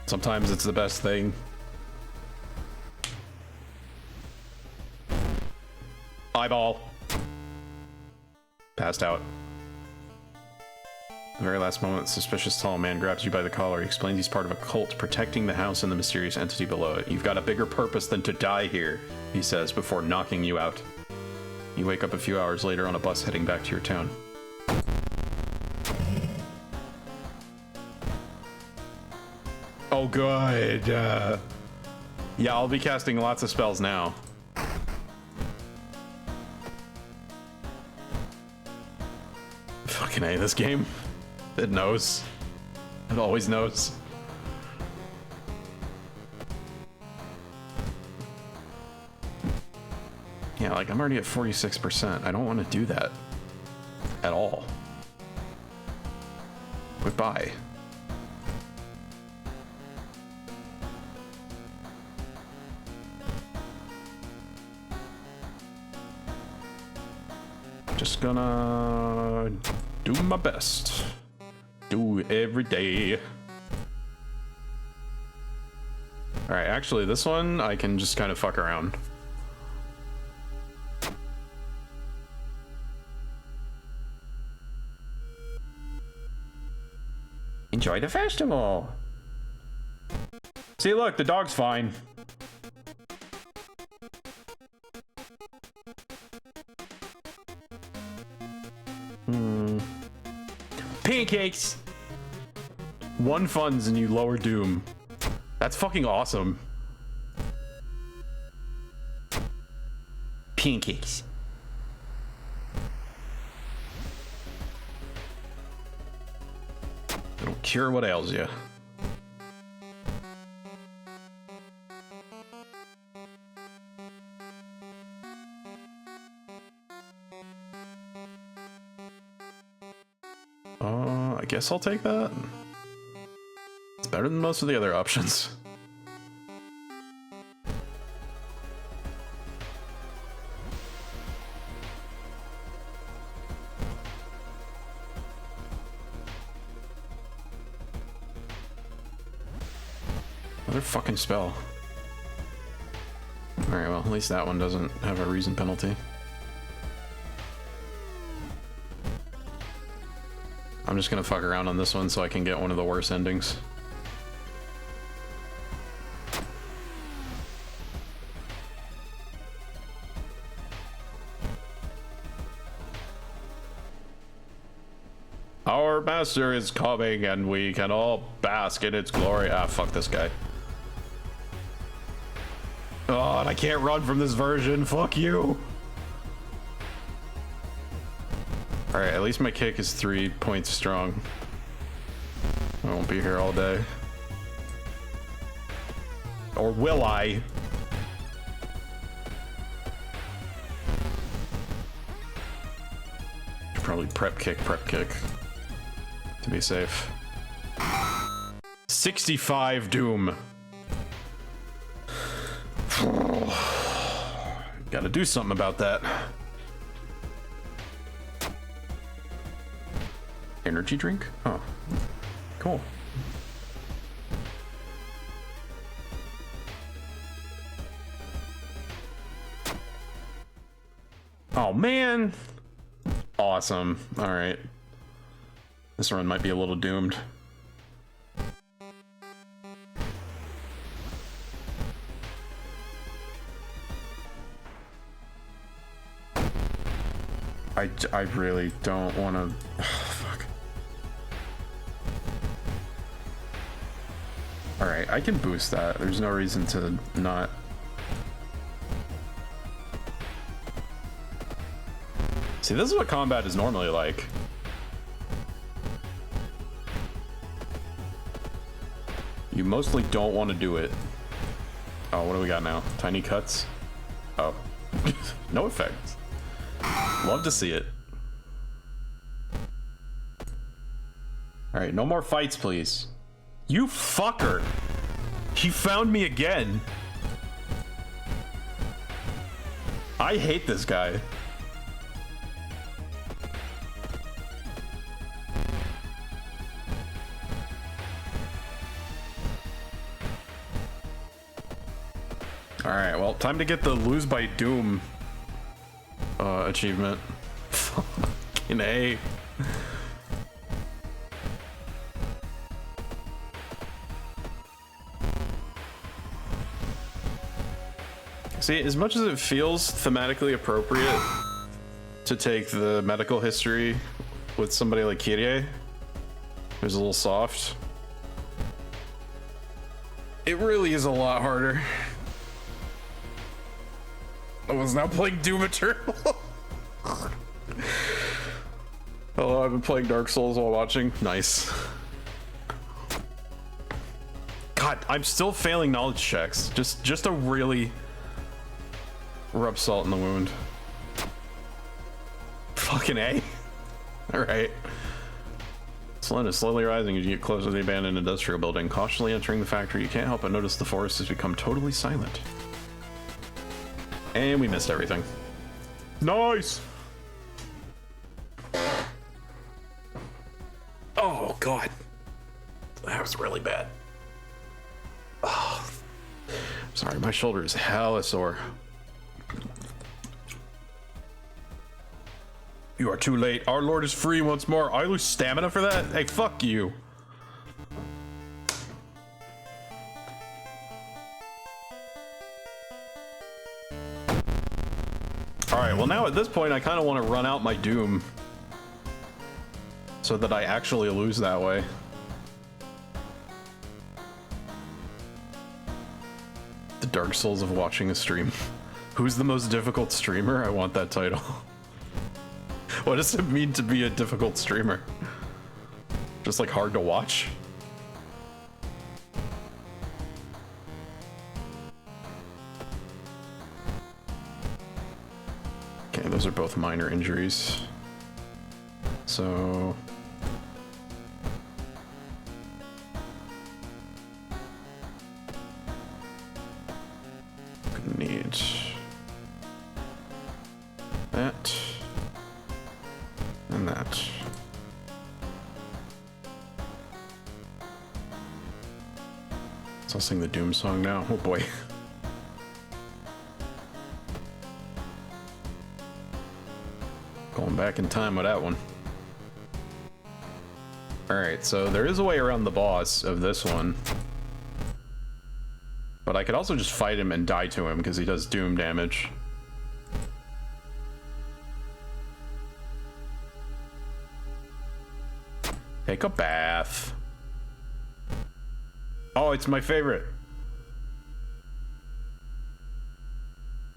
Sometimes it's the best thing. Eyeball. Passed out. The very last moment, suspicious tall man grabs you by the collar. He explains he's part of a cult protecting the house and the mysterious entity below it. You've got a bigger purpose than to die here, he says before knocking you out. You wake up a few hours later on a bus heading back to your town. Oh, good. Yeah, I'll be casting lots of spells now. Fucking A, this game. It knows. It always knows. Yeah, like I'm already at 46%. I don't want to do that at all. Goodbye. Just gonna do my best. Do every day. Alright, actually this one I can just kind of fuck around. Enjoy the festival. See, look, the dog's fine. Pancakes! 1 funds and you lower doom. That's fucking awesome. Pancakes. It'll cure what ails you. I guess I'll take that. It's better than most of the other options. Another fucking spell. Alright, well, at least that one doesn't have a reason penalty. I'm just gonna fuck around on this one so I can get one of the worst endings. Our master is coming and we can all bask in its glory. Ah, fuck this guy. Oh, and I can't run from this version. Fuck you. Alright, at least my kick is 3 points strong. I won't be here all day. Or will I? Should probably prep kick, to be safe. 65 doom. Gotta do something about that. Energy drink? Oh, cool. Oh man. Awesome. All right. This run might be a little doomed. I really don't want to. Oh, fuck. All right, I can boost that. There's no reason to not. See, this is what combat is normally like. You mostly don't want to do it. Oh, what do we got now? Tiny cuts? Oh. No effects. Love to see it. Alright, no more fights, please. You fucker! He found me again! I hate this guy. Alright, well, time to get the Lose by Doom achievement. Fucking A. See, as much as it feels thematically appropriate to take the medical history with somebody like Kyrie, who's a little soft, it really is a lot harder. I was now playing Doom Eternal. Oh, I've been playing Dark Souls while watching. Nice. God, I'm still failing knowledge checks. Just to really rub salt in the wound. Fucking A. Alright. Sun is slowly rising as you get closer to the abandoned industrial building. Cautiously entering the factory, you can't help but notice the forest has become totally silent. And we missed everything. Nice! Oh, God. That was really bad. Oh. Sorry, my shoulder is hella sore. You are too late. Our Lord is free once more. I lose stamina for that? Hey, fuck you. Alright, well now at this point I kind of want to run out my Doom so that I actually lose that way. The Dark Souls of watching a stream. Who's the most difficult streamer? I want that title. What does it mean to be a difficult streamer? Just like hard to watch? Okay, those are both minor injuries. So... need that and that. So I'll sing the Doom song now. Oh boy. Going back in time with that one. Alright, so there is a way around the boss of this one. But I could also just fight him and die to him because he does Doom damage. Take a bath. Oh, it's my favorite.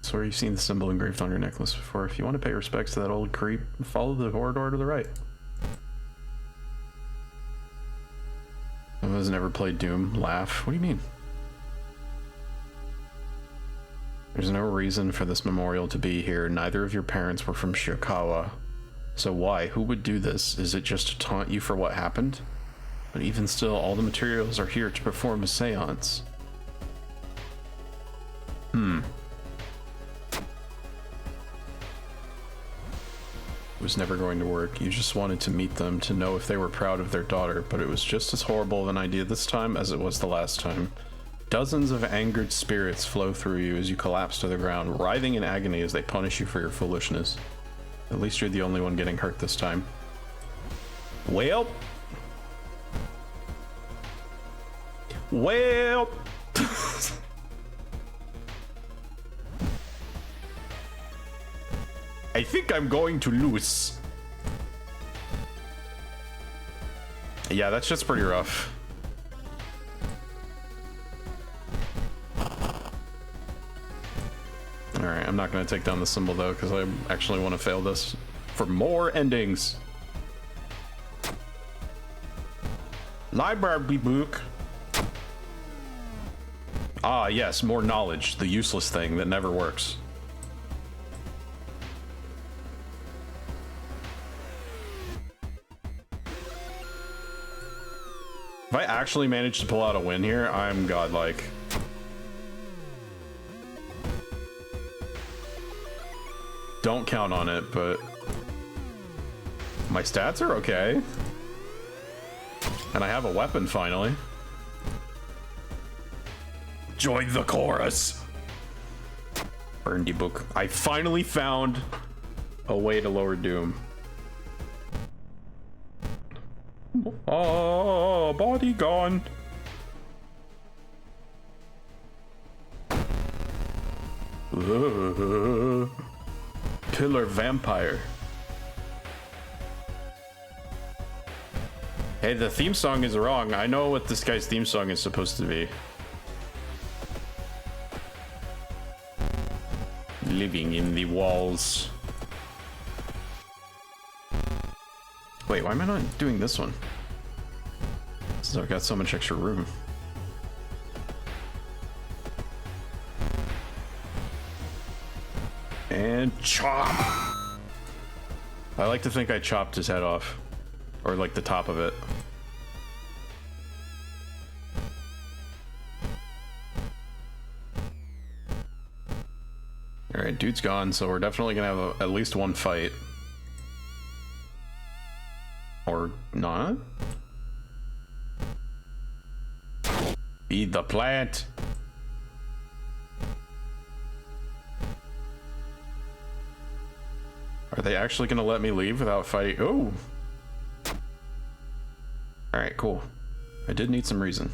So you've seen the symbol engraved on your necklace before. If you want to pay respects to that old creep, follow the corridor to the right. Someone who's never played Doom, laugh. What do you mean? There's no reason for this memorial to be here. Neither of your parents were from Shirakawa. So why? Who would do this? Is it just to taunt you for what happened? But even still, all the materials are here to perform a seance. It was never going to work. You just wanted to meet them, to know if they were proud of their daughter, but it was just as horrible of an idea this time as it was the last time. Dozens of angered spirits flow through you as you collapse to the ground, writhing in agony as they punish you for your foolishness. At least you're the only one getting hurt this time. Well. Well. I think I'm going to lose. Yeah, that's just pretty rough. Alright, I'm not going to take down the symbol though, because I actually want to fail this for more endings. Library book. Ah, yes, more knowledge, the useless thing that never works. If I actually manage to pull out a win here, I'm godlike. Don't count on it, but my stats are okay. And I have a weapon finally. Join the chorus. Burned book. I finally found a way to lower doom. Oh, body gone. Pillar vampire. Hey, the theme song is wrong. I know what this guy's theme song is supposed to be. Living in the walls. Wait, why am I not doing this one? Since I've got so much extra room. And chop! I like to think I chopped his head off. Or like the top of it. Alright, dude's gone, so we're definitely gonna have at least one fight. Or not? Feed the plant! Are they actually gonna let me leave without fighting? Oh! Alright, cool. I did need some reason.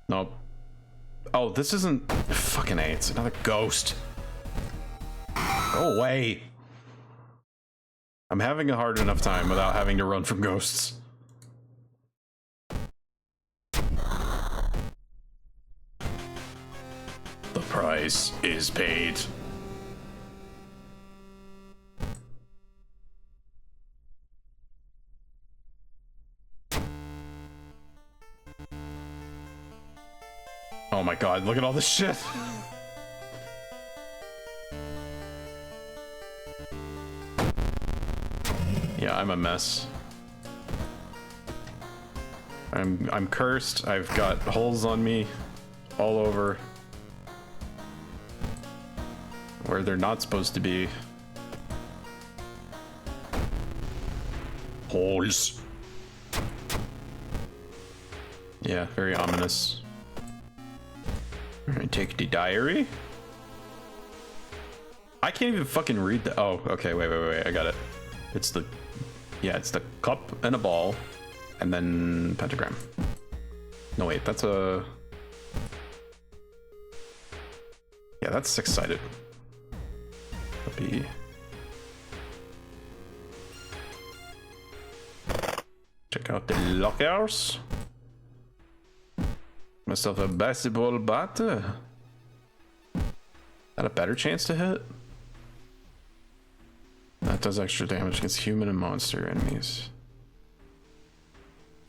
Nope. Oh, this isn't... Fucking A, it's another ghost. Go away. I'm having a hard enough time without having to run from ghosts. The price is paid. Oh my god, look at all this shit! Yeah, I'm a mess. I'm cursed. I've got holes on me all over where they're not supposed to be. Holes. Yeah, very ominous. Alright, take the diary. I can't even fucking read the... Oh, okay, wait, I got it. It's the... Yeah, it's the cup and a ball, and then pentagram. No, wait, that's a... Yeah, that's six-sided. That'll be... Check out the lockers. Myself a basketball bat. Got a better chance to hit? That does extra damage against human and monster enemies.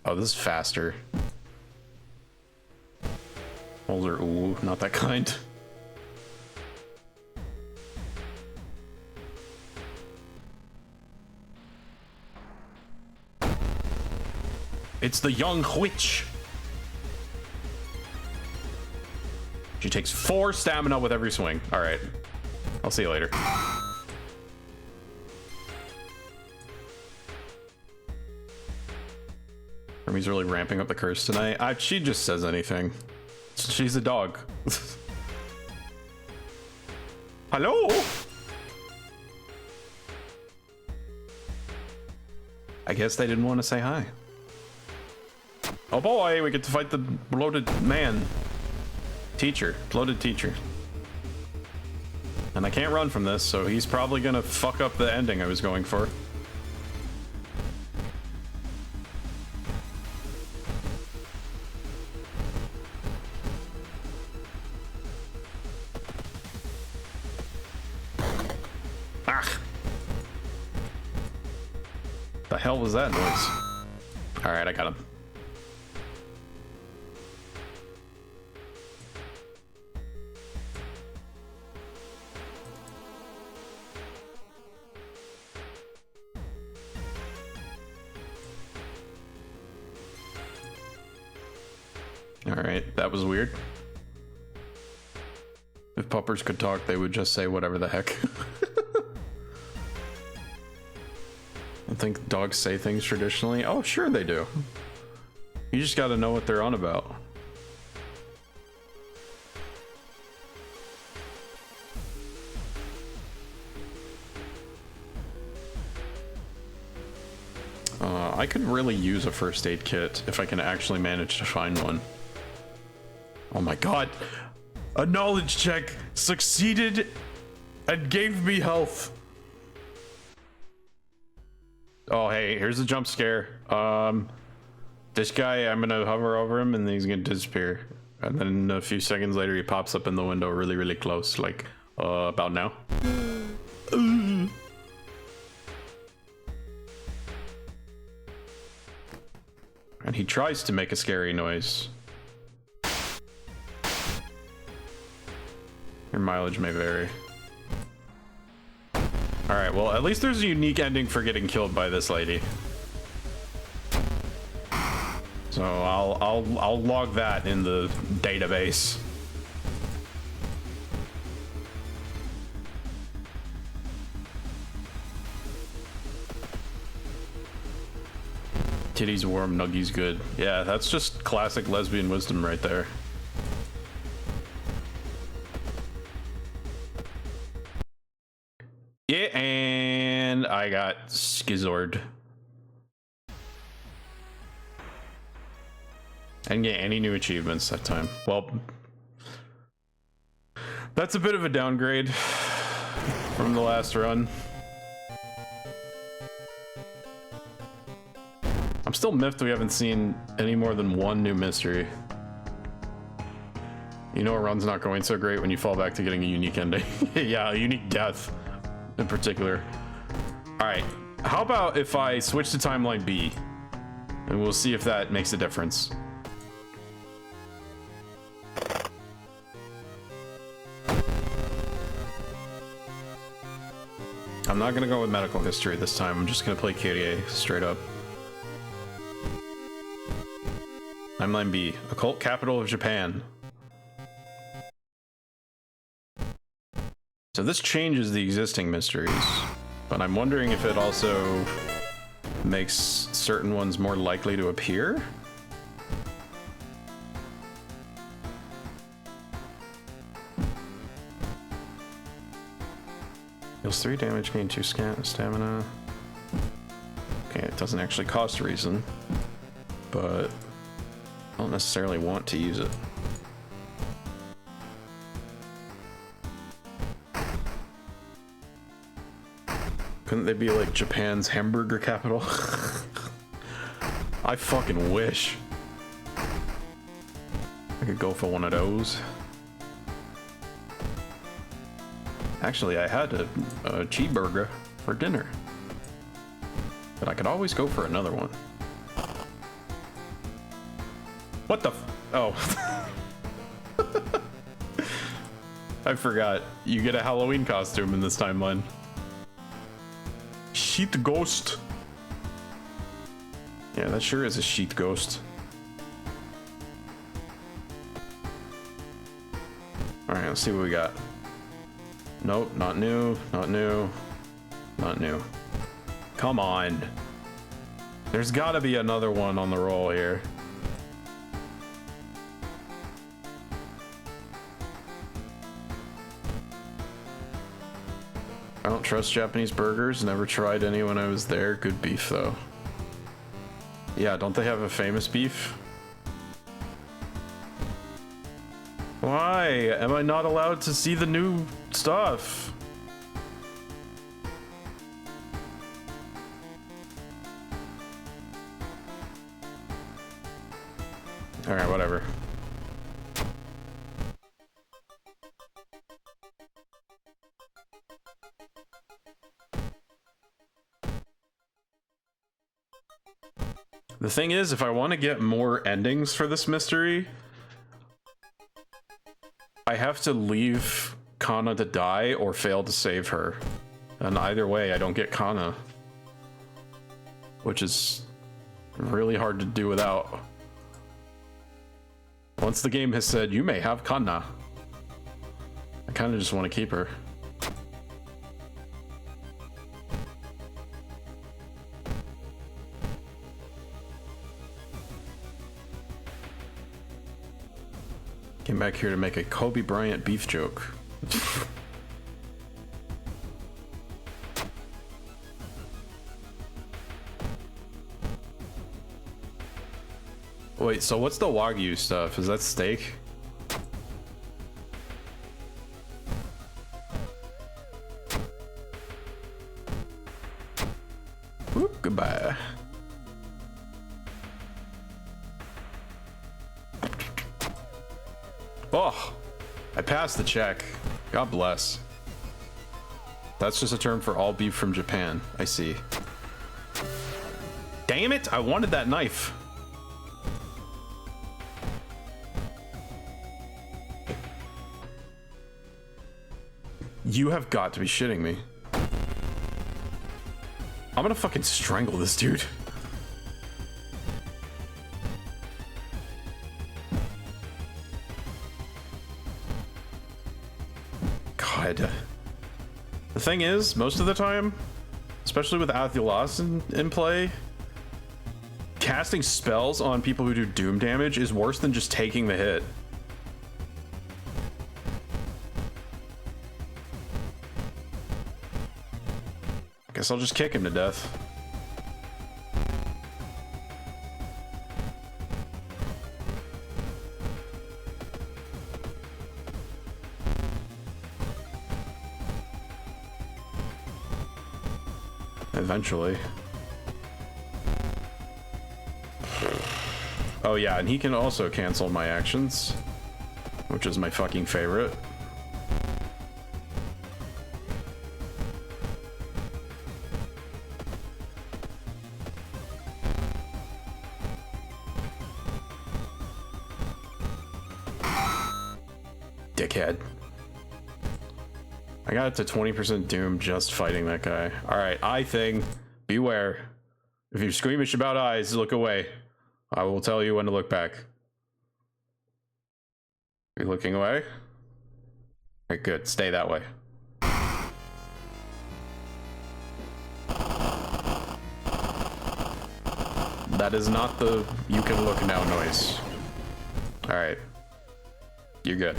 Oh, this is faster. Older, ooh, not that kind. It's the young witch. She takes 4 stamina with every swing. All right, I'll see you later. Hermes really ramping up the curse tonight. She just says anything. She's a dog. Hello? I guess they didn't want to say hi. Oh boy, we get to fight the bloated man. Teacher, bloated teacher. And I can't run from this, so he's probably gonna fuck up the ending I was going for. Ah. The hell was that noise? All right, I got him. All right, that was weird. If puppers could talk, they would just say whatever the heck. I think dogs say things traditionally. Oh, sure they do. You just got to know what they're on about. I could really use a first aid kit if I can actually manage to find one. Oh my god. A knowledge check succeeded and gave me health. Oh, hey, here's a jump scare. This guy, I'm gonna hover over him and then he's gonna disappear. And then a few seconds later, he pops up in the window really, really close, like, about now. And he tries to make a scary noise. Your mileage may vary. Alright, well, at least there's a unique ending for getting killed by this lady. So I'll log that in the database. Titties warm, nuggies good. Yeah, that's just classic lesbian wisdom right there. Yeah, and I got schizored. I didn't get any new achievements that time. Well, that's a bit of a downgrade from the last run. I'm still miffed we haven't seen any more than one new mystery. You know a run's not going so great when you fall back to getting a unique ending. Yeah, a unique death in particular. All right, how about if I switch to timeline B and we'll see if that makes a difference. I'm not gonna go with medical history this time. I'm just gonna play KDA straight up. Timeline B, occult capital of Japan. So this changes the existing mysteries, but I'm wondering if it also makes certain ones more likely to appear. Deals 3 damage, gain 2 stamina. Okay, it doesn't actually cost a reason, but I don't necessarily want to use it. Couldn't they be like Japan's hamburger capital? I fucking wish. I could go for one of those. Actually, I had a cheeseburger for dinner, but I could always go for another one. What the f— oh. I forgot. You get a Halloween costume in this timeline. Sheet ghost. Yeah, that sure is a sheet ghost. Alright, let's see what we got. Nope, not new, not new, not new. Come on. There's gotta be another one on the roll here. I don't trust Japanese burgers. Never tried any when I was there. Good beef, though. Yeah, don't they have a famous beef? Why am I not allowed to see the new stuff? All right, whatever. The thing is, if I want to get more endings for this mystery, I have to leave Kana to die or fail to save her. And either way, I don't get Kana. Which is really hard to do without. Once the game has said, you may have Kana, I kind of just want to keep her. Came back here to make a Kobe Bryant beef joke. Wait, so what's the Wagyu stuff? Is that steak? Whoop, goodbye. Oh, I passed the check. God bless. That's just a term for all beef from Japan. I see. Damn it, I wanted that knife. You have got to be shitting me. I'm gonna fucking strangle this dude. God. The thing is, most of the time, especially with Athelas in play, casting spells on people who do doom damage is worse than just taking the hit. Guess I'll just kick him to death. Eventually. Oh yeah, and he can also cancel my actions, which is my fucking favorite. Dickhead. I got it to 20% doom just fighting that guy. Alright, eye thing. Beware. If you're squeamish about eyes, look away. I will tell you when to look back. Are you looking away? Alright, good. Stay that way. That is not the you can look now noise. Alright. You're good.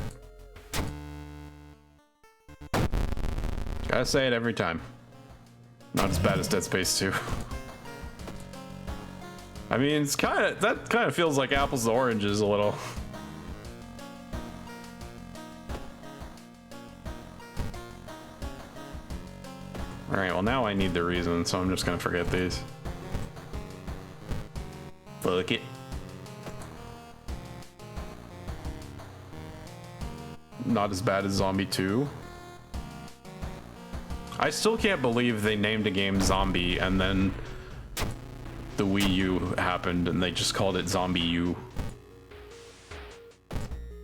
Gotta say it every time. Not as bad as Dead Space 2. I mean, it's that kind of feels like apples to oranges a little. Alright, well now I need the reason, so I'm just gonna forget these. Fuck it. Not as bad as Zombie 2. I still can't believe they named a game Zombie and then the Wii U happened and they just called it Zombie U.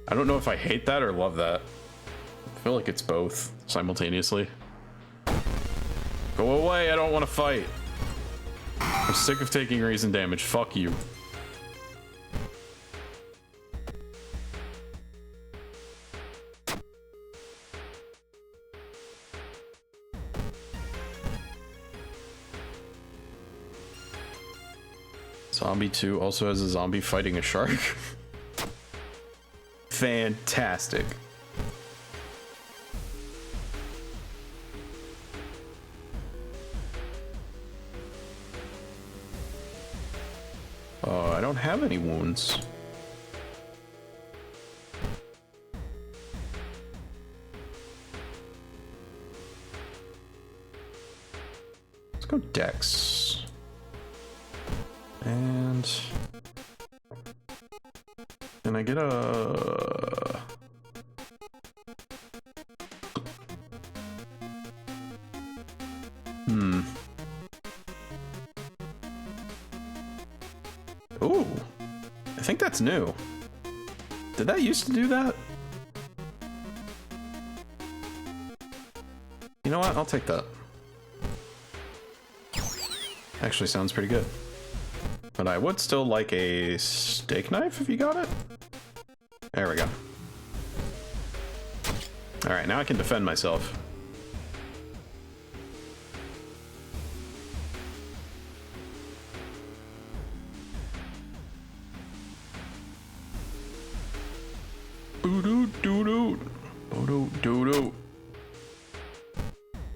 I don't know if I hate that or love that. I feel like it's both simultaneously. Go away, I don't want to fight. I'm sick of taking reason damage. Fuck you. Zombie 2 also has a zombie fighting a shark. Fantastic. Oh, I don't have any wounds. Let's go Dex. And can I get a think that's new. Did that used to do that? You know what? I'll take that. Actually sounds pretty good. But I would still like a steak knife if you got it. There we go. Alright, now I can defend myself. Boo-doo-doo-doo.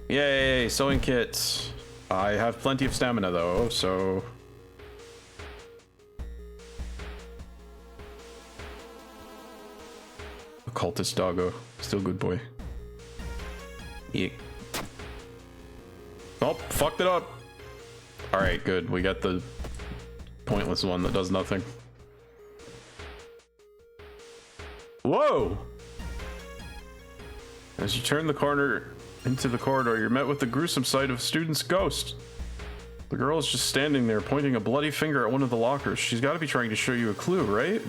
Yay, sewing kits. I have plenty of stamina though, so... Occultist doggo. Still good boy. Yeah. Oh, fucked it up. Alright, good. We got the pointless one that does nothing. Whoa! As you turn the corner into the corridor, you're met with the gruesome sight of a student's ghost. The girl is just standing there, pointing a bloody finger at one of the lockers. She's got to be trying to show you a clue, right?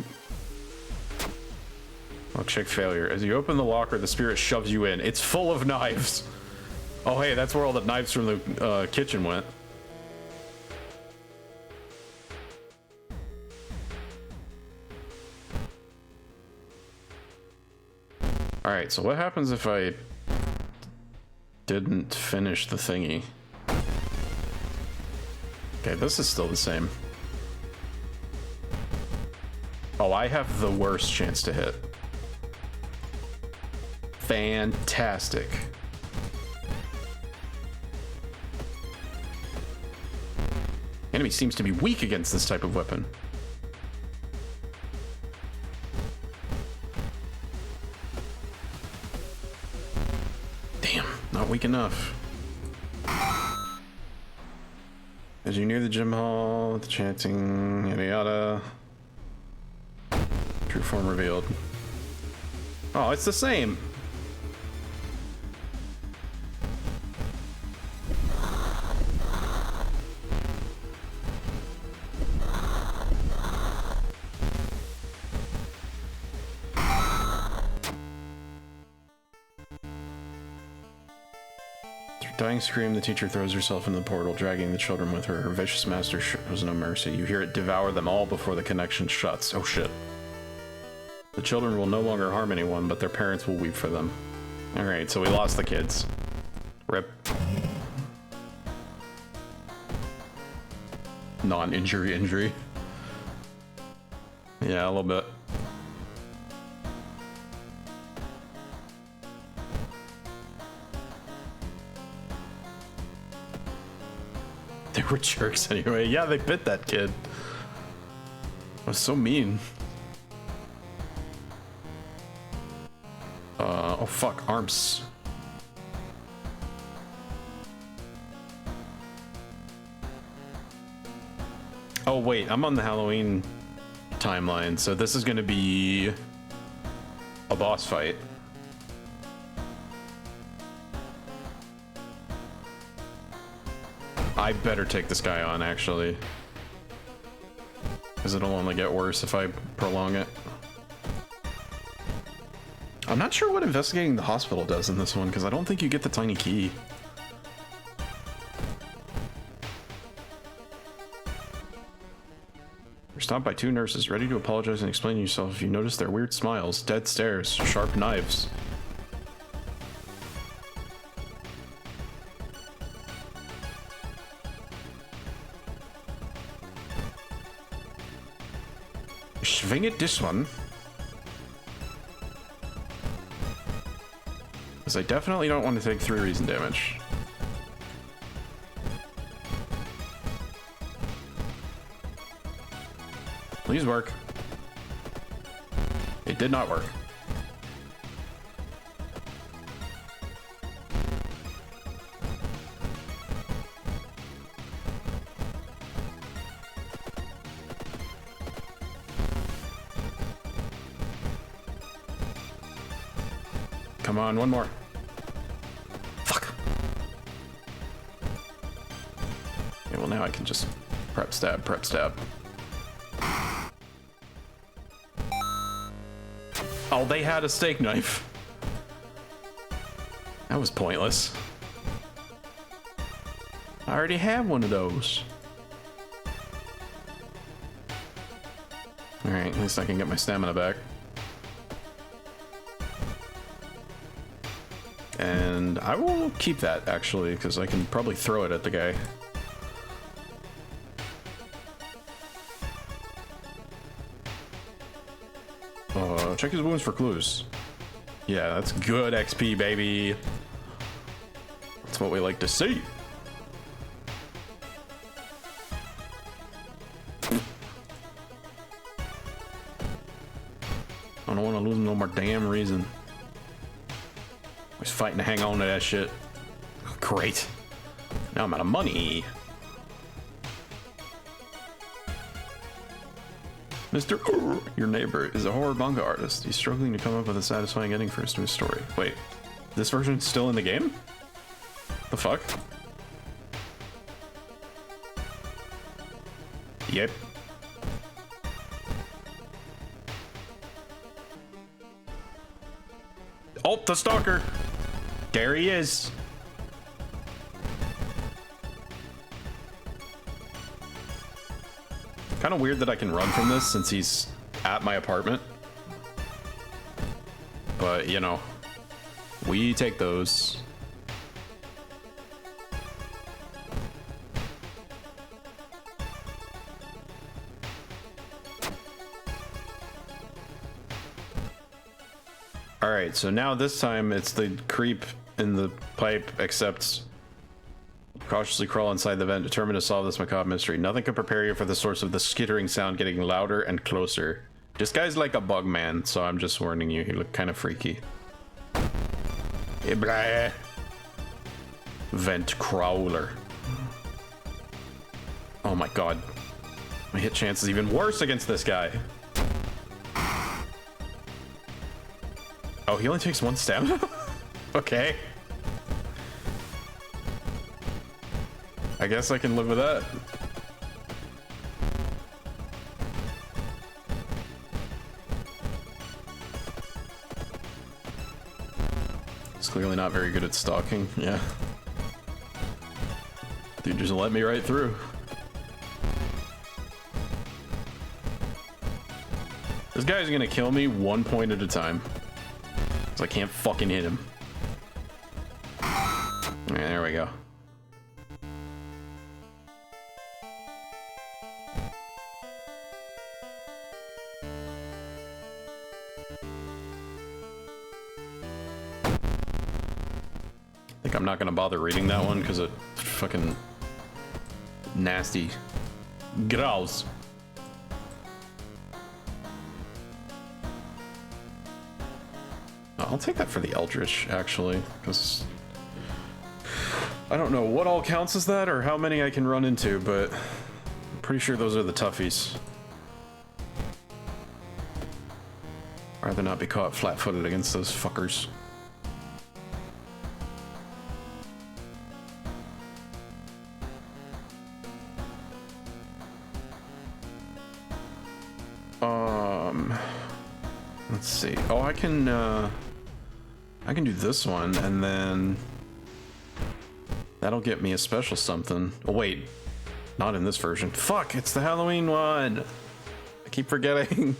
Look, check failure. As you open the locker, the spirit shoves you in. It's full of knives. Oh, hey, that's where all the knives from the kitchen went. Alright, so what happens if I didn't finish the thingy? Okay, this is still the same. Oh, I have the worst chance to hit. Fantastic. Enemy seems to be weak against this type of weapon. Damn, not weak enough. As you near the gym hall, the chanting, yada yada. True form revealed. Oh, it's the same. Dying scream, the teacher throws herself into the portal, dragging the children with her. Her vicious master shows no mercy. You hear it devour them all before the connection shuts. Oh shit. The children will no longer harm anyone, but their parents will weep for them. Alright, so we lost the kids. Rip. Non-injury injury. Yeah, a little bit. They were jerks anyway. Yeah, they bit that kid. That was so mean. Oh fuck, arms. Oh wait, I'm on the Halloween timeline, so this is gonna be a boss fight. I better take this guy on, actually. Because it'll only get worse if I prolong it. I'm not sure what investigating the hospital does in this one, because I don't think you get the tiny key. You're stopped by two nurses, ready to apologize and explain yourself if you notice their weird smiles, dead stares, sharp knives. Swing it this one. Because I definitely don't want to take 3 reason damage. Please work. It did not work. Come on, one more. Fuck. Okay, well now I can just prep stab, prep stab. Oh, they had a steak knife. That was pointless. I already have one of those. Alright, at least I can get my stamina back. And I will keep that, actually, because I can probably throw it at the guy. Check his wounds for clues. Yeah, that's good XP, baby. That's what we like to see. I don't want to lose no more damn reason. I was fighting to hang on to that shit. Great. Now I'm out of money. Mr. Your neighbor is a horror manga artist. He's struggling to come up with a satisfying ending for his new story. Wait, this version's still in the game? The fuck? Yep. Oh, the stalker! There he is. Kind of weird that I can run from this since he's at my apartment. But, you know, we take those. Alright, so now this time it's the creep in the pipe, except cautiously crawl inside the vent, determined to solve this macabre mystery. Nothing can prepare you for the source of the skittering sound getting louder and closer. This guy's like a bug man, so I'm just warning you, he looked kind of freaky. Vent crawler. Oh my god. My hit chance is even worse against this guy. Oh, he only takes 1 stamina? Okay. I guess I can live with that. He's clearly not very good at stalking. Yeah. Dude just let me right through. This guy's gonna kill me 1 point at a time. So I can't fucking hit him. Alright, there we go. I think I'm not gonna bother reading that one because it fucking nasty. Gross. I'll take that for the Eldritch, actually, because I don't know what all counts as that or how many I can run into, but I'm pretty sure those are the toughies. I'd rather not be caught flat-footed against those fuckers. Let's see. Oh, I can do this one, and then that'll get me a special something. Oh, wait. Not in this version. Fuck, it's the Halloween one. I keep forgetting.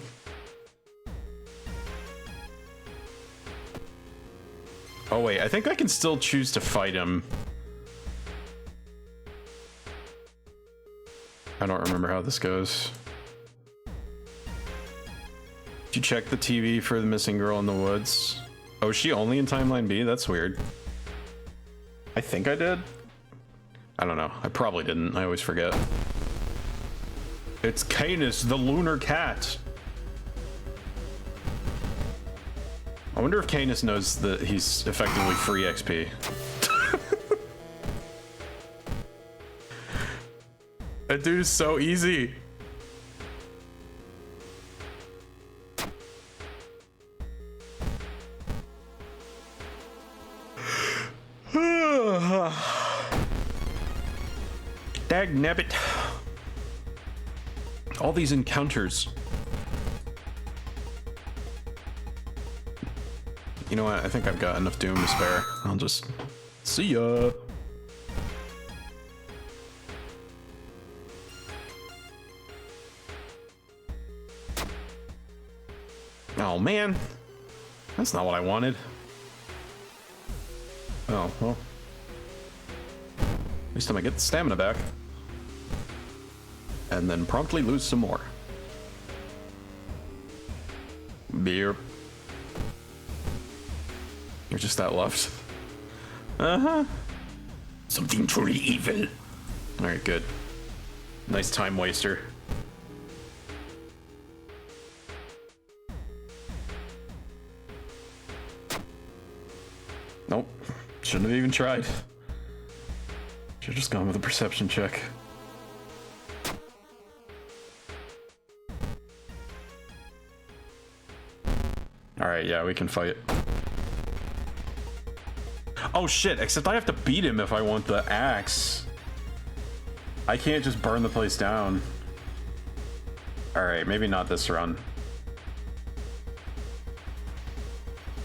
Oh, wait. I think I can still choose to fight him. I don't remember how this goes. Did you check the TV for the missing girl in the woods? Oh, is she only in Timeline B? That's weird. I think I did. I don't know. I probably didn't. I always forget. It's Canis, the lunar cat. I wonder if Canis knows that he's effectively free XP. That dude is so easy. Dagnabbit. All these encounters. You know what? I think I've got enough Doom to spare. I'll just see ya. Oh man, that's not what I wanted. Oh well. At least I might get the stamina back. And then promptly lose some more. Beer. You're just that left. Uh-huh. Something truly evil. Alright, good. Nice time waster. Nope. Shouldn't have even tried. Should've just gone with a perception check. Alright, yeah, we can fight. Oh shit, except I have to beat him if I want the axe. I can't just burn the place down. Alright, maybe not this run.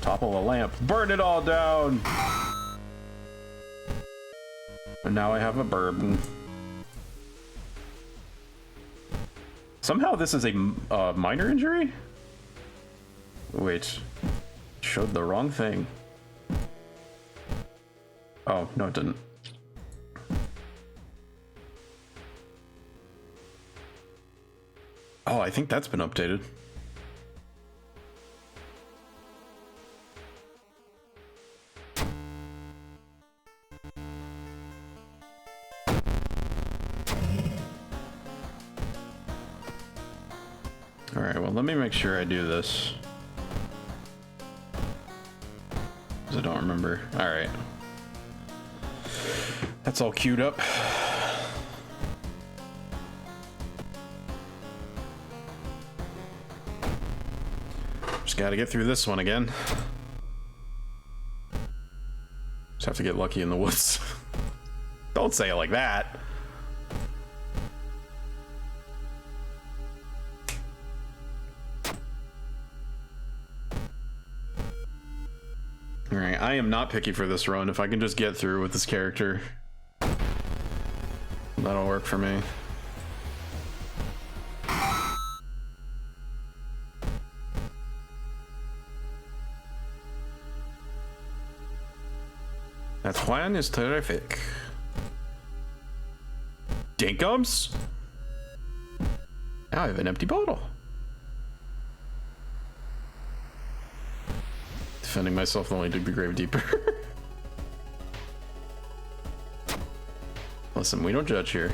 Topple a lamp. Burn it all down! And now I have a burden. Somehow this is a minor injury? Wait. Showed the wrong thing. Oh, no it didn't. Oh, I think that's been updated. Alright, well let me make sure I do this. Because I don't remember. Alright. That's all queued up. Just gotta get through this one again. Just have to get lucky in the woods. Don't say it like that. Alright, I am not picky for this run. If I can just get through with this character, that'll work for me. That plan is terrific. Dinkums? Now I have an empty bottle. Defending myself will only dig the grave deeper. Listen, we don't judge here.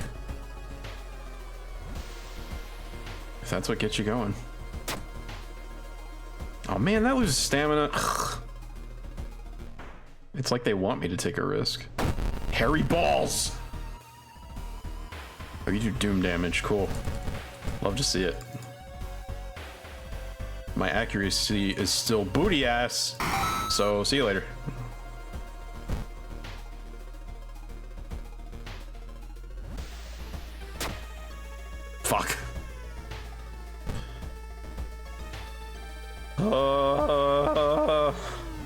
If that's what gets you going. Oh man, that loses stamina. Ugh. It's like they want me to take a risk. Hairy balls! Oh, you do doom damage. Cool. Love to see it. My accuracy is still booty ass. So, see you later. Fuck.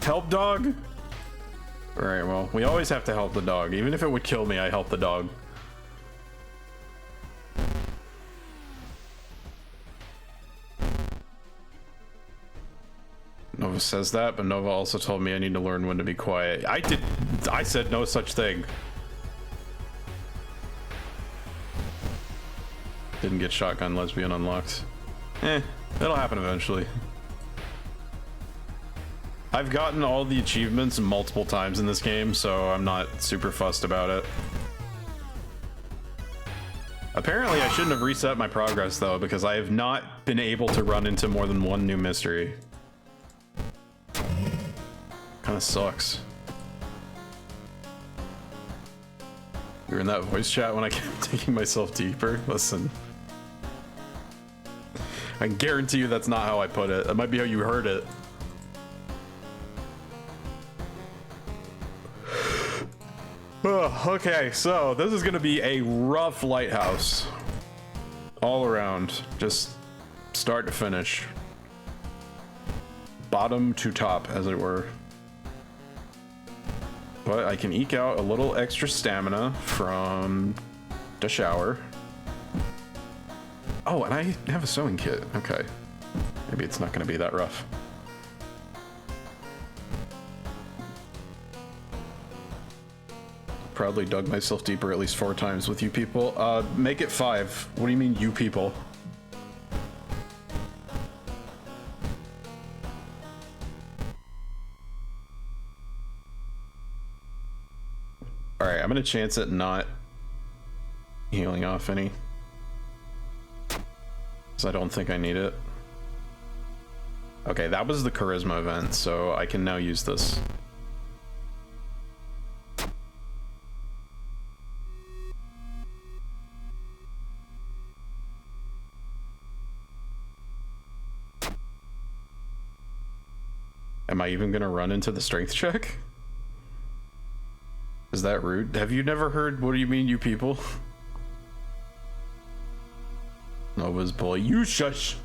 Help dog? Alright, well, we always have to help the dog. Even if it would kill me, I help the dog. Nova says that, but Nova also told me I need to learn when to be quiet. I said no such thing. Didn't get shotgun lesbian unlocked. That'll happen eventually. I've gotten all the achievements multiple times in this game, so I'm not super fussed about it. Apparently I shouldn't have reset my progress though, because I have not been able to run into more than one new mystery. Kinda sucks. You were in that voice chat when I kept taking myself deeper? Listen. I can guarantee you that's not how I put it. That might be how you heard it. Okay, so this is gonna be a rough lighthouse. All around. Just start to finish. Bottom to top, as it were. but I can eke out a little extra stamina from the shower. Oh, and I have a sewing kit. Okay. Maybe it's not going to be that rough. Proudly dug myself deeper at least 4 times with you people. Make it 5. What do you mean, you people? Alright, I'm gonna chance it not healing off any. Because I don't think I need it. Okay, that was the charisma event, so I can now use this. Am I even gonna run into the strength check? Is that rude? Have you never heard, what do you mean, you people? Nova's bully. You shush!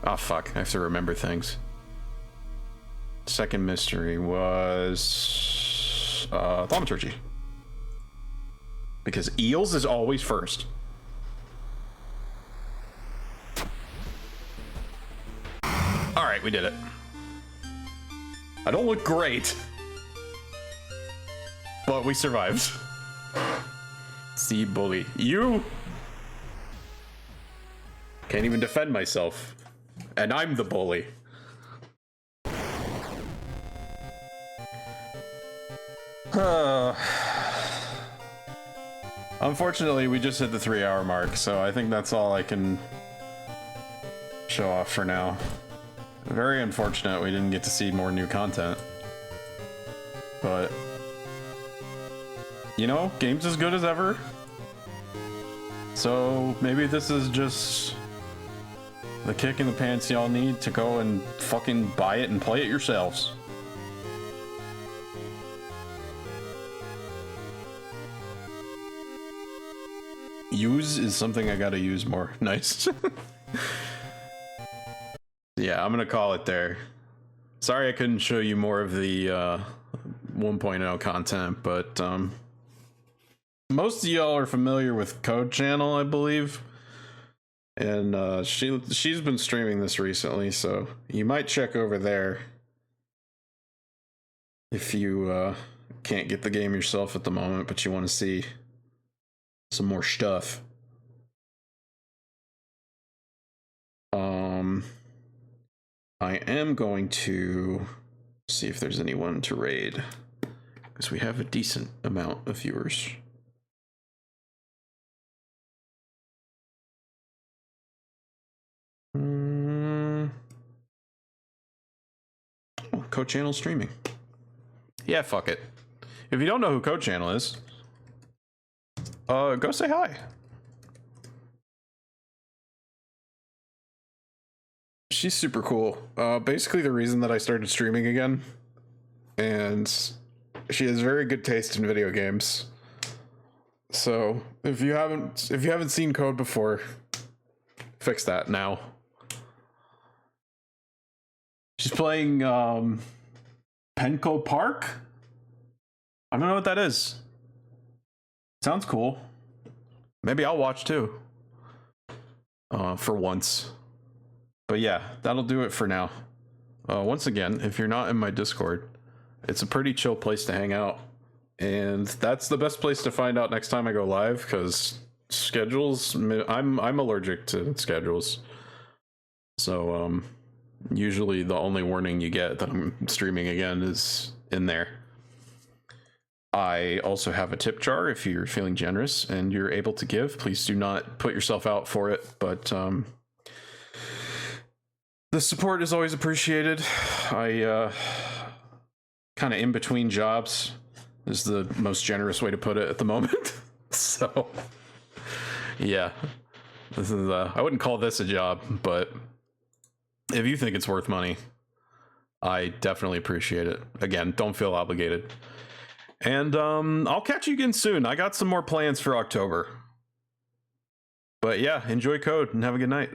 Oh, fuck. I have to remember things. Second mystery was... thaumaturgy. Because eels is always first. Alright, we did it. I don't look great. But we survived. See, bully. You can't even defend myself. And I'm the bully. Unfortunately, we just hit the 3-hour mark, so I think that's all I can show off for now. Very unfortunate we didn't get to see more new content. But... you know, game's as good as ever. So maybe this is just the kick in the pants y'all need to go and fucking buy it and play it yourselves. Use is something I gotta use more. Nice. Yeah, I'm gonna call it there. Sorry I couldn't show you more of the 1.0 content, but most of y'all are familiar with Code Channel, I believe, and she's been streaming this recently, so you might check over there if you can't get the game yourself at the moment, but you want to see some more stuff. I am going to see if there's anyone to raid, because we have a decent amount of viewers. Oh, Code Channel streaming. Yeah, fuck it. If you don't know who Code Channel is, go say hi. She's super cool. Basically the reason that I started streaming again, and she has very good taste in video games. So if you haven't seen Code before, fix that now. She's playing Penco Park. I don't know what that is. Sounds cool. Maybe I'll watch too. For once. But yeah, that'll do it for now. Once again, if you're not in my Discord, it's a pretty chill place to hang out. And that's the best place to find out next time I go live, because schedules, I'm allergic to schedules. So usually the only warning you get that I'm streaming again is in there. I also have a tip jar if you're feeling generous and you're able to give. Please do not put yourself out for it, but the support is always appreciated. I kind of in between jobs is the most generous way to put it at the moment. So yeah, this is I wouldn't call this a job, but if you think it's worth money, I definitely appreciate it. Again, don't feel obligated. And I'll catch you again soon. I got some more plans for October. But yeah, enjoy Code and have a good night.